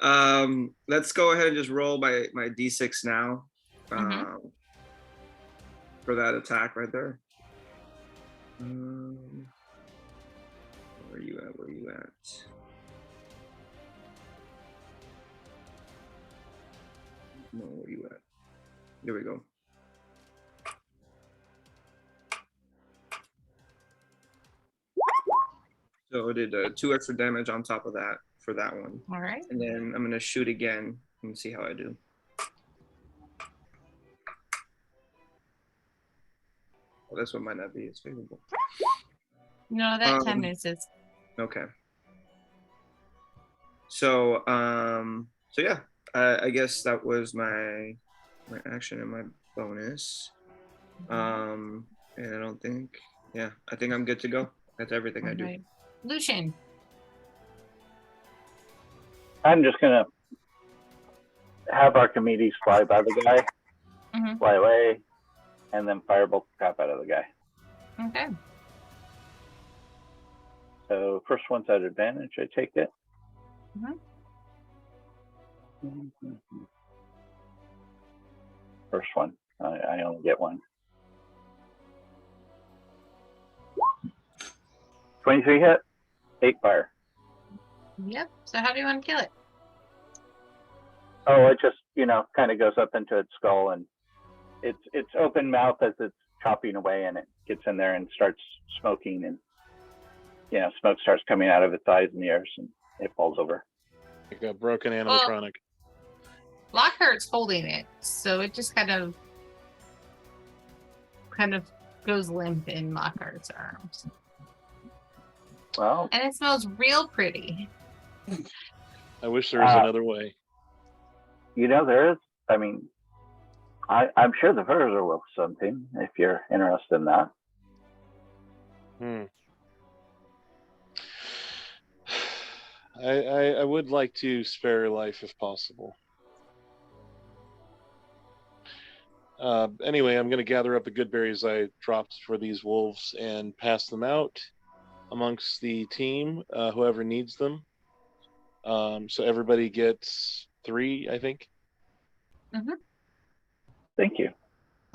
not. Let's go ahead and just roll my d6 now. For that attack right there. Where are you at? Where are you at? No, where are you at? There we go. So it did 2 extra damage on top of that for that one. All right. And then I'm gonna shoot again and see how I do. Well, this one might not be as favorable. No, that 10 misses. Okay. So yeah, I guess that was my action and my bonus. And I don't think, yeah, I think I'm good to go. That's everything I do. Right. Lucian. I'm just gonna have Archimedes fly by the guy, fly away, and then firebolt the crap out of the guy. Okay. So first one's at advantage. I take it. First one. I only get one. 23 hit, 8 fire. Yep. So how do you want to kill it? Oh, it just, kind of goes up into its skull, and it's open mouth as it's chopping away, and it gets in there and starts smoking, and smoke starts coming out of its eyes and ears, and it falls over. Like a broken animatronic. Lockhart's holding it, so it just kind of goes limp in Lockhart's arms. Well, And it smells real pretty. I wish there was another way. there is. I mean, I'm sure the furs are worth something if you're interested in that. I would like to spare your life if possible. Anyway, I'm going to gather up the good berries I dropped for these wolves and pass them out amongst the team, whoever needs them. So everybody gets 3, I think. Thank you.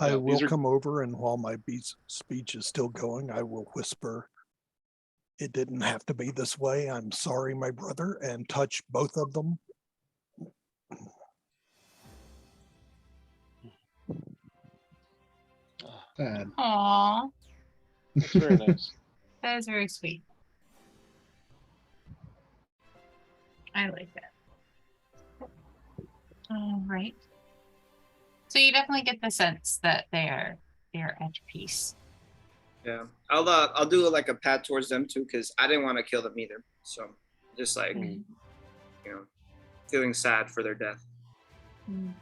I Yeah, will these are- come over, and while my speech is still going, I will whisper, "It didn't have to be this way. I'm sorry, my brother," and touch both of them. Sad. Aw, It's very nice. that is very sweet. I like that. All right. So you definitely get the sense that they are at peace. Yeah, I'll do like a pat towards them too, because I didn't want to kill them either. So just like Mm. you know, feeling sad for their death. Mhm.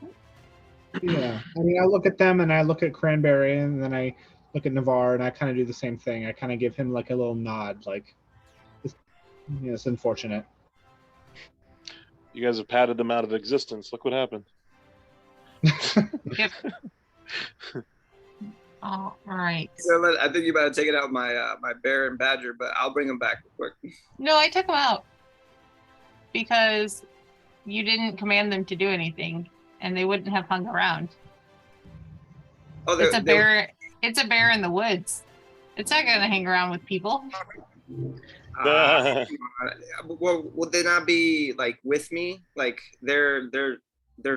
Yeah. I mean, I look at them and I look at Cranberry and then I look at Navarre and I kind of do the same thing. I kind of give him like a little nod, like, it's unfortunate. You guys have patted them out of existence. Look what happened. Yep. All right. So I think you better take it out my my bear and badger, but I'll bring them back real quick. No, I took them out because you didn't command them to do anything, and they wouldn't have hung around. Oh, It's a bear. It's a bear in the woods. It's not gonna hang around with people. Well, would they not be like with me? Like they're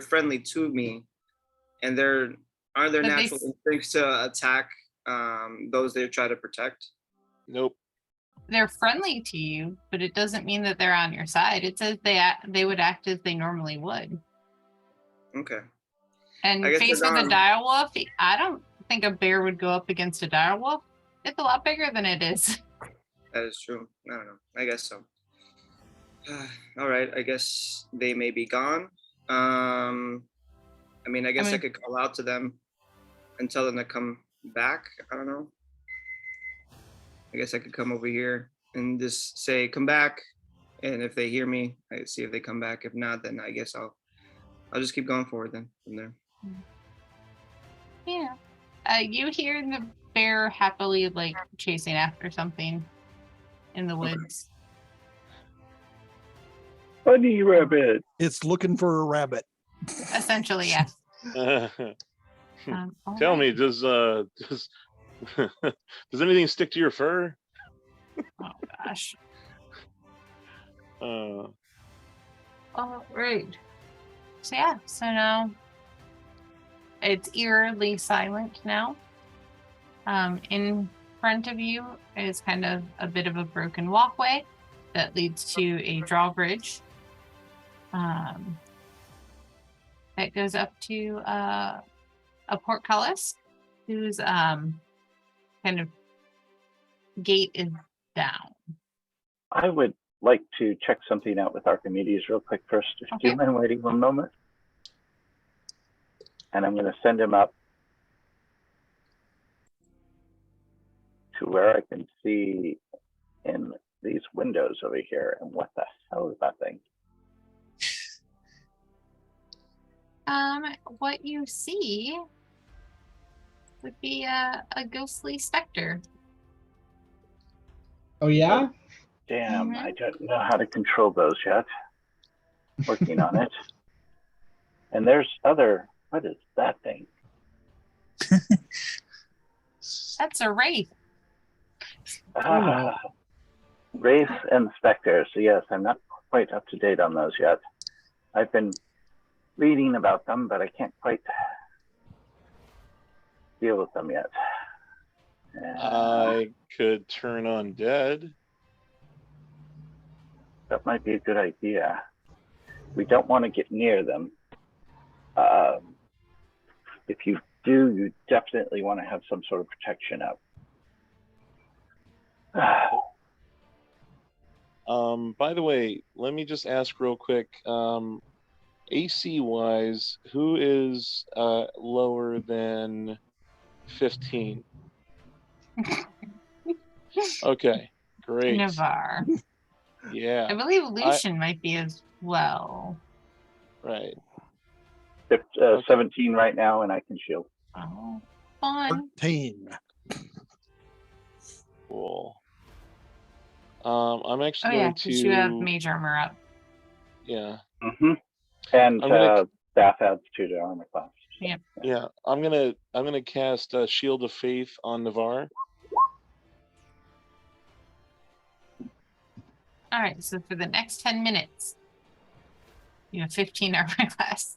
friendly to me, and aren't their But natural instincts to attack those they try to protect? Nope. They're friendly to you, but it doesn't mean that they're on your side. It says they would act as they normally would. Okay. And I guess faced they're with a not- direwolf, I don't think a bear would go up against a direwolf. It's a lot bigger than it is. That is true. I don't know. I guess so. All right. I guess they may be gone. I mean, I guess I mean- could call out to them and tell them to come back. I don't know. I guess I could come over here and just say, "Come back," and if they hear me, I see if they come back. If not, then I guess I'll just keep going forward then from there. Yeah. You hear the bear happily like chasing after something in the woods. Bunny rabbit. It's looking for a rabbit. Essentially, yes. Tell me, does does anything stick to your fur? Oh gosh. Uh, All right. So yeah. So now it's eerily silent now. In front of you is kind of a bit of a broken walkway that leads to a drawbridge. That goes up to a portcullis whose kind of gate is down. I would like to check something out with Archimedes real quick first. Do Okay. you mind waiting one moment? And I'm going to send him up to where I can see in these windows over here. And what the hell is that thing? What you see would be a ghostly specter. Oh, yeah? Damn, Mhm. I don't know how to control those yet. Working on it. And there's what is that thing? That's a wraith. Wraith and Spectre. So yes, I'm not quite up to date on those yet. I've been reading about them, but I can't quite deal with them yet. I could turn on dead. That might be a good idea. We don't want to get near them. If you do, you definitely want to have some sort of protection up. By the way, let me just ask real quick. AC wise, who is lower than 15? Okay, great. Navarre. Yeah, I believe Lucian might be as well. right. 17 right now, and I can shield. Oh, fun. 13. Cool. I'm Oh actually yeah, going because you have to. mage armor up. Yeah. Mm-hmm. And I'm gonna- staff adds 2 to armor class. Yeah, I'm gonna cast Shield of Faith on Navarre. All right, so for the next 10 minutes, you have 15 armor class.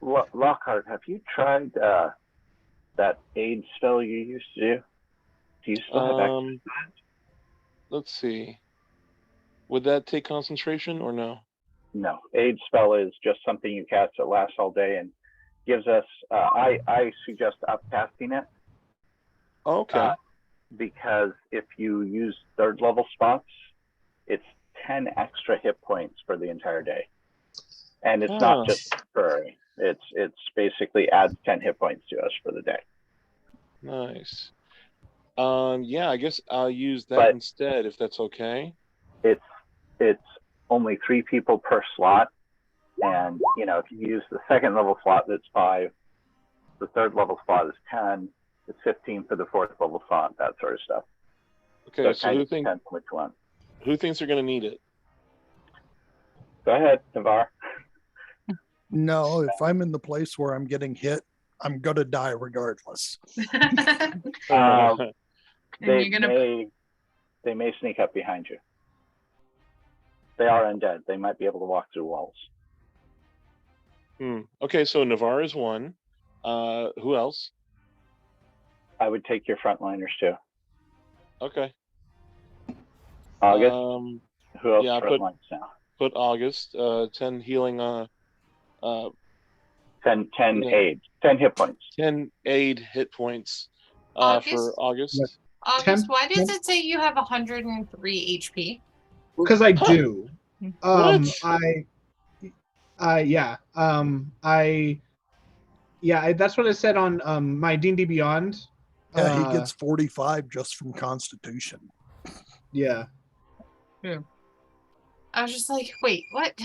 Lockhart, have you tried that aid spell you used to do? Do you still have access to that? Let's see. Would that take concentration or no? No, aid spell is just something you cast that lasts all day and gives us. I suggest upcasting it. Okay. Because if you use 3rd level spots, it's 10 extra hit points for the entire day, and it's not just temporary. It's basically adds 10 hit points to us for the day. Nice. Yeah, I guess I'll use that instead if that's okay. It's only 3 people per slot, and if you use the 2nd level slot, that's 5. The 3rd level slot is 10. It's 15 for the 4th level slot, that sort of stuff. Okay, so who thinks which one? Who thinks they're gonna need it? Go ahead, Navarre. No, if I'm in the place where I'm getting hit, I'm gonna die regardless. They may sneak up behind you. They are undead. They might be able to walk through walls. Okay, so Navarre is one. Who else? I would take your frontliners too. Okay. August. Who else frontlines now? Put August. 10 healing. 10 aid. 10 hit points. 10 aid hit points. For August. Yes. August, why does it say you have 103 HP? Because I do. What? That's what it said on my D&D Beyond. Yeah, he gets 45 just from Constitution. Yeah. I was just like, wait, what?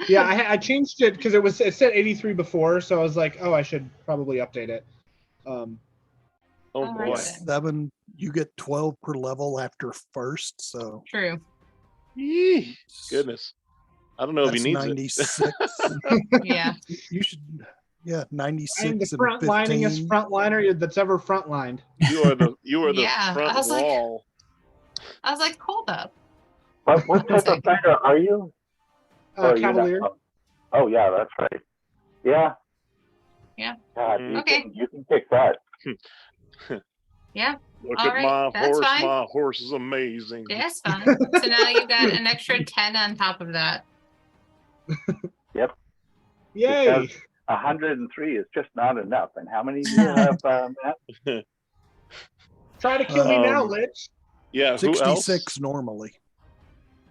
Yeah, I changed it because it said 83 before, so I was like, oh, I should probably update it. Oh boy. 7, you get 12 per level after first, so. True. Yee, goodness. I don't know if he needs 96. Yeah. You should, 96 I'm the and frontliningest 15. frontliner that's ever frontlined. You are the Yeah, front I was like- wall. I was like, hold up. What type of fighter are you? Cavalier. Oh yeah, that's right. Yeah. Yeah. God, Okay. You can kick that. Yeah. Look All at right, my that's horse. fine. My horse is amazing. That's fine. So now you got an extra 10 on top of that. Yep. Yay! Because 103 is just not enough. And how many do you have, Matt? Try to kill me now, Lich. Yeah, who else? 66 normally.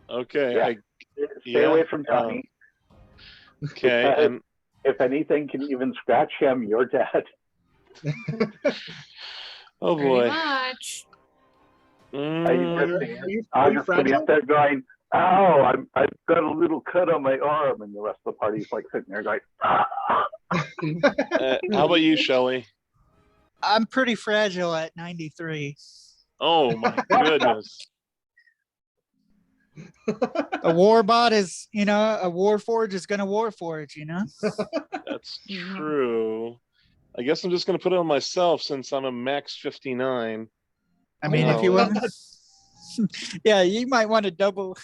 Okay. Yeah. Stay away from Tommy. Okay. And if anything can even scratch him, you're dead. oh boy. Pretty much. Are you Are you just sitting fragile? up there going, "Oh, I've got a little cut on my arm," and the rest of the party's like sitting there going, "Ah." How about you, Shelley? I'm pretty fragile at 93. Oh my goodness. A warbot is, a warforge is gonna warforge, That's true. I guess I'm just gonna put it on myself since I'm a max 59. I mean, if you want, yeah, you might want to double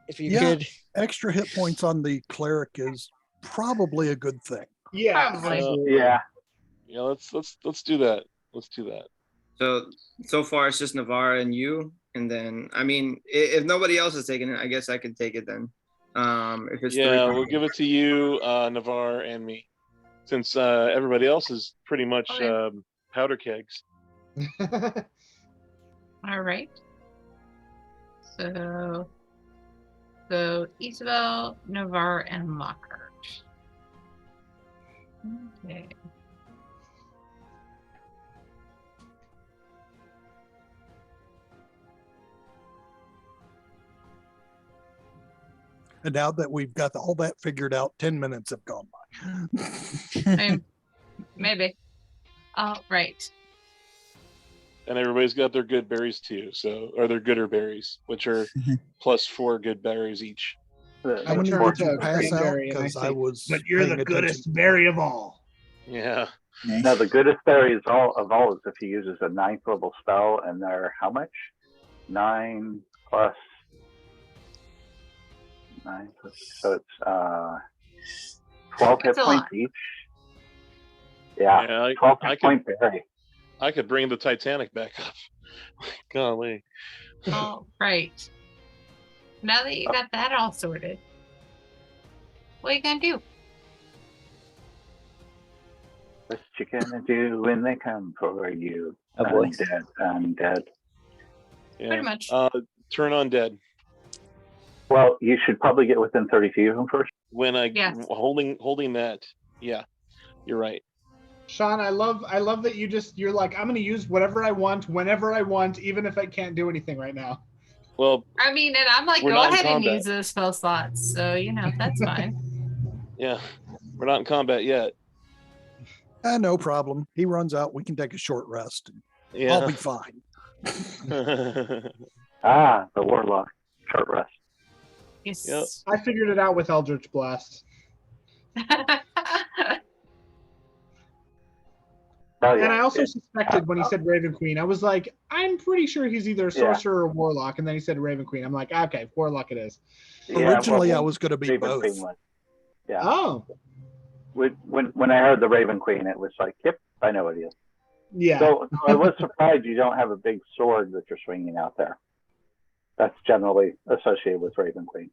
if you could. Extra hit points on the cleric is probably a good thing. Yeah. Probably. Yeah. Yeah, let's do that. Let's do that. So far it's just Navarre and you, and then I mean, if nobody else is taking it, I guess I can take it then. If it's We'll give it to you, Navarre, and me, since everybody else is pretty much powder kegs. All right. So Ysabel, Navarre, and Lockhart. Okay. And now that we've got all that figured out, 10 minutes have gone by. Maybe. All right. And everybody's got their good berries too, or their gooder berries, which are +4 good berries each. How many turned did you to pass out? cranberry and I Because I say, was. but you're the paying goodest attention. berry of all. Yeah. No, the goodest berry is of all is if he uses a 9th level spell, and they're how much? 9 plus 9 plus, so it's 12 hit That's a points lot. each. Yeah, Yeah, 12 I hit could point berry. I could bring the Titanic back up. Golly. All right. Now that you got that all sorted, what are you gonna do? What's you gonna do when they come for you? Oh, boy. I'm dead. Yeah. Pretty much. Turn on dead. Well, you should probably get within 30 feet of him first. When I Yes. holding that. Yeah. You're right. Sean, I love that you're like, I'm gonna use whatever I want, whenever I want, even if I can't do anything right now. Well, I mean, and I'm like, We're go not in ahead and combat. use those spell slots. So, that's fine. yeah. We're not in combat yet. No problem. He runs out. We can take a short rest. Yeah. I'll be fine. The warlock. Short rest. Yes. Yep. I figured it out with Eldritch Blast. Oh, And yeah, I also yeah. suspected when he said Raven Queen, I was like, I'm pretty sure he's either a sorcerer or warlock. And then he said Raven Queen. I'm like, okay, warlock it is. Yeah, Originally, well, I was going to be Raven both. Queen was. Yeah. Oh, When I heard the Raven Queen, it was like, yep, I know what it is. yeah. So I was surprised you don't have a big sword that you're swinging out there. That's generally associated with Raven Queen.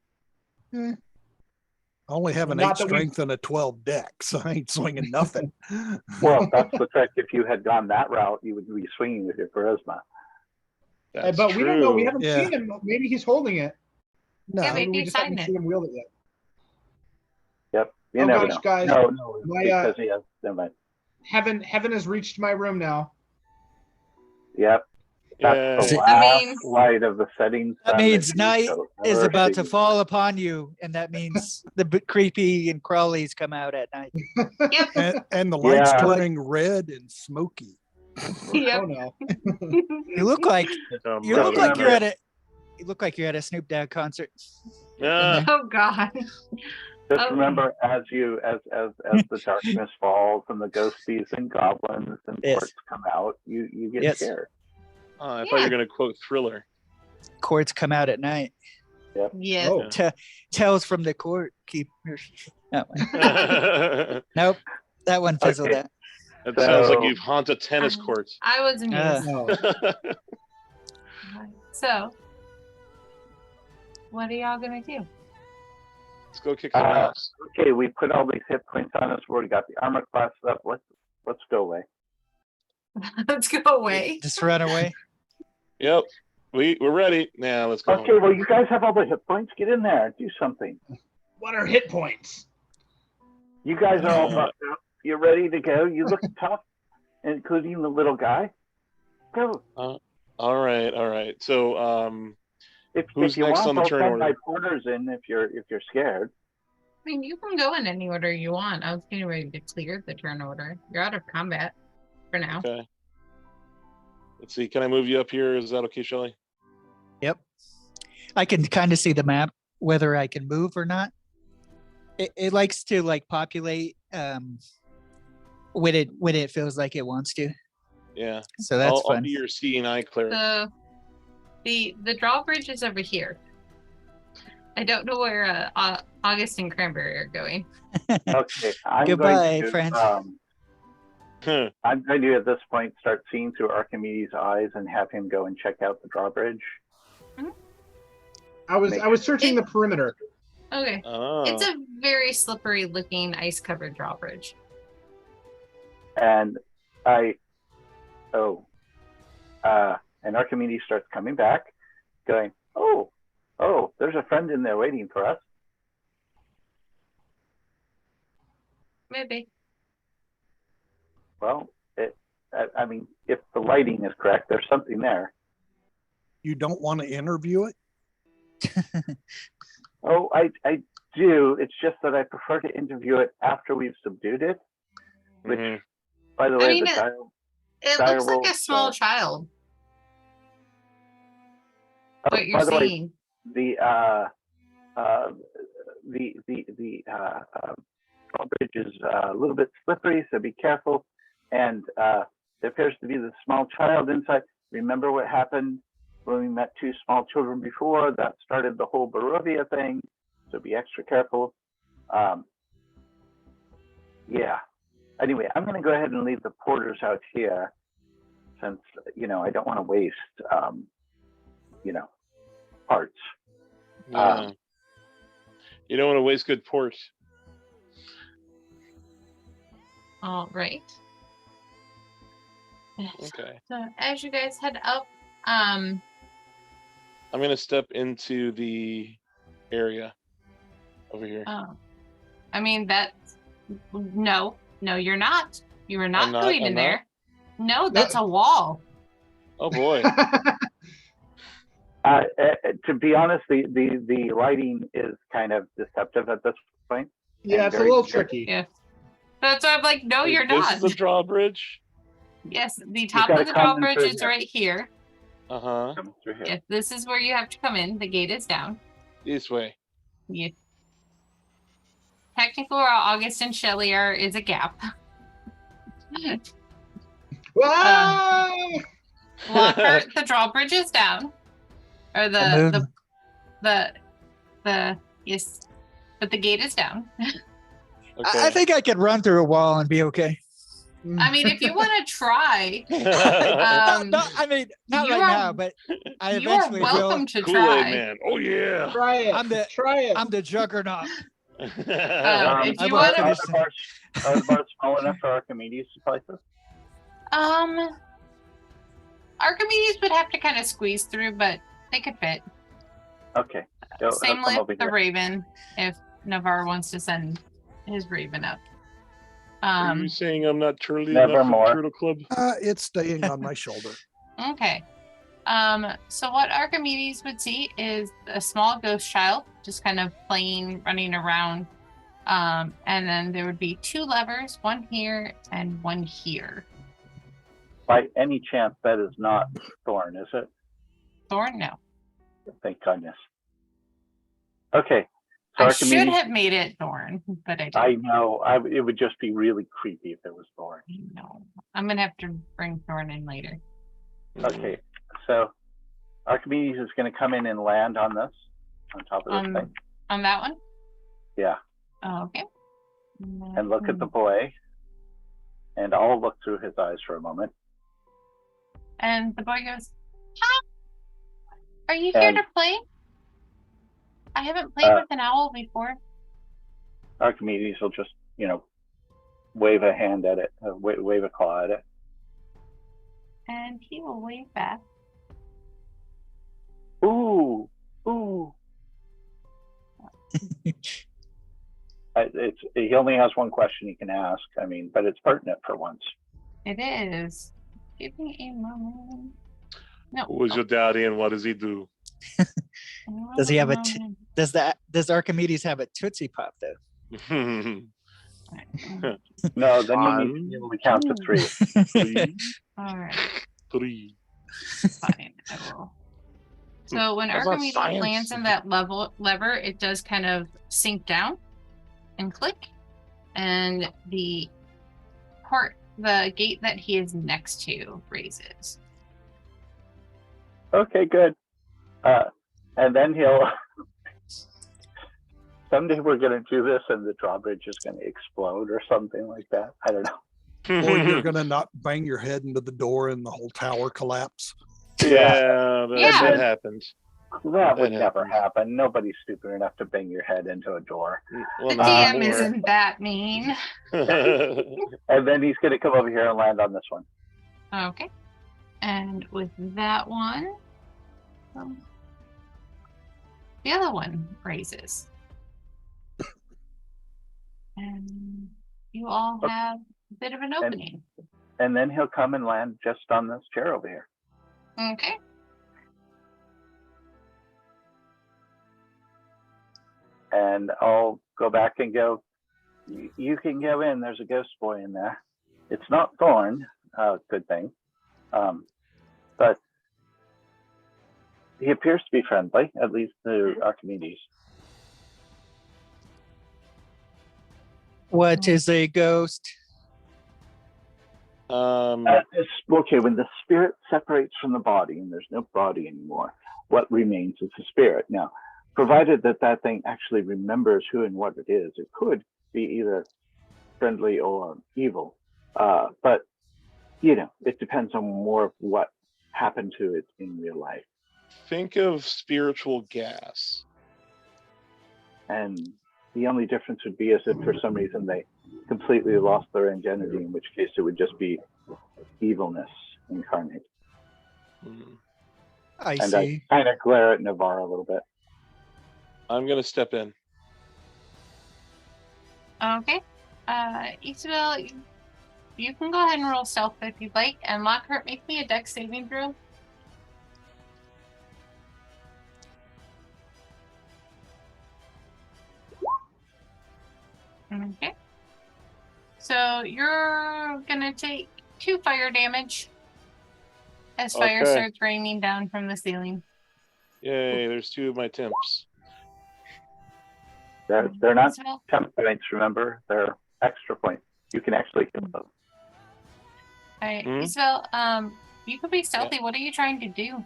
I only have an Not 8 that we- strength and a 12 dex, so I ain't swinging nothing. Well, that's the trick. If you had gone that route, you would be swinging with your charisma. That's But we don't know. We true. haven't Yeah. seen him. Maybe he's holding it. No, Yeah, Maybe maybe we he's just haven't hiding seen it. him wield it yet. Yep. You Oh, never gosh, know. guys. No, My, because he has. Never mind. Heaven has reached my room now. Yep. That's the Yeah. I last mean- light of the setting That sun means you night shall is ever about to see. fall upon you, and that means the creepy and crawlies come out at night. Yep. and the light's Yeah. turning red and smoky. Yep. Oh no. You look like you look like you're remember- at a you look like you're at a Snoop Dogg concert. Yeah. Oh God. Just Oh. remember, as the darkness falls and the ghosties and goblins and Yes. quartz come out, you get Yes. scared. I thought you were going to quote Thriller. Courts come out at night. Yeah. Oh. Tells from the court. Keep your. No. that Nope. That one fizzled Okay. out. sounds like So- you've haunted tennis courts. I wasn't used. No. So, what are y'all gonna do? Let's go kick some ass. Okay, we put all these hit points on us. We got the armor class up. Let's go away. Let's go away. Just run away. Yep. We're ready. Now let's go. Okay, well, you guys have all the hit points. Get in there. Do something. What are hit points? You guys are all buffed up. You're ready to go. You look tough, including the little guy. Go. All right. So, If Who's you next want, on the I'll turn send order? my porters in if you're scared. I mean, you can go in any order you want. I was getting ready to clear the turn order. You're out of combat for now. okay. Let's see. Can I move you up here? Is that okay, Shelly? Yep. I can kind of see the map, whether I can move or not. It likes to like populate when it feels like it wants to. Yeah. So that's I'll fun. be your seeing eye cleric. The drawbridge is over here. I don't know where August and Cranberry are going. Okay. I'm Goodbye, going to, friends. I'm going to at this point start seeing through Archimedes' eyes and have him go and check out the drawbridge. I was searching the perimeter. Okay. Oh. It's a very slippery looking ice covered drawbridge. And and Archimedes starts coming back, going, oh, there's a friend in there waiting for us. Maybe. Well, I mean, if the lighting is correct, there's something there. You don't want to interview it? Oh, I do. It's just that I prefer to interview it after we've subdued it. Which, Mhm. by the way, mean, the it- dial. It Dire looks like a rolls, small child. Oh, What you're by the way, seeing. the drawbridge is a little bit slippery, so be careful. And there appears to be the small child inside. Remember what happened when we met 2 small children before? That started the whole Barovia thing, so be extra careful. Yeah. Anyway, I'm going to go ahead and leave the porters out here, since I don't want to waste parts. Yeah. You don't want to waste good port. All right. Okay. So as you guys head up, I'm going to step into the area over here. I mean no, you're not. You are not I'm not- going in I'm there. No, that's a wall. Oh boy. To be honest, the lighting is kind of deceptive at this point. Yeah, it's a little tricky. Yeah. That's why I'm like, no, you're This not. is the drawbridge. Yes, the top gotta of the come in drawbridge through is here. right here. Uh-huh. Come through here. Yes, this is where you have to come in. The gate is down. This way. Yeah. Technically, where August and Shelley are is a gap. Ah! Lockhart, the drawbridge is down. Or the yes, but the gate is down. Okay. I think I could run through a wall and be okay. I mean, if you want to try, No, I mean, not you right are- now, but I you are eventually welcome will. to Kool-Aid try. man. Oh yeah. Try it. Try it. I'm the juggernaut. If I you will want finish to, Are the bars small enough for Archimedes to place us? Archimedes would have to kind of squeeze through, but they could fit. Okay. He'll Same come over with the here. Raven, if Navarre wants to send his Raven up. Are you saying I'm not turtly Never enough more. for Turtle Club? It's staying on my shoulder. Okay. So what Archimedes would see is a small ghost child just kind of playing, running around. And then there would be 2 levers, one here and one here. By any chance, that is not Thorn, is it? Thorn, no. Thank goodness. Okay. So I should Archimedes, have made it Thorn, but I didn't. I know. It would just be really creepy if it was Thorn. No. I'm going to have to bring Thorn in later. Okay. So Archimedes is going to come in and land on this, on top of this thing. On that one? Yeah. Oh, okay. And look at the boy. And I'll look through his eyes for a moment. And the boy goes, "Hi, are you here And- to play? I haven't played with an owl before." Archimedes will just, wave a hand at it, wave a claw at it. And he will wave back. Ooh, ooh. He only has one question he can ask. I mean, but it's pertinent for once. It is. Give me a moment. No. Who is your daddy and what does he do? Does he have does Archimedes have a Tootsie Pop though? No, then you need to count to 3. 3, All right. 3. Fine. I will. So when That's not Archimedes science. lands in that lever, it does kind of sink down and click, and the gate that he is next to raises. Okay, good. And then someday we're going to do this and the drawbridge is going to explode or something like that. I don't know. Or you're going to not bang your head into the door and the whole tower collapse. Yeah, Yeah. that happened. That would That never happen. Nobody's stupid enough to bang your head into a door. Well, The not DM anymore. isn't that mean. And then he's going to come over here and land on this one. Okay. And with that one, the other one raises. And you all have a bit of an opening. And then he'll come and land just on this chair over here. Okay. And I'll go back and go, you can go in. There's a ghost boy in there. It's not Thorn, good thing. But he appears to be friendly, at least to Archimedes. What is a ghost? Okay, when the spirit separates from the body and there's no body anymore, what remains is the spirit. Now, provided that that thing actually remembers who and what it is, it could be either friendly or evil. But, you know, it depends on more of what happened to it in real life. Think of spiritual gas. And the only difference would be is if for some reason they completely lost their identity, in which case it would just be evilness incarnate. I And see. I kind of glare at Navarre a little bit. I'm going to step in. Okay. Ysabel, you can go ahead and roll stealth if you'd like, and Lockhart, make me a dex saving throw. Okay. So you're gonna take 2 fire damage as fire Okay. starts raining down from the ceiling. Yay, there's 2 of my temps. They're not Ysabel? temp points, remember? They're extra points. You can actually kill them. Alright, Mhm. Ysabel, you could be stealthy. What are you trying to do?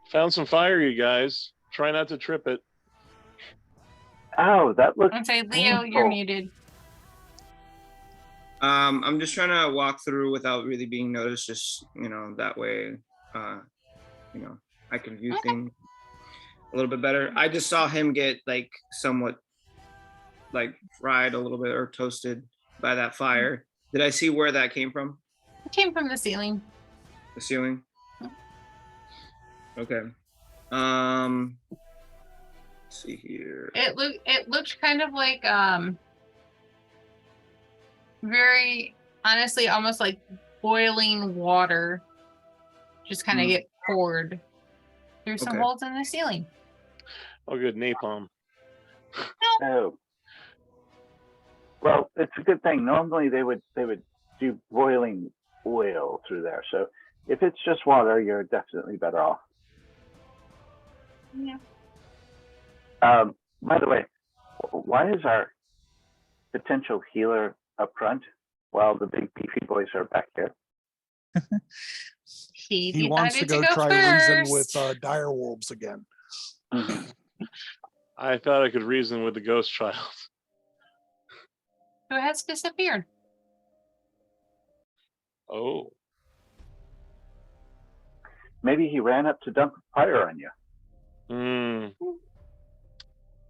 Found some fire, you guys. Try not to trip it. Oh, that looks I'm sorry, Leo, you're painful. muted. I'm just trying to walk through without really being noticed, just, you know, that way, you know, I can view things a little bit better. I just saw him get like somewhat like fried a little bit or toasted by that fire. Did I see where that came from? It came from the ceiling. The ceiling? Okay. Let's see here. It looked kind of like very honestly almost like boiling water just kind of get poured through some Okay. holes in the ceiling. Oh, good. Napalm. Oh. Well, it's a good thing. Normally they would do boiling oil through there. So if it's just water, you're definitely better off. Yeah. By the way, why is our potential healer up front while the big beefy boys are back here? He wants to decided go try reason with first. dire wolves again. I thought I could reason with the ghost child. Who has disappeared? Oh. Maybe he ran up to dump fire on you.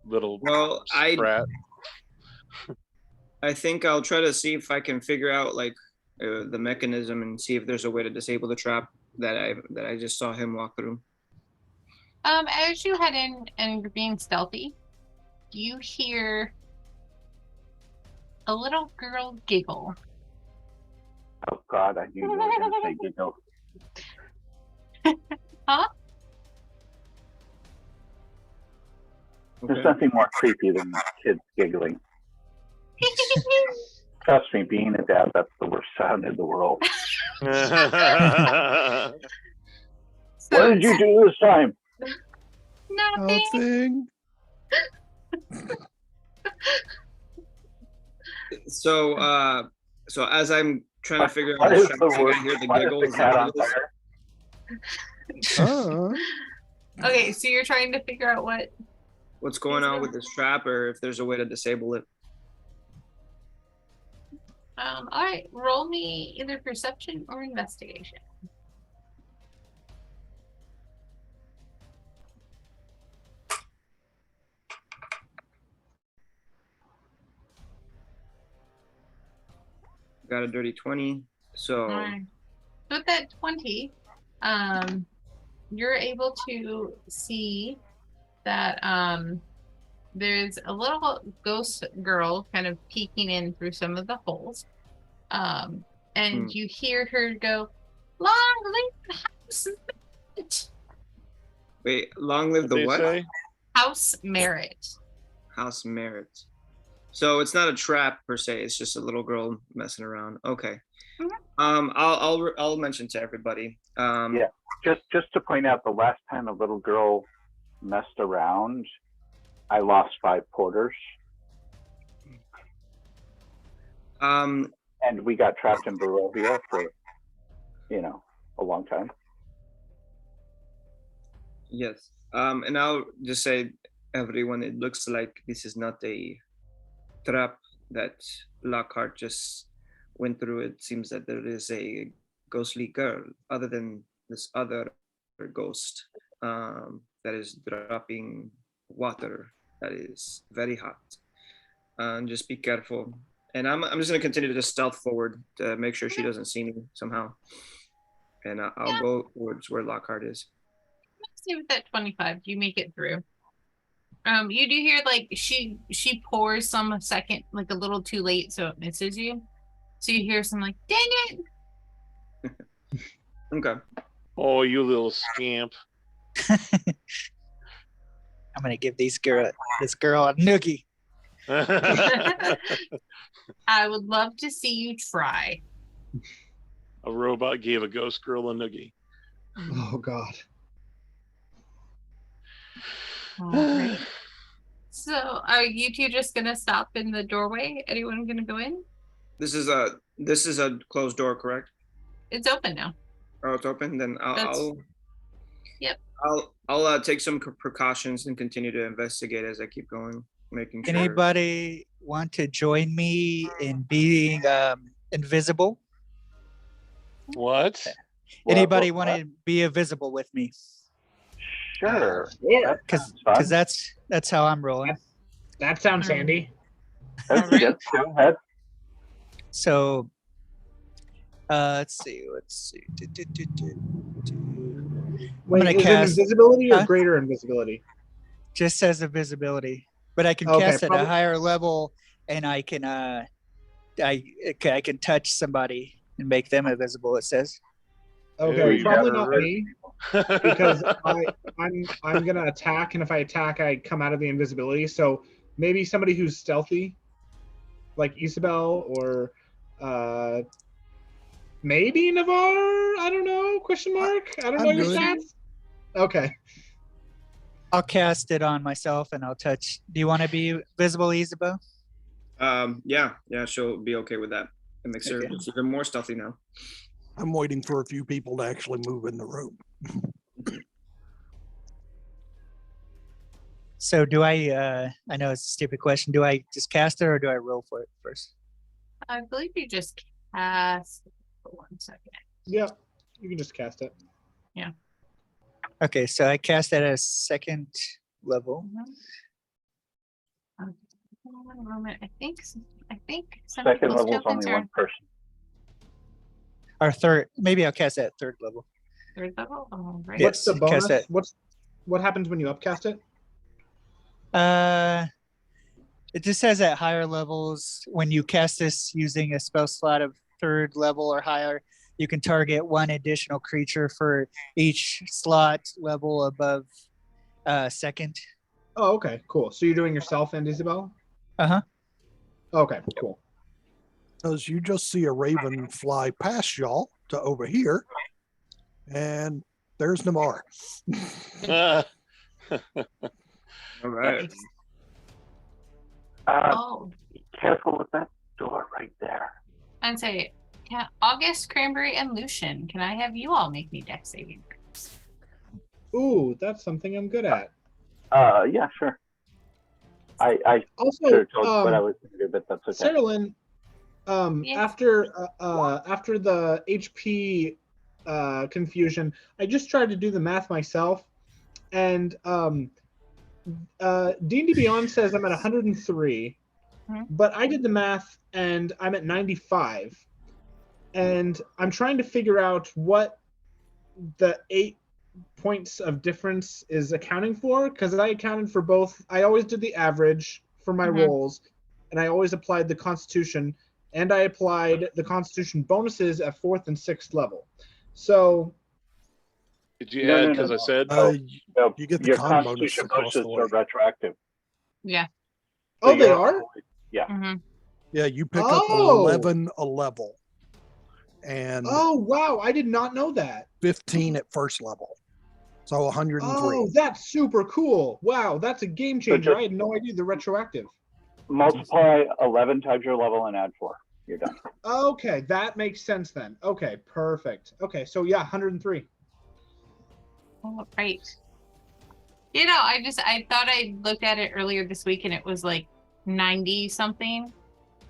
Little Well, sprat. I think I'll try to see if I can figure out like the mechanism and see if there's a way to disable the trap that I just saw him walk through. As you head in and you're being stealthy, you hear a little girl giggle. Oh God, I knew you were going to say giggle. Huh? There's Okay. nothing more creepy than kids giggling. Trust me, being a dad, that's the worst sound in the world. So What did you do this time? nothing. Nothing. So so as I'm trying to figure out What the is trap, the I think I worst? hear the Why is giggle. the Is cat that on what it is? fire? Okay, so you're trying to figure out what. What's going on with this trap, or if there's a way to disable it? All right, roll me either perception or investigation. Got a dirty 20. So Alright. So with that 20, you're able to see that there's a little ghost girl kind of peeking in through some of the holes. And you hear her go, "Long live the House Merit!" wait, long live the They what? say? House Merit. House Merit. So it's not a trap per se. It's just a little girl messing around. Okay. I'll mention to everybody. Yeah. Just to point out, the last time a little girl messed around, I lost 5 porters, Um, and we got trapped in Barovia for, a long time. yes. And I'll just say, everyone, it looks like this is not a trap that Lockhart just went through. It seems that there is a ghostly girl, other than this other ghost, that is dropping water that is very hot. Just be careful. And I'm just gonna continue to just stealth forward to make sure she doesn't see me somehow. And I'll go towards where Lockhart is. Let's see with that 25. You make it through. You do hear like she pours some a second, like a little too late, so it misses you. So you hear some like, dang it. Okay. Oh, you little scamp. I'm gonna give this girl a noogie. I would love to see you try. A robot gave a ghost girl a noogie. Oh God. All right. So are you two just gonna stop in the doorway? Anyone gonna go in? This is a closed door, correct? It's open now. Oh, it's open. Then I'll Yep. I'll take some precautions and continue to investigate as I keep going, making sure. Anybody want to join me in being invisible? What? Anybody want to be invisible with me? Sure. Yeah. Because that's how I'm rolling. That sounds handy. That's good. Go ahead. So, let's see. Wait, gonna is cast- it invisibility or Huh? greater invisibility? Just says invisibility, but I can Okay, cast at a probably- higher level, and I can I can touch somebody and make them invisible. It says. Okay, Ew. probably Never not me because I'm gonna attack, and if I attack, I come out of the invisibility. So maybe somebody who's stealthy, like Ysabel, or maybe Navarre. I don't know. Question mark. I don't I'm know your good. stats. Okay. I'll cast it on myself, and I'll touch. Do you want to be visible, Isabel? Yeah, she'll be okay with that. It makes her Okay. it's even more stealthy now. I'm waiting for a few people to actually move in the room. So do I know it's a stupid question. Do I just cast it or do I roll for it first? I believe you just cast for 1 second. Yeah, you can just cast it. Okay, so I cast that at a second level. One moment. I think Second was level is Token's only or one person. Or third, maybe I'll cast that at third level. third level. All right. Yeah. What's the Yes, bonus? cast What happens when you upcast it? It just says at higher levels, when you cast this using a spell slot of third level or higher, you can target one additional creature for each slot level above second. Oh, okay, cool. So you're doing yourself and Ysabel? Uh-huh. Okay, cool. Because you just see a raven fly past y'all to over here, and there's Namar. All right. Oh, Be careful with that door right there. and say, yeah, August, Cranberry, and Lucian. Can I have you all make me dex saving throws? Ooh, that's something I'm good at. Yeah, sure. I Also, should have told you what I was going to do, but that's okay. Sarah Lynn, Yeah. after the HP confusion, I just tried to do the math myself, and D&D Beyond says I'm at 103, Mhm. but I did the math and I'm at 95, and I'm trying to figure out what the 8 points of difference is accounting for, because I accounted for both. I always did the average for my Mhm. rolls, and I always applied the Constitution, and I applied the Constitution bonuses at 4th and 6th level. So Did you No, add no, because no, I said? no. No, You get the your con bonus Constitution across the bonuses way. are retroactive. Yeah. So oh, they you're are? Yeah. Mm-hmm. Yeah, you pick up Oh. 11 a level and Oh, wow, I did not know that. 15 at first level. So 103. Oh, that's super cool. Wow, that's a game changer. just- I had no idea the retroactive. Multiply 11 times your level and add 4. You're done. Okay, that makes sense then. Okay, perfect. Okay, so yeah, 103. All right. You know, I thought I looked at it earlier this week and it was like 90 something.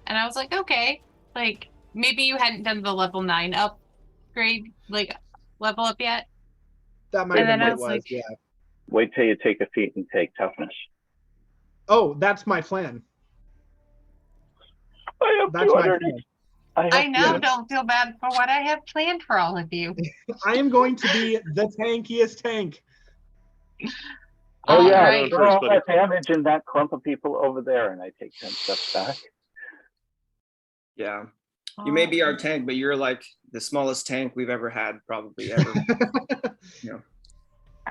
And I was like, okay, like maybe you hadn't done the level 9 upgrade, like level up yet. That might have And been then what I it was was, yeah. Wait till you take a feat and take toughness. Oh, that's my plan. I have That's my 200. plan. I know, yeah. don't feel bad for what I have planned for all of you. I am going to be the tankiest tank. Oh All yeah, right. throw all that damage in that clump of people over there, and I take 10 steps back. Yeah. You may be our tank, but you're like the smallest tank we've ever had, probably ever. Yeah.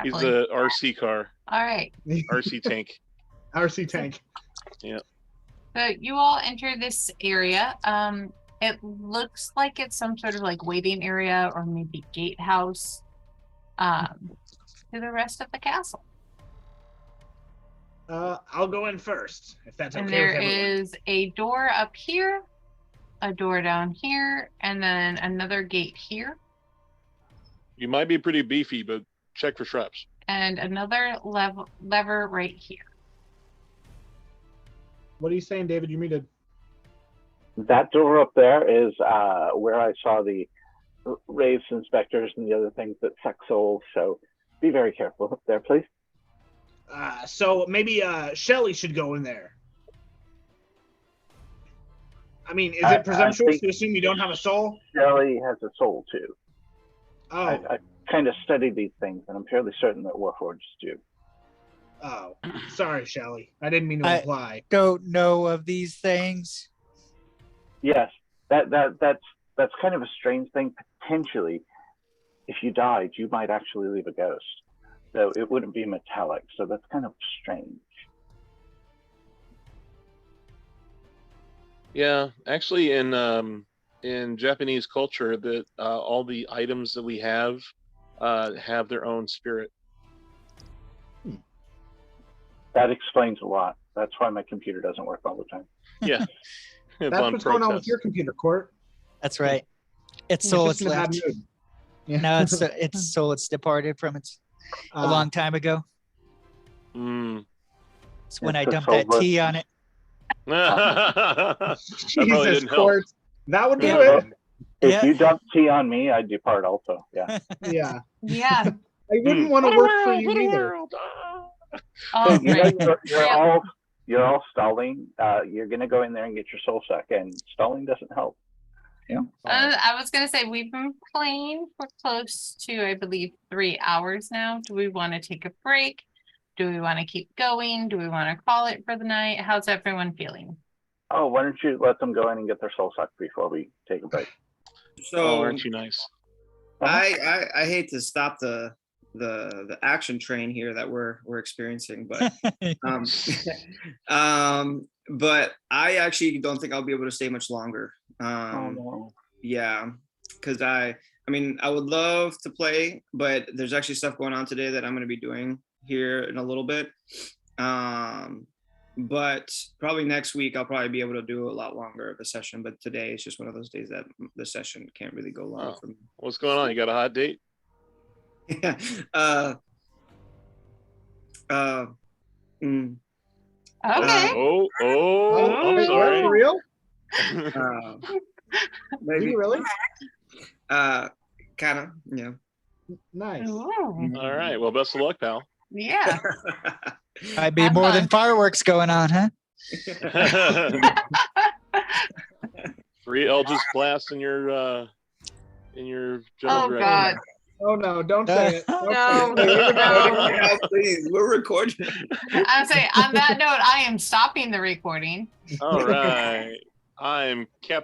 He's the RC car, All right. RC tank. RC tank. Yeah. So you all enter this area. It looks like it's some sort of like waiting area or maybe gatehouse to the rest of the castle. I'll go in first, if that's okay And with there everyone. is a door up here, a door down here, and then another gate here, You might be pretty beefy, but check for traps. and another lever right here. What are you saying, David? You muted. That door up there is where I saw the raised inspectors and the other things that suck souls. So be very careful up there, please. So maybe Shelly should go in there. I mean, is it presumptuous to assume you don't have a soul? Shelly has a soul too. Oh. I kind of studied these things, and I'm fairly certain that Warforged do. Oh, sorry, Shelly. I didn't mean to imply. Don't know of these things. Yes, that's kind of a strange thing. Potentially, if you died, you might actually leave a ghost. So it wouldn't be metallic. So that's kind of strange. Yeah, actually, in Japanese culture, that all the items that we have their own spirit. That explains a lot. That's why my computer doesn't work all the time. Yeah, That's what's going on with your computer, Court. That's right. It's It's soul. just It's in a bad left. mood. Yeah. No, it's soul. It's departed from its a long time ago. Mm. It's when I It's the dumped that soulless. tea on it. That probably Jesus, didn't help. Court. That would do Yeah. it. If Yeah. you dump tea on me, I'd depart also. Yeah. Yeah. Yeah. I wouldn't want to work for you either. All You know, right. you're all stalling. You're gonna go in there and get your soul suck, and stalling doesn't help. I was gonna say we've been playing for close to, I believe, 3 hours now. Do we want to take a break? Do we want to keep going? Do we want to call it for the night? How's everyone feeling? Oh, why don't you let them go in and get their soul sucked before we take a break? So aren't you nice? I hate to stop the action train here that we're experiencing, but but I actually don't think I'll be able to stay much longer. Yeah, because I mean I would love to play, but there's actually stuff going on today that I'm going to be doing here in a little bit. But probably next week I'll probably be able to do a lot longer of a session, but today is just one of those days that the session can't really go long for me. What's going on? You got a hot date? Yeah. Okay. I'm sorry. For real? Maybe. Do you really? Kind of, yeah. Nice. Ooh. All right. Well, best of luck, pal. Yeah. Might be Have more fun. than fireworks going on, huh? 3 Eldritch blasts in your general Oh direction. God. Oh no! Don't say it. Don't No. say it. Yeah, please, we're recording. I say on that note, I am stopping the recording. All right. I'm Captain